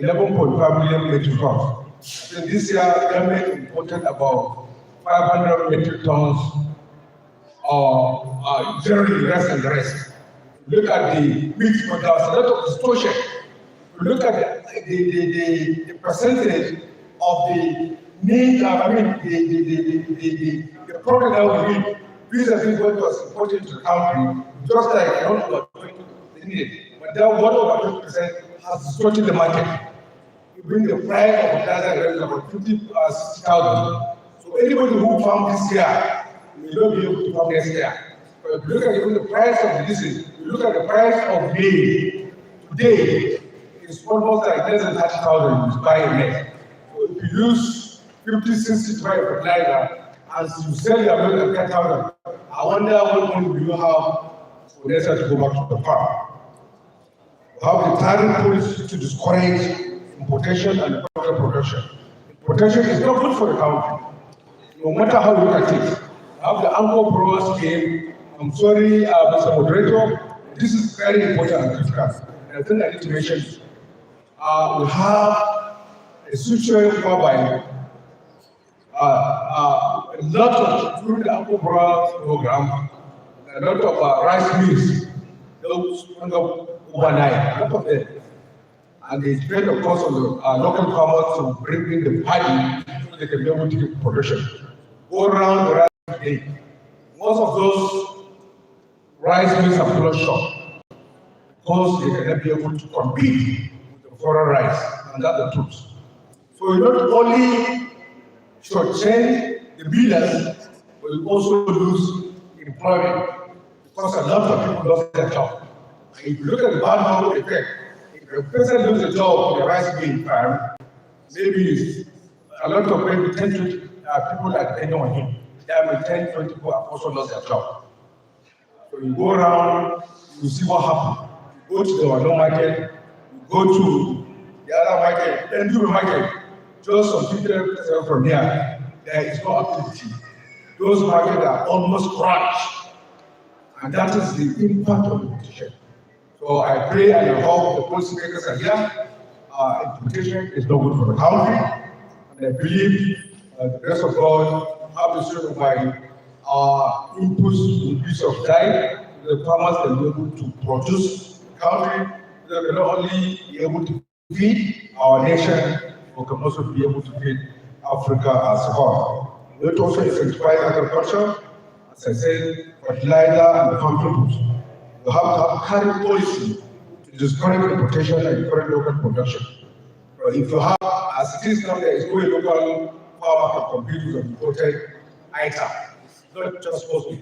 11.5 million metric tons. So this year, government imported about 500 metric tons of generally rice and the rest. Look at the meat, but there's a lot of distortion. Look at the percentage of the need, the product that we need. Vis-a-vis what was imported to the country, just like 1 over 20 needed. But then 1 over 20% has distorted the market. You bring the price of fertilizer about 60,000. So anybody who farm this year may not be able to farm next year. But if you look at even the price of diesel, you look at the price of maize today, it's almost like less than 30,000 to buy a maize. So if you use 50, 60 to buy a fertilizer, and you sell your milk at 10,000, I wonder what money will you have for next year to go back to the farm. We have the tariff policy to discourage importation and local production. Importation is not good for the country, no matter how you look at it. We have the anchor growers scheme. I'm sorry, Mr. Moderator, this is very important and critical. And I think I need to mention it. We have a situation whereby a lot of, through the Apple Growers program, a lot of rice mills, those sprung up overnight, a lot of them. And they spend the cost of the local farmers to bring in the paddy so they can be able to get production. Go around the rice today. Most of those rice mills are closed shop because they cannot be able to compete with the foreign rice, and that's the truth. So you not only shortchange the millers, but you also lose employment because a lot of people lost their job. And if you look at the bad number effect, if a person loses a job in the rice mill farm, maybe a lot of maybe 10 to people are depending on him. There are 10, 20 people have also lost their job. So you go around, you see what happens. You go to the Wano market, you go to the other market, then do the market. Just some people from here, there is no activity. Those markets are almost crushed. And that is the impact of importation. So I pray and I hope the policymakers are here. Importation is not good for the country. And I believe the rest of God have the strength by inputs in use of time. The farmers can be able to produce the country. They can not only be able to feed our nation, but can also be able to feed Africa as a whole. It also incentivize agriculture, as I said, fertilizer and farm inputs. You have to have a current policy to discourage importation and encourage local production. If you have, as it is now, there is no local farmer can compete with an imported item. It's not just possible.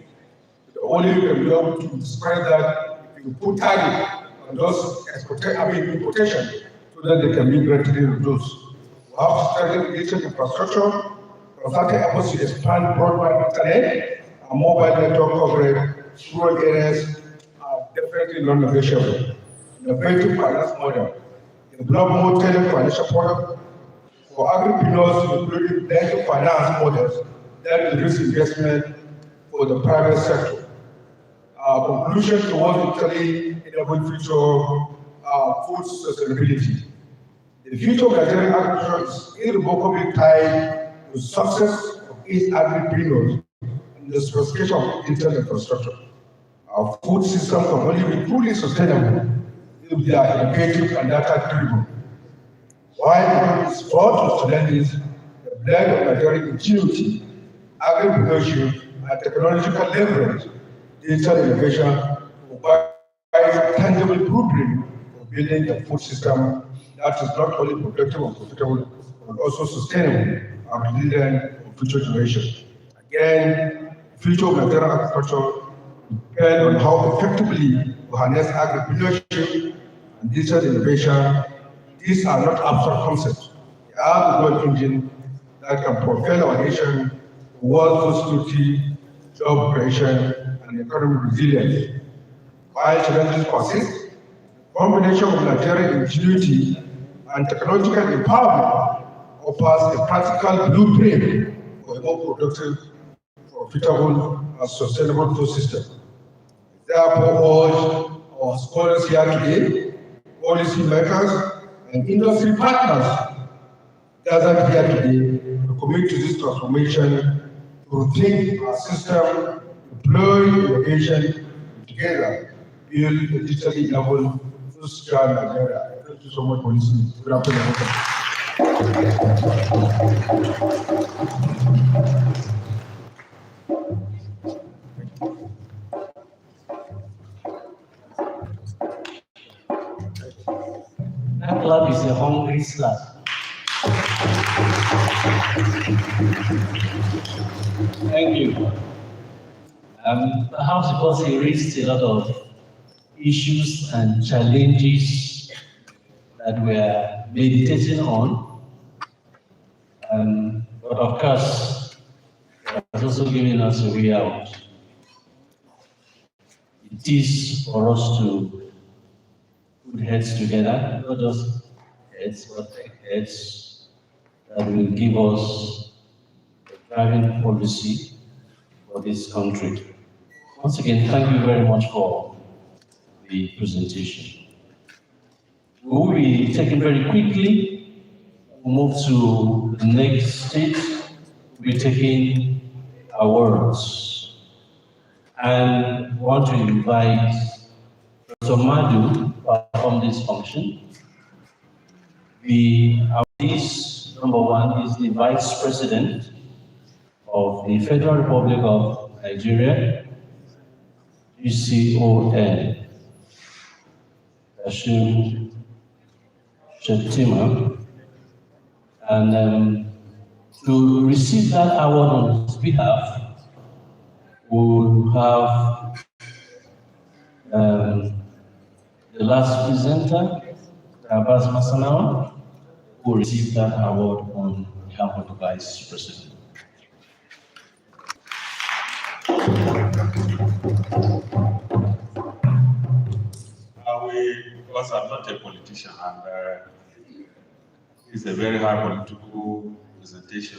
The only you can be able to discourage that if you put tariff on those importation, so that they can be greatly reduced. We have to strengthen irrigation infrastructure, consulting efforts to expand broadband internet and mobile network coverage. Rural areas are definitely non-negotiable. Innovative finance model, develop more tailored financial products for agripreneurs, including venture finance models that reduce investment for the private sector. Conclusion towards Italy enable future food sustainability. The future of Nigerian agriculture is irrevocably tied to the success of its agripreneurs and the sophistication of internet infrastructure. Our food system can only be truly sustainable if they are innovative and data-driven. While it is fraught with challenges, the blend of Nigerian ingenuity, agripreneurship, and technological leverage, digital innovation provides a tangible blueprint for building a food system that is not only productive and profitable, but also sustainable and resilient for future generations. Again, the future of Nigerian agriculture depends on how effectively we harness agripreneurship and digital innovation. These are not abstract concepts. They are the growth engine that can propel our nation towards food security, job creation, and economic resilience. While challenges persist, the combination of Nigerian ingenuity and technological empowerment offers a practical blueprint for a more productive, profitable, and sustainable food system. Therefore, urge our scholars here today, policy makers, and industry partners gathered here today to commit to this transformation, to rethink our system, deploy innovation, and together build a digitally enabled social Nigeria. Thank you so much for listening. Good afternoon. That club is a hungry slap. Thank you. Perhaps because he raised a lot of issues and challenges that we are meditating on. But of course, it has also given us a way out. It is for us to put heads together, not just heads, but heads that will give us a driving policy for this country. Once again, thank you very much for the presentation. We will be taken very quickly. We'll move to the next stage. We'll be taking awards. And we want to invite Professor Ahmadu to perform this function. The awardees, number one, is the Vice President of the Federal Republic of Nigeria, GCON, Kashim Shettima. And to receive that award on his behalf, we'll have the last presenter, Abbas Masanawa, who received that award on behalf of the Vice President. Because I'm not a politician, and it's a very high political presentation.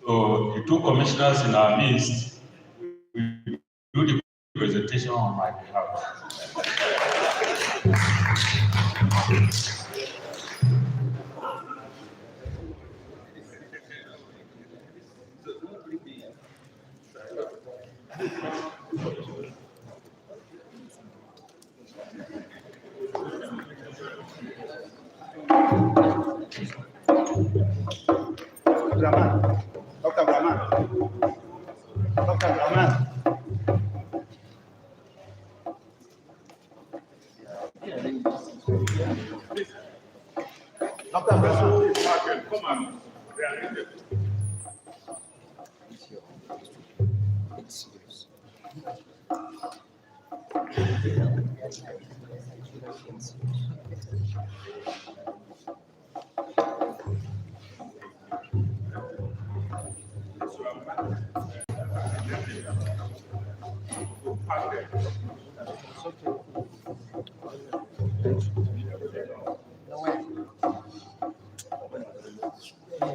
So the two commissioners in our midst will do the presentation on my behalf. Dr. Brahman. Dr. Brahman. Dr. Brahman. Come on. And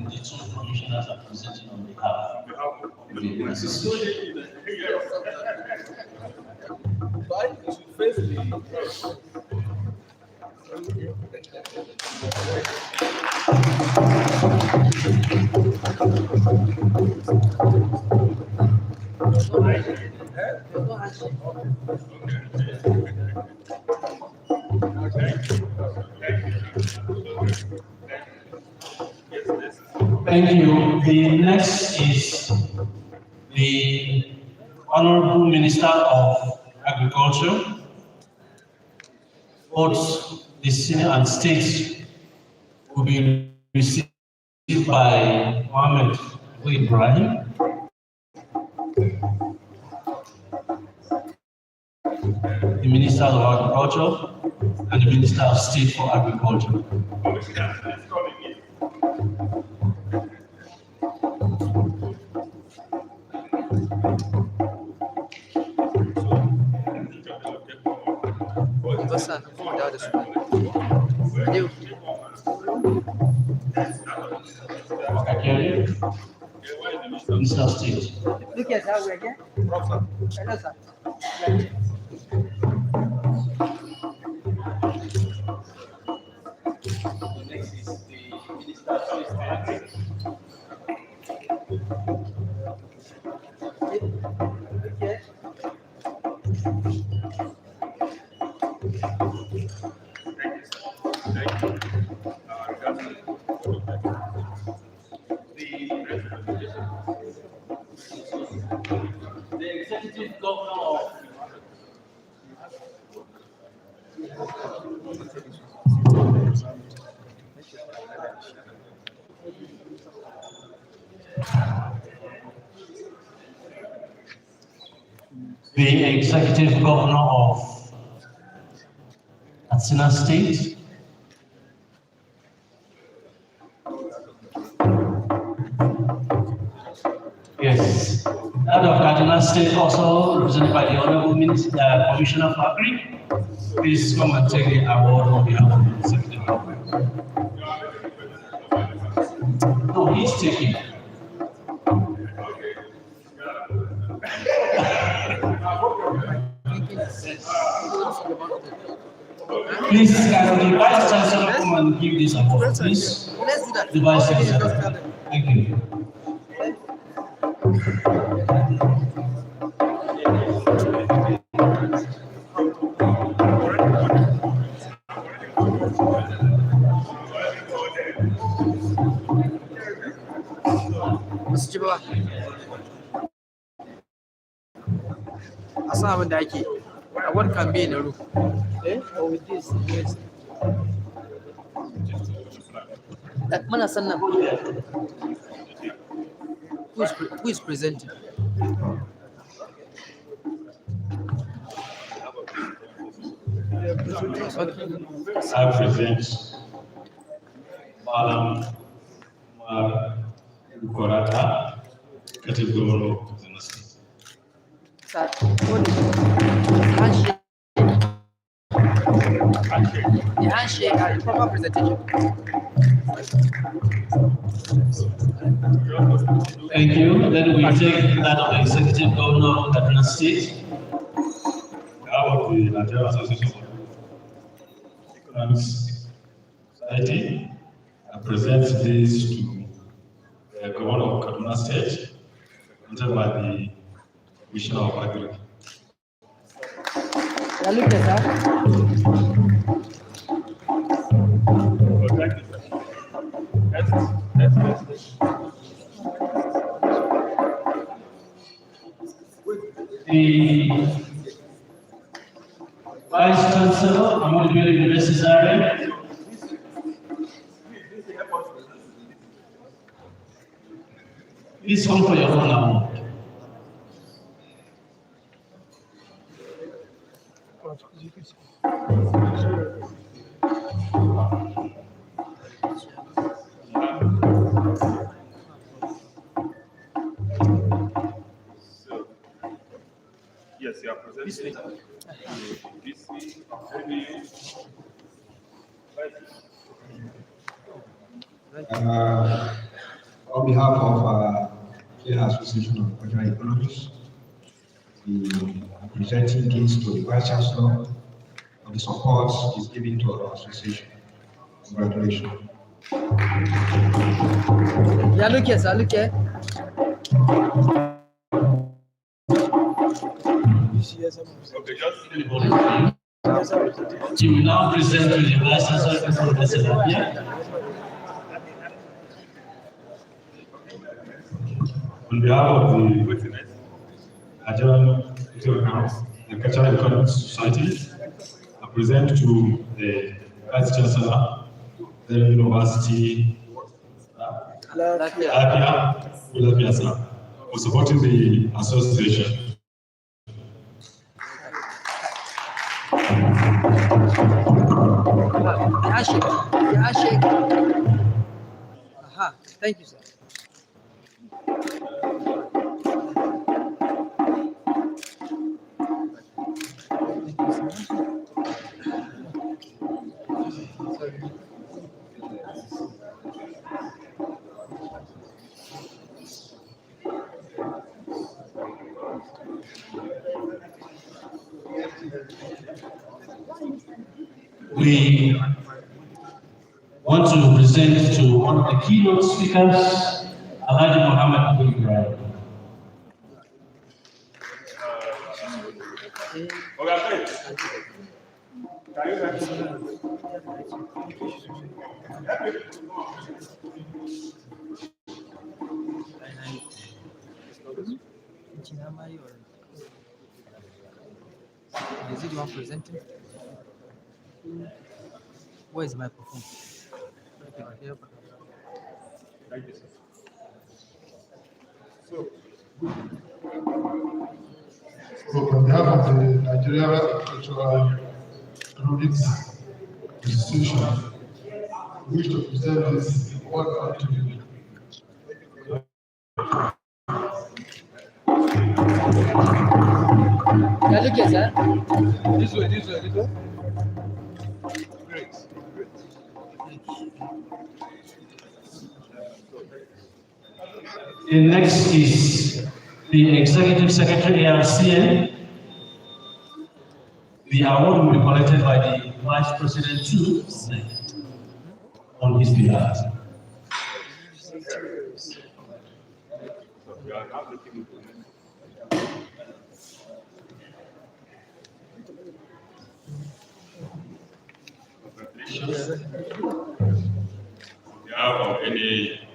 the two commissioners are presenting on behalf of the association. Thank you. The next is the Honorable Minister of Agriculture. Both the senior and state will be received by Mohammed Ibrahim. The Minister of Agriculture and the Minister of State for Agriculture. Minister of State. Look at that way again. Hello, sir. Next is the Minister of State. Okay. The Executive Governor of the Executive Governor of Katsina State. Yes, that of Katsina State also represented by the Honorable Minister, Commissioner for Agri. Please come and take the award on behalf of the Executive Government. No, he's taking. Please, can the Vice Chancellor come and give this award, please? Let's do that. The Vice Chancellor. Thank you. Basu ci ba. A san abin da ake. A wani kambe na ru. Or with this. Muna san nan. Who is presenting? I present Madam Korata, Executive Governor of Katsina State. Sir, what is the handshake? The handshake and the proper presentation. Thank you. Then we take that of the Executive Governor of Katsina State. Of the Nigerian Association of Economists Society, I present this to the Governor of Kaduna State, presented by the Commissioner of Agri. Look at that. The Vice Chancellor, Ahmadu University Zaria. Please come for your own award. Yes, you are presenting. On behalf of the Association of Nigerian Economists, we are presenting this to the Vice Chancellor for the support he's giving to our association. Congratulations. Yeah, look here, sir. Look here. Okay, just She will now present to the Vice Chancellor, Professor Zaria. On behalf of the Nigerian Cultural Economic Society, I present to the Vice Chancellor, the University, Latvia, sir, for supporting the association. Thank you, sir. We want to present to one of the keynote speakers, Ahmadu Ibrahim. Is it the one presenting? Where is the microphone? thank you, sir. So, on behalf of the Nigerian Cultural Economics Institution, we wish to present this award to you. Yeah, look here, sir. This way. Great. The next is the Executive Secretary RCN. The award will be collected by the Vice President too, on his behalf. Of NAAE.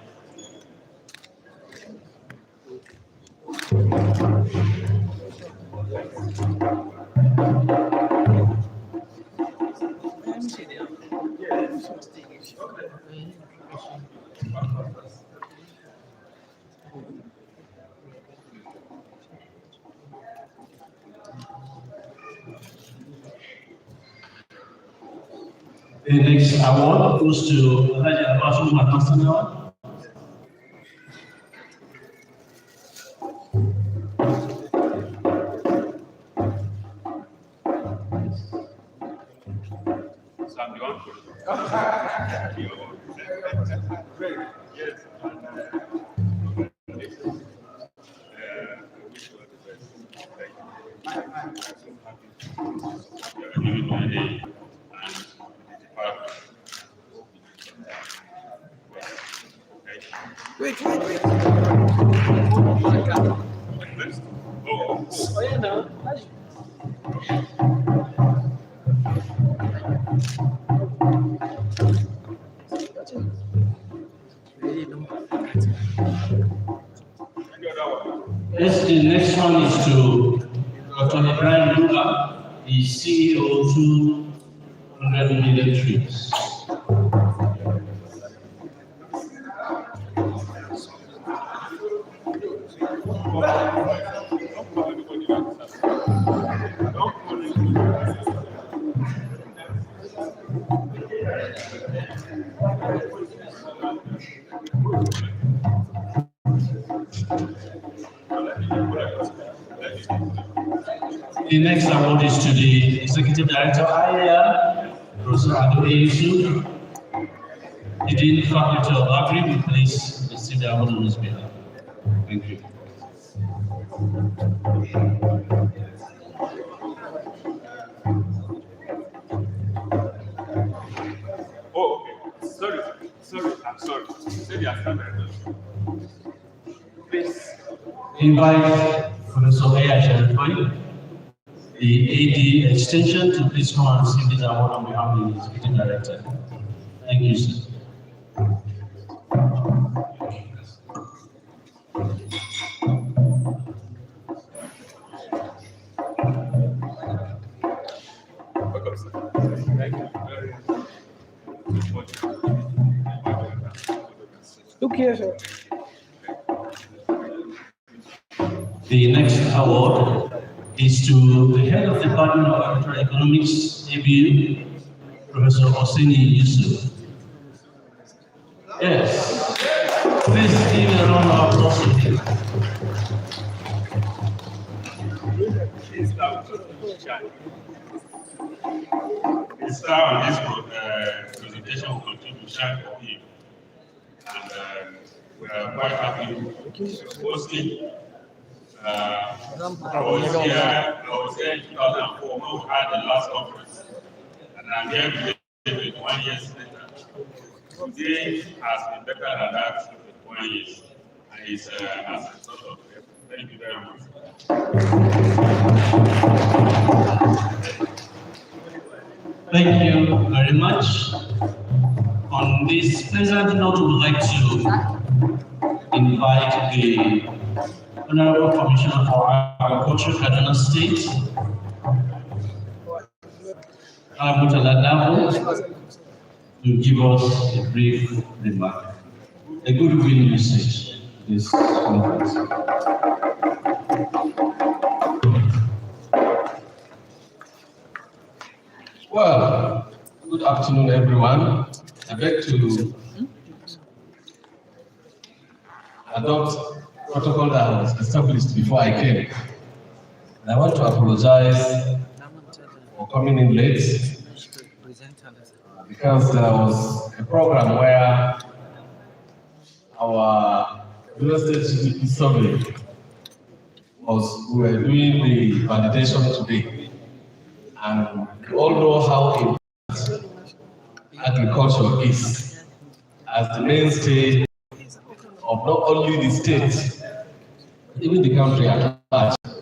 The next award goes to Ahmadu. Great. Yes. Wait. Oh, yeah, no. Yes, the next one is to Dr. Ibrahim Lula, the CEO of 200 million trees. The next award is to the Executive Director, IAR, Professor Ahmadu. The Dean Faculty of Agri will please receive the award on his behalf. Thank you. Oh, okay. Sorry, I'm sorry. Say the assistant. Please. Invite Professor Ayasha, the AD Extension, to please come and receive this award on behalf of the Executive Director. Thank you, sir. Welcome, sir. Thank you very much. Look here, sir. The next award is to the head of the Department of Agricultural Economics, ABU, Professor Osini Yusuf. Yes. Please give a round of applause to him. The star on this presentation will continue to shine for him. And we are quite happy. Mostly, I was here in 2004 when we had the last conference. And I'm here today 1 year later. Today has been better than that 1 year. And it's as a result of it. Thank you very much. Thank you very much. On this pleasant note, we would like to invite the Honorable Commissioner for Agriculture, Kaduna State, Ahmadu, to give us a brief remark, a goodwill message to this conference. Well, good afternoon, everyone. I beg to adopt protocol that was established before I came. And I want to apologize for coming in late because there was a program where our real estate GDP survey we were doing the validation today. And we all know how important agriculture is as the mainstay of not only the state, but even the country at large. The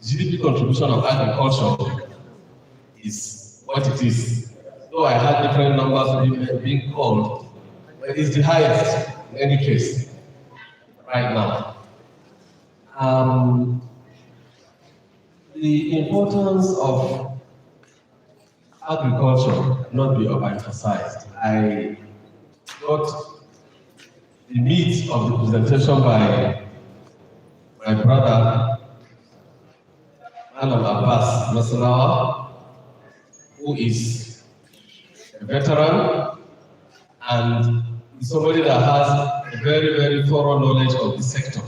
GDP contribution of agriculture is what it is. Though I had different numbers being called, but it's the highest in any case right now. The importance of agriculture cannot be overemphasized. I got the meat of the presentation by my brother, Malam Abbas Masalawa, who is a veteran and somebody that has a very, very thorough knowledge of the sector.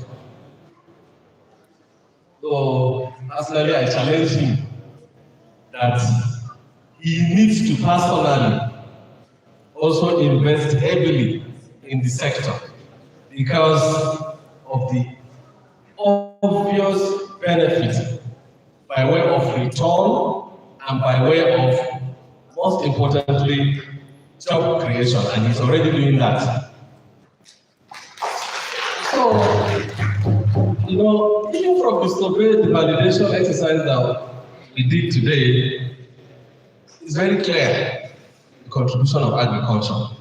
So, personally, I challenge him that he needs to personally also invest heavily in the sector because of the obvious benefit by way of return and by way of, most importantly, job creation, and he's already doing that. So, even from the survey, the validation exercise that we did today, it's very clear the contribution of agriculture.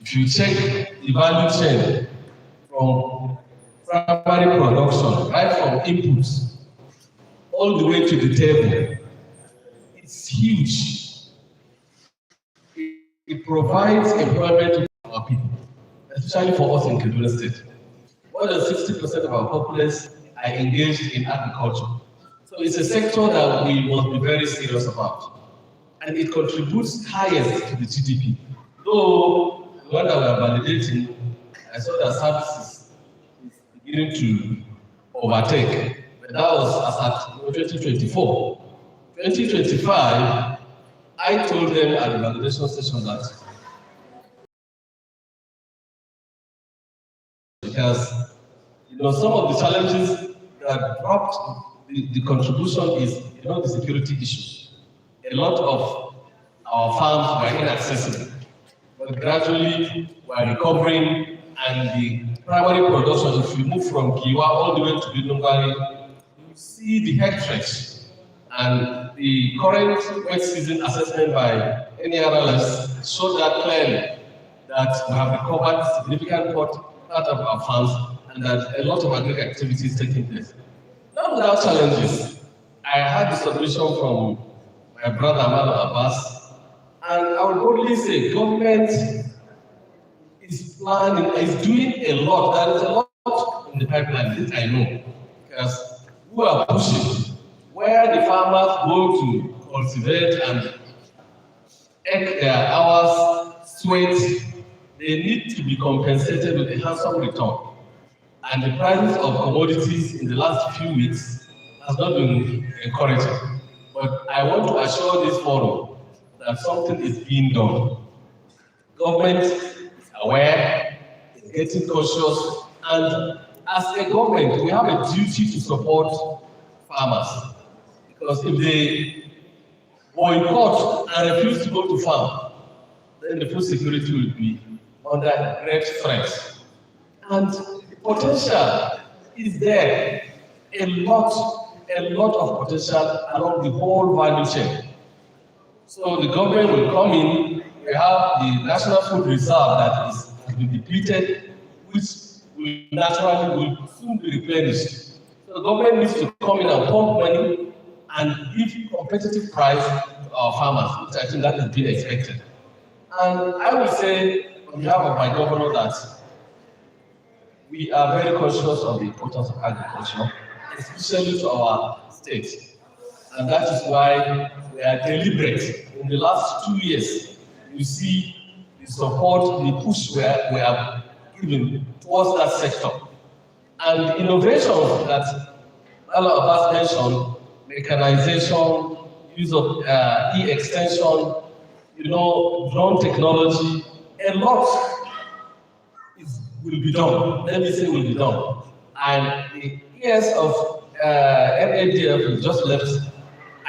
If you check the value chain from primary production, right from inputs, all the way to the table, it's huge. It provides employment to our people, especially for us in Kaduna State. More than 60% of our populace are engaged in agriculture. So it's a sector that we must be very serious about. And it contributes highest to the GDP. Though, when we are validating, I saw that services is beginning to overtake That was as at 2024. 2025, I told them at the validation session that because some of the challenges that dropped the contribution is the security issue. A lot of our farms were inaccessible, but gradually we are recovering, and the primary production, if you move from Kiwa all the way to Bidungari, you see the hectares. And the current wet season assessment by NAAE showed that clearly that we have recovered significant part of our farms and that a lot of agricultural activity is taking place. Not without challenges. I had the submission from my brother Ahmadu, and I would boldly say government is planning, is doing a lot. There is a lot in the pipeline, this I know, because we are pushing. Where the farmers go to cultivate and take their hours, sweat, they need to be compensated with a handsome return. And the prices of commodities in the last few weeks has not been encouraging. But I want to assure this forum that something is being done. Government is aware, is getting cautious, and as a government, we have a duty to support farmers. Because if they boycott and refuse to go to farm, then the food security will be under great threat. And the potential is there, a lot of potential along the whole value chain. So the government will come in, we have the National Food Reserve that has been depleted, which will naturally soon be replenished. So the government needs to come in and pump money and give competitive price to our farmers, which I think that has been expected. And I will say, on behalf of my governor, that we are very conscious of the importance of agriculture, especially to our state. And that is why we are deliberate. In the last 2 years, you see the support, the push we have given towards that sector. And the innovations that Bello mentioned, mechanization, use of e-extension, drone technology, a lot will be done. Let me say will be done. And the years of NADF just left,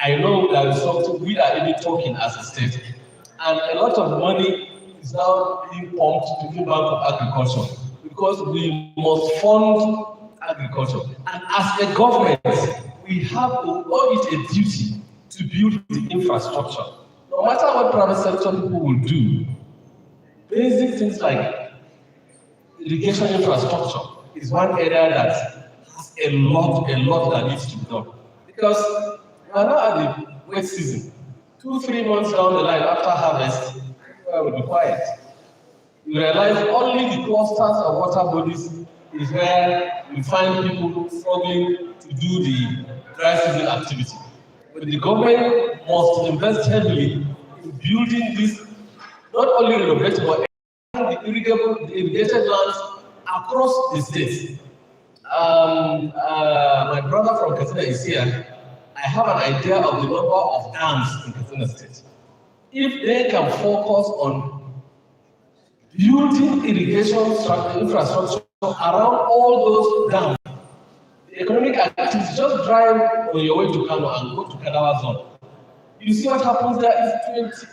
I know that is something we are even talking as a state. And a lot of money is now being pumped to the Bank of Agriculture because we must fund agriculture. And as a government, we have owe it a duty to build the infrastructure. No matter what private sector people will do, basic things like irrigation infrastructure is one area that has a lot that needs to be done. Because we are now at the wet season. 2-3 months down the line after harvest, people will be quiet. You realize only the clusters of water bodies is where you find people struggling to do the dry season activity. But the government must invest heavily in building this, not only renovating, but the irrigated lands across the state. My brother from Katsina is here. I have an idea of the number of dams in Katsina State. If they can focus on building irrigation infrastructure around all those dams, the economic activities, just drive on your way to Kano and go to Kadawa zone. You see what happens there is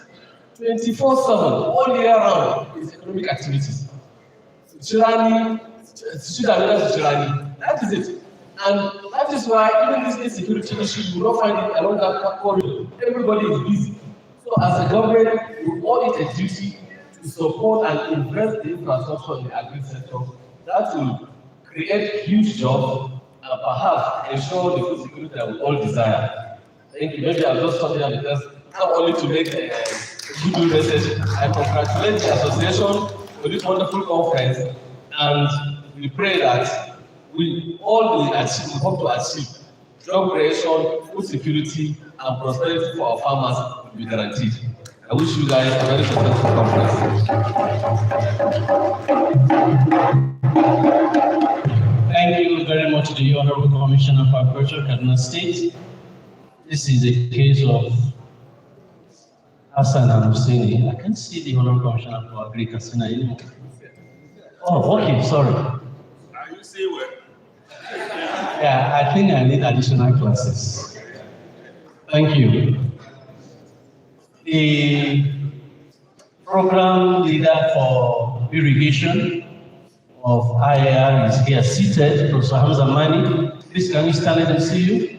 24/7, all year round is economic activities. That is it. And that is why even this insecurity issue, you will not find it along that corridor. Everybody is busy. So as a government, we owe it a duty to support and invest in infrastructure in the agri sector. That will create huge jobs and perhaps ensure the food security that we all desire. Thank you. Maybe I'll just stop here because I'm only to make a good message. I congratulate the association for this wonderful conference, and we pray that we all will achieve, we hope to achieve job creation, food security, and prosperity for our farmers will be guaranteed. I wish you guys a very successful conference. Thank you. you very much to the Honorable Commissioner for Agriculture, Kaduna State. This is a case of Hassan and Husseini. I can't see the Honorable Commissioner for Agri Katsina anymore. Oh, okay, sorry. Are you saying well? Yeah, I think I need additional classes. Thank you. The program leader for irrigation of IAR is here seated, Professor Hamza Mani. Please, can you stand and see you?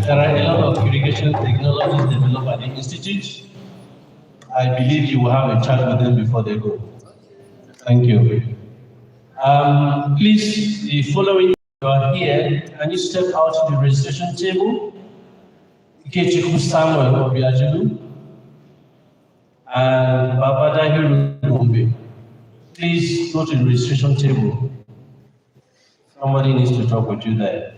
There are a lot of irrigation technologies developed by the Institute. I believe you will have a chat with them before they go. Thank you. Please, the following you are here, can you step out to the registration table? Ikechukwu Samuel Obiajulu and Babadahiru Gombe. Please go to the registration table. Somebody needs to talk with you there.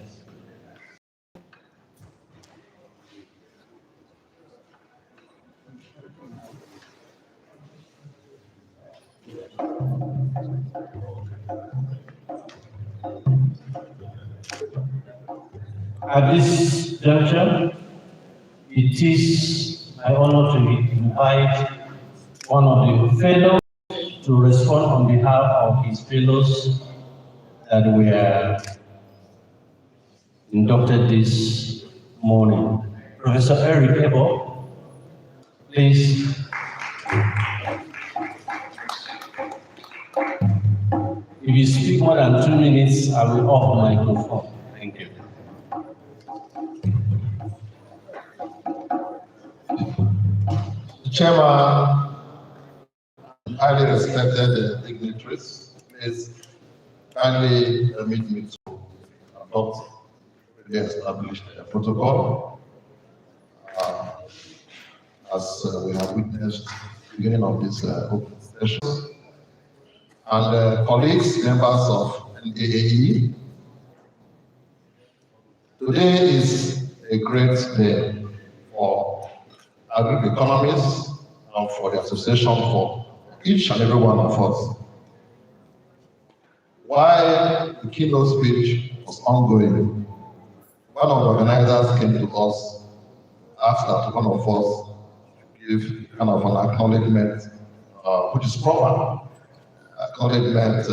At this juncture, it is my honor to invite one of the fellows to respond on behalf of his fellows that were inducted this morning. Professor Eric Ebo, please. If you speak more than 2 minutes, I will off the microphone. Thank you. Chairman, highly respected dignitaries, please kindly permit me to adopt the established protocol as we have witnessed the beginning of this open session. And colleagues, members of NAAE, today is a great day for Economists and for the association, for each and every one of us. While the keynote speech was ongoing, one of the organizers came to us, asked that one of us give kind of an acknowledgement, which is proper, acknowledgement,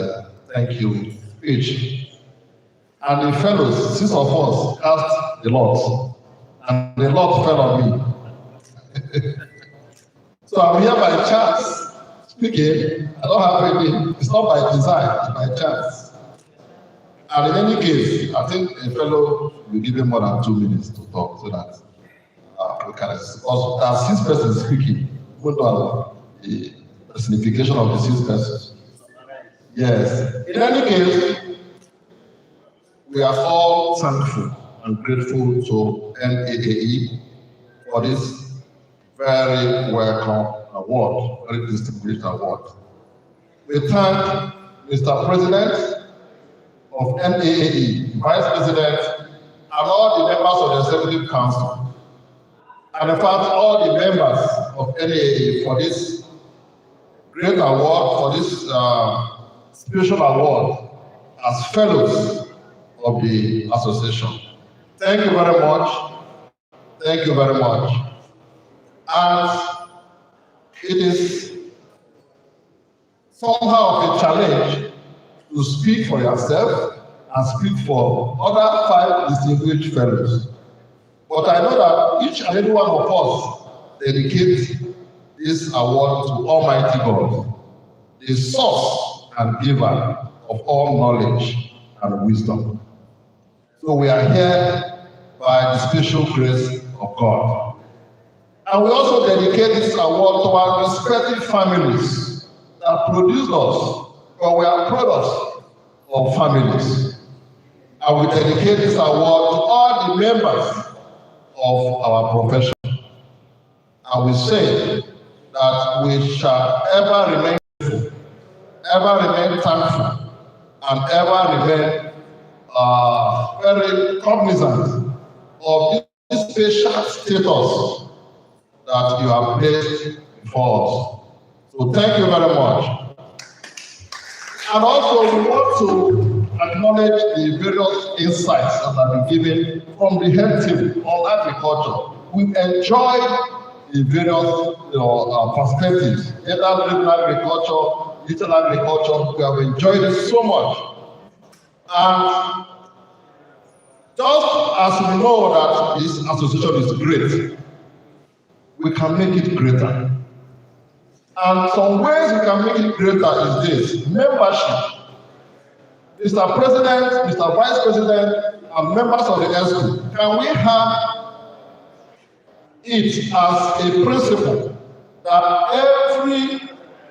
thank you speech. And the fellows, 6 of us, asked a lot, and a lot fell on me. So I'm here by chance speaking. I don't have any, it's not by design, it's by chance. And in any case, I think a fellow will give him more than 2 minutes to talk so that we can, also, there are 6 persons speaking, even though the personification of the 6 persons. Yes. In any case, we are all thankful and grateful to NAAE for this very welcome award, very distinguished award. We thank Mr. President of NAAE, Vice President, and all the members of the Executive Council, and in fact all the members of NAAE for this great award, for this special award as fellows of the association. Thank you very much. Thank you very much. And it is somehow a challenge to speak for yourself and speak for other 5 distinguished fellows. But I know that each and every one of us dedicates this award to Almighty God, the source and giver of all knowledge and wisdom. So we are here by the special grace of God. And we also dedicate this award to our respective families that produced us, because we are products of families. And we dedicate this award to all the members of our profession. And we say that we shall ever remain grateful, ever remain thankful, and ever remain very cognizant of this special status that you have placed before us. So thank you very much. And also, we want to acknowledge the various insights that have been given from the head table on agriculture. We've enjoyed the various perspectives, either regional agriculture, digital agriculture. We have enjoyed it so much. And just as we know that this association is great, we can make it greater. And some ways we can make it greater is this: membership. Mr. President, Mr. Vice President, and members of the ESCO, can we have it as a principle that every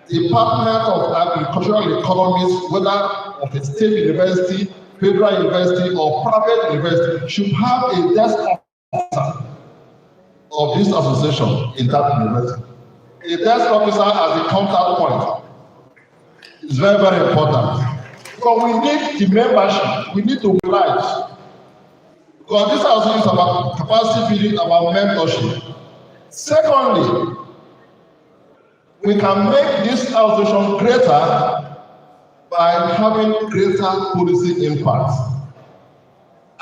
department of agricultural economics, whether of a state university, federal university, or private university, should have a desk officer of this association in that university? A desk officer as a counterpoint is very, very important. Because we need the membership, we need to mobilize. Because this also is about capacity building, about mentorship. Secondly, we can make this association greater by having greater policy impact.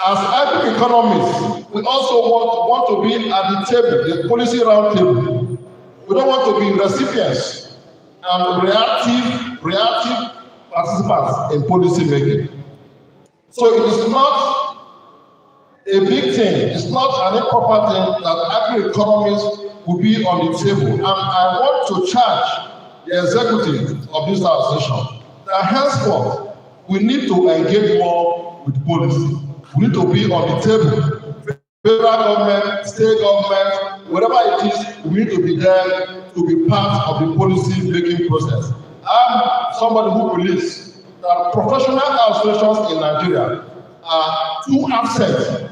As economists, we also want to be at the table, the policy round table. We don't want to be recipients and reactive participants in policy making. So it is not a big thing, it's not an improper thing that agri-economists will be on the table. And I want to charge the executive of this association that henceforth we need to engage more with policy. We need to be on the table. Federal government, state government, whatever it is, we need to be there to be part of the policy making process. I'm somebody who believes that professional associations in Nigeria are too absent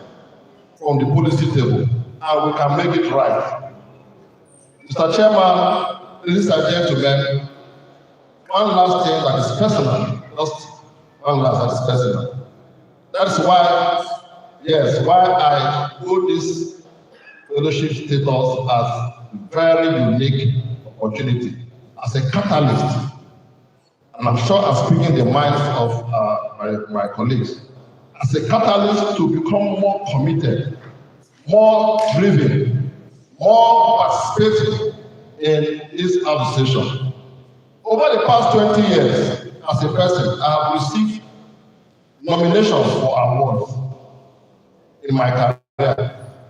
from the policy table, and we can make it right. Mr. Chairman, ladies and gentlemen, one last thing that is personal, just one last that is personal. That's why, yes, why I hold this fellowship status as a very unique opportunity, as a catalyst. And I'm sure I'm speaking the minds of my colleagues, as a catalyst to become more committed, more driven, more participative in this association. Over the past 20 years, as a person, I have received nominations for awards in my career.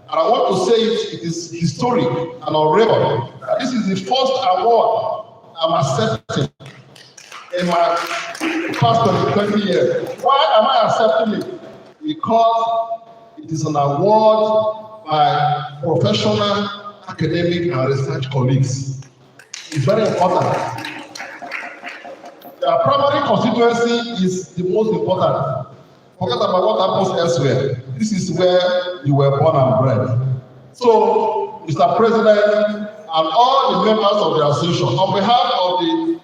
And I want to say it is historic and on record. This is the first award I'm accepting in my past 20 years. Why am I accepting it? Because it is an award by professional, academic, and research colleagues. It's very important. The primary constituency is the most important. Forget about what happens elsewhere. This is where you were born and bred. So, Mr. President, and all the members of the association, on behalf of the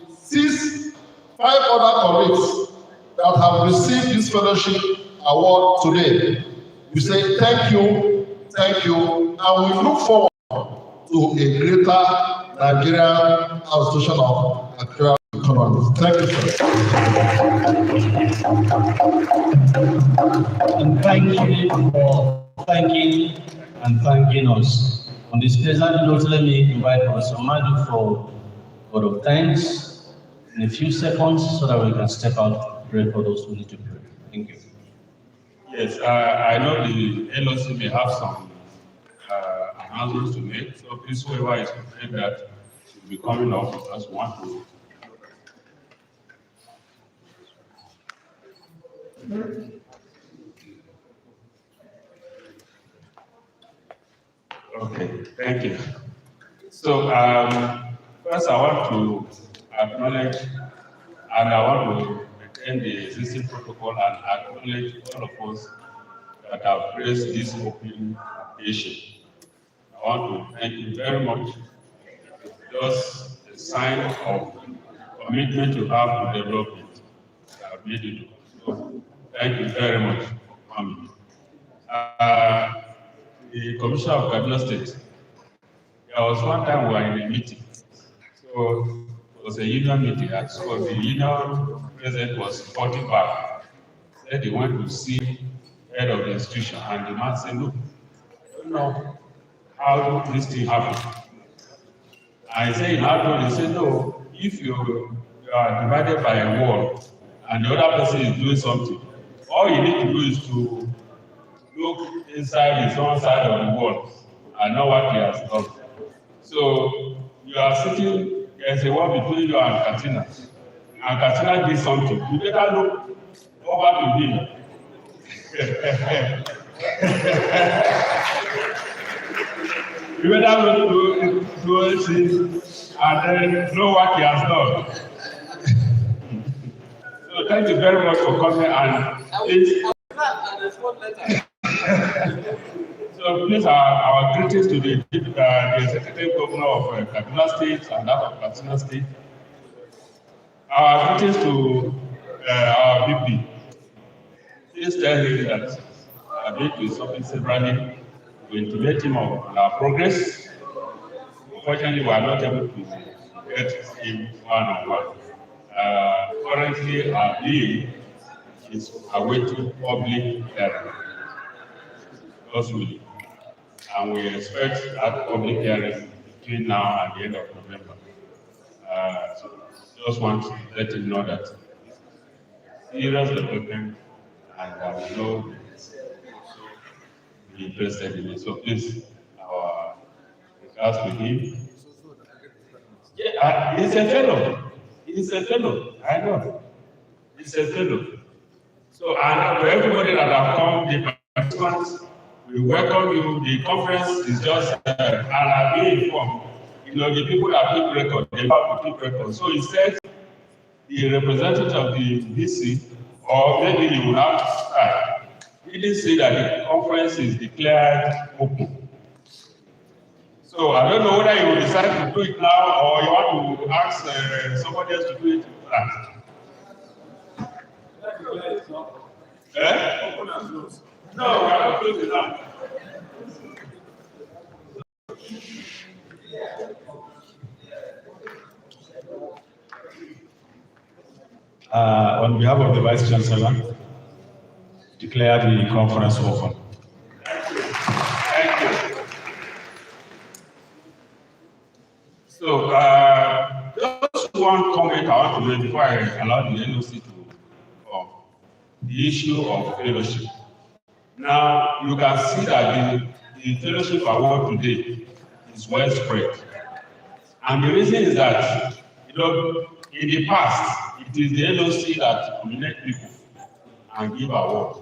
5 other colleagues that have received this fellowship award today, we say thank you, and we look forward to a greater Nigerian Association of Agricultural Economists. Thank you, sir. And thank you for thanking us. On this pleasant note, let me invite Professor Ahmadu for a word of thanks in a few seconds so that we can step out and pray for those who need to pray. Thank you. Yes, I know the LOC may have some announcements to make, so please, whoever is prepared that should be coming up with us want to. Okay, thank you. So, first I want to acknowledge and I want to maintain the existing protocol and acknowledge all of us that have raised this open issue. I want to thank you very much. Just a sign of commitment you have to development that have made you do. So, thank you very much for coming. The Commissioner of Kaduna State, there was one time we were in a meeting. So, was a union meeting, so the union president was reporting back. Said they went to see head of the institution, and the man said, look, I don't know how this thing happened. I say, he said, no, if you are divided by a wall and the other person is doing something, all you need to do is to look inside his own side of the wall and know what he has done. So you are sitting, there's a wall between you and Katina did something. You better look over to him. You better look towards him and then know what he has done. So thank you very much for coming and please. So please, our greetings to the executive governor of Kaduna State and that of Katsina State. Our greetings to our VP. Please tell him that our VP is something severally to intimate him of our progress. Unfortunately, we are not able to get him one-on-one. Currently, our bill is awaiting public hearing. And we expect that public hearing between now and the end of November. So just want to let him know that serious development and we know be interested in it. So please, our regards to him. Yeah, he's a fellow. He's a fellow. I know. He's a fellow. So and to everybody that have come, the participants, we welcome you. The conference is just and I've been informed. You know, the people that keep record, they have to keep record. So he said the representative of the VC, or maybe he will have to start. He didn't say that the conference is declared open. So I don't know whether you will decide to do it now or you want to ask somebody else to do it last. Eh? No, we are not closing now. On behalf of the Vice Chancellor, declare the conference open. Thank you. So, just one comment I want to make before I allow the NOC to come. The issue of fellowship. Now, you can see that the fellowship award today is well spread. And the reason is that, you know, in the past, it is the NOC that nominate people and give award.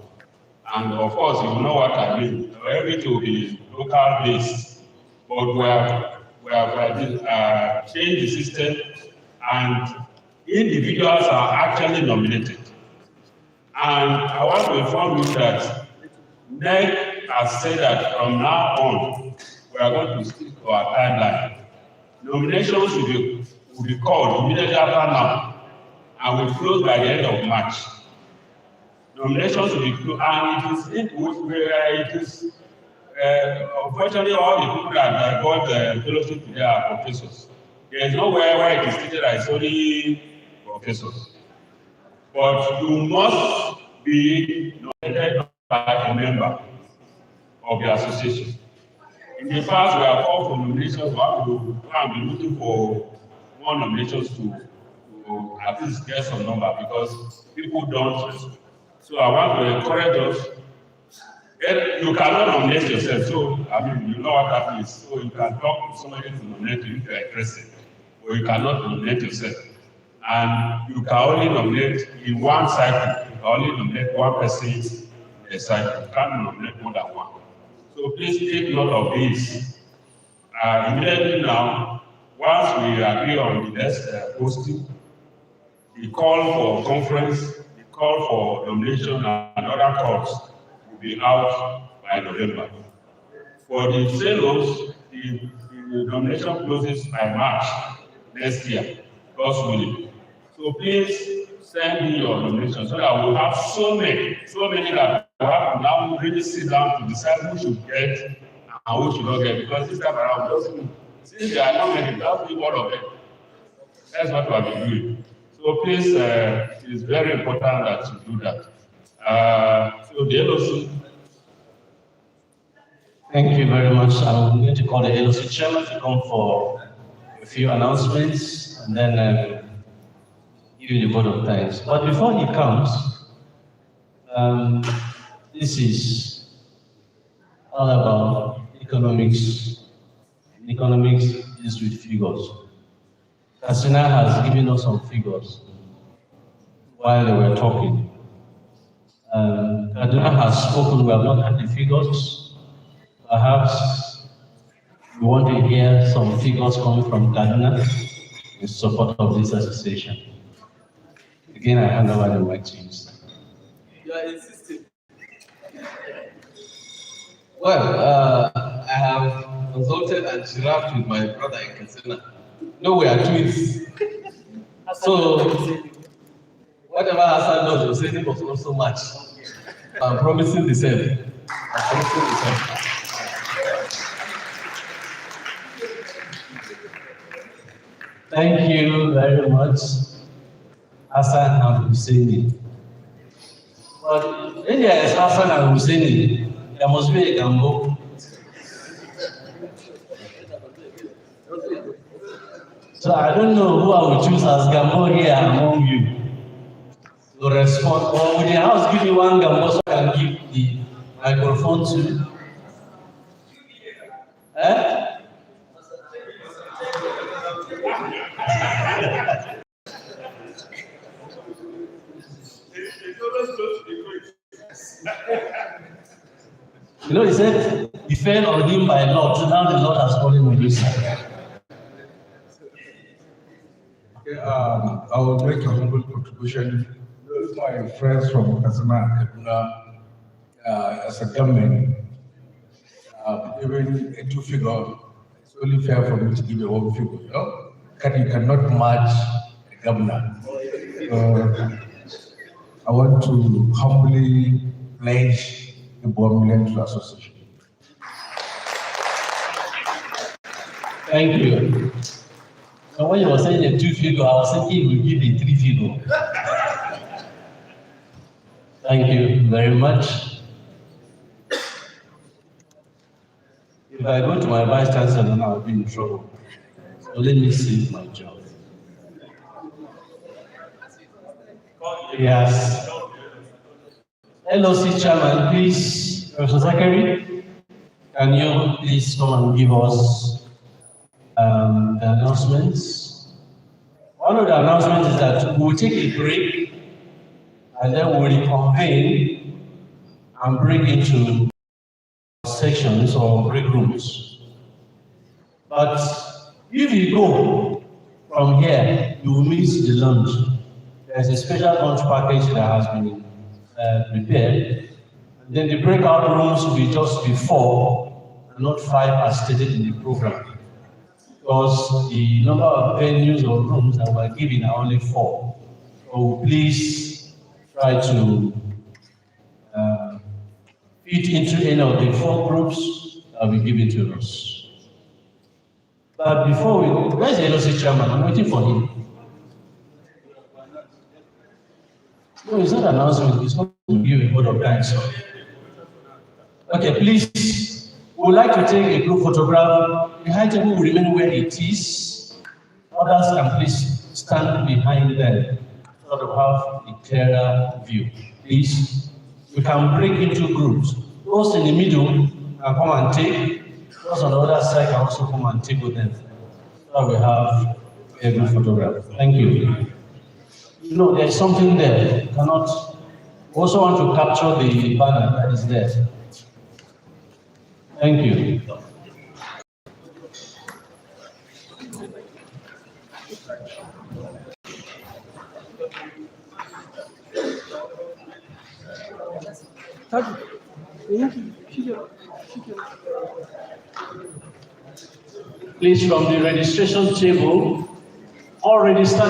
And of course, you know what I mean. Everything will be local based. But we have changed the system and individuals are actually nominated. And I want to inform you that NEC has said that from now on, we are going to stick to our timeline. Nominations will be called immediately after now, and will close by the end of March. Nominations will be closed, and it is unfortunately all the people that got the fellowship today are professors. There is nowhere where it is stated that it's only professors. But you must be nominated by a member of the association. In the past, we have called for nominations, we have to be looking for more nominations to at least get some number because people don't. So I want to encourage us. You cannot nominate yourself, so I mean, you know what that means. So you can talk to somebody to nominate you if you are interested, or you cannot nominate yourself. And you can only nominate in one cycle. You can only nominate one person in a cycle. You can't nominate more than one. So please take note of this. Immediately now, once we agree on the next posting, the call for conference, the call for nomination and other calls will be out by November. For the fellows, the nomination closes by March next year, God's willing. So please send in your nomination so that we'll have so many that we have to now really sit down to decide who should get and who should not get. Because this time around, since there are not many, that's the one of them. That's what we have been doing. So please, it is very important that you do that. So the LOC. Thank you very much. I'm going to call the LOC chairman to come for a few announcements and then give you the vote of thanks. But before he comes, this is all about economics. Economics is with figures. Kasina has given us some figures while they were talking. Kaduna has spoken, we have not had the figures. Perhaps we want to hear some figures coming from Kaduna in support of this association. Again, I hand over the mic to you. You are insisting. Well, I have consulted and girafed with my brother in Katsina. No, we are twins. So, whatever Hassan does, you're saying it was not so much. I'm promising the same. I'm promising the same. Thank you very much, Hassan and Husseini. But when there is Hassan and Husseini, there must be a Gambo. So I don't know who I will choose as Gambo here among you to respond. Or will the house give you one Gambo so I can give the microphone to? You know, he said he fell on him by Lord, so now the Lord has called him on his side. Okay, I will make a humble contribution. My friends from Katsina and Kaduna, as a government, even a two figure, it's only fair for me to give a one figure. You know? You cannot match a governor. I want to humbly pledge the $1 million to association. Thank you. So when you were saying a two figure, I was thinking we give a three figure. Thank you very much. If I go to my vice chancellor now, I'll be in trouble. So let me save my job. Yes. LOC chairman, please, Professor Zachary, can you please come and give us the announcements? One of the announcements is that we will take a break and then we will reconvene and break into sections or break rooms. But if you go from here, you will miss the lunch. There's a special lunch package that has been prepared. And then the breakout rooms will be just before, and not 5 as stated in the program. Because the number of venues or rooms that we're giving are only 4. So please try to fit into any of the 4 groups that will be given to us. But before we, where's the LOC chairman? I'm waiting for him. No, it's not an announcement, it's not to give a vote of thanks. Okay, please, we would like to take a group photograph. The high table will remain where it is. Others can please stand behind them so that we have a clearer view. Please, we can break into groups. Those in the middle can come and take. Those on the other side can also come and take with them. So we have a group photograph. Thank you. You know, there's something there. You cannot. We also want to capture the banner that is there. Thank you. Please, from the registration table, already started.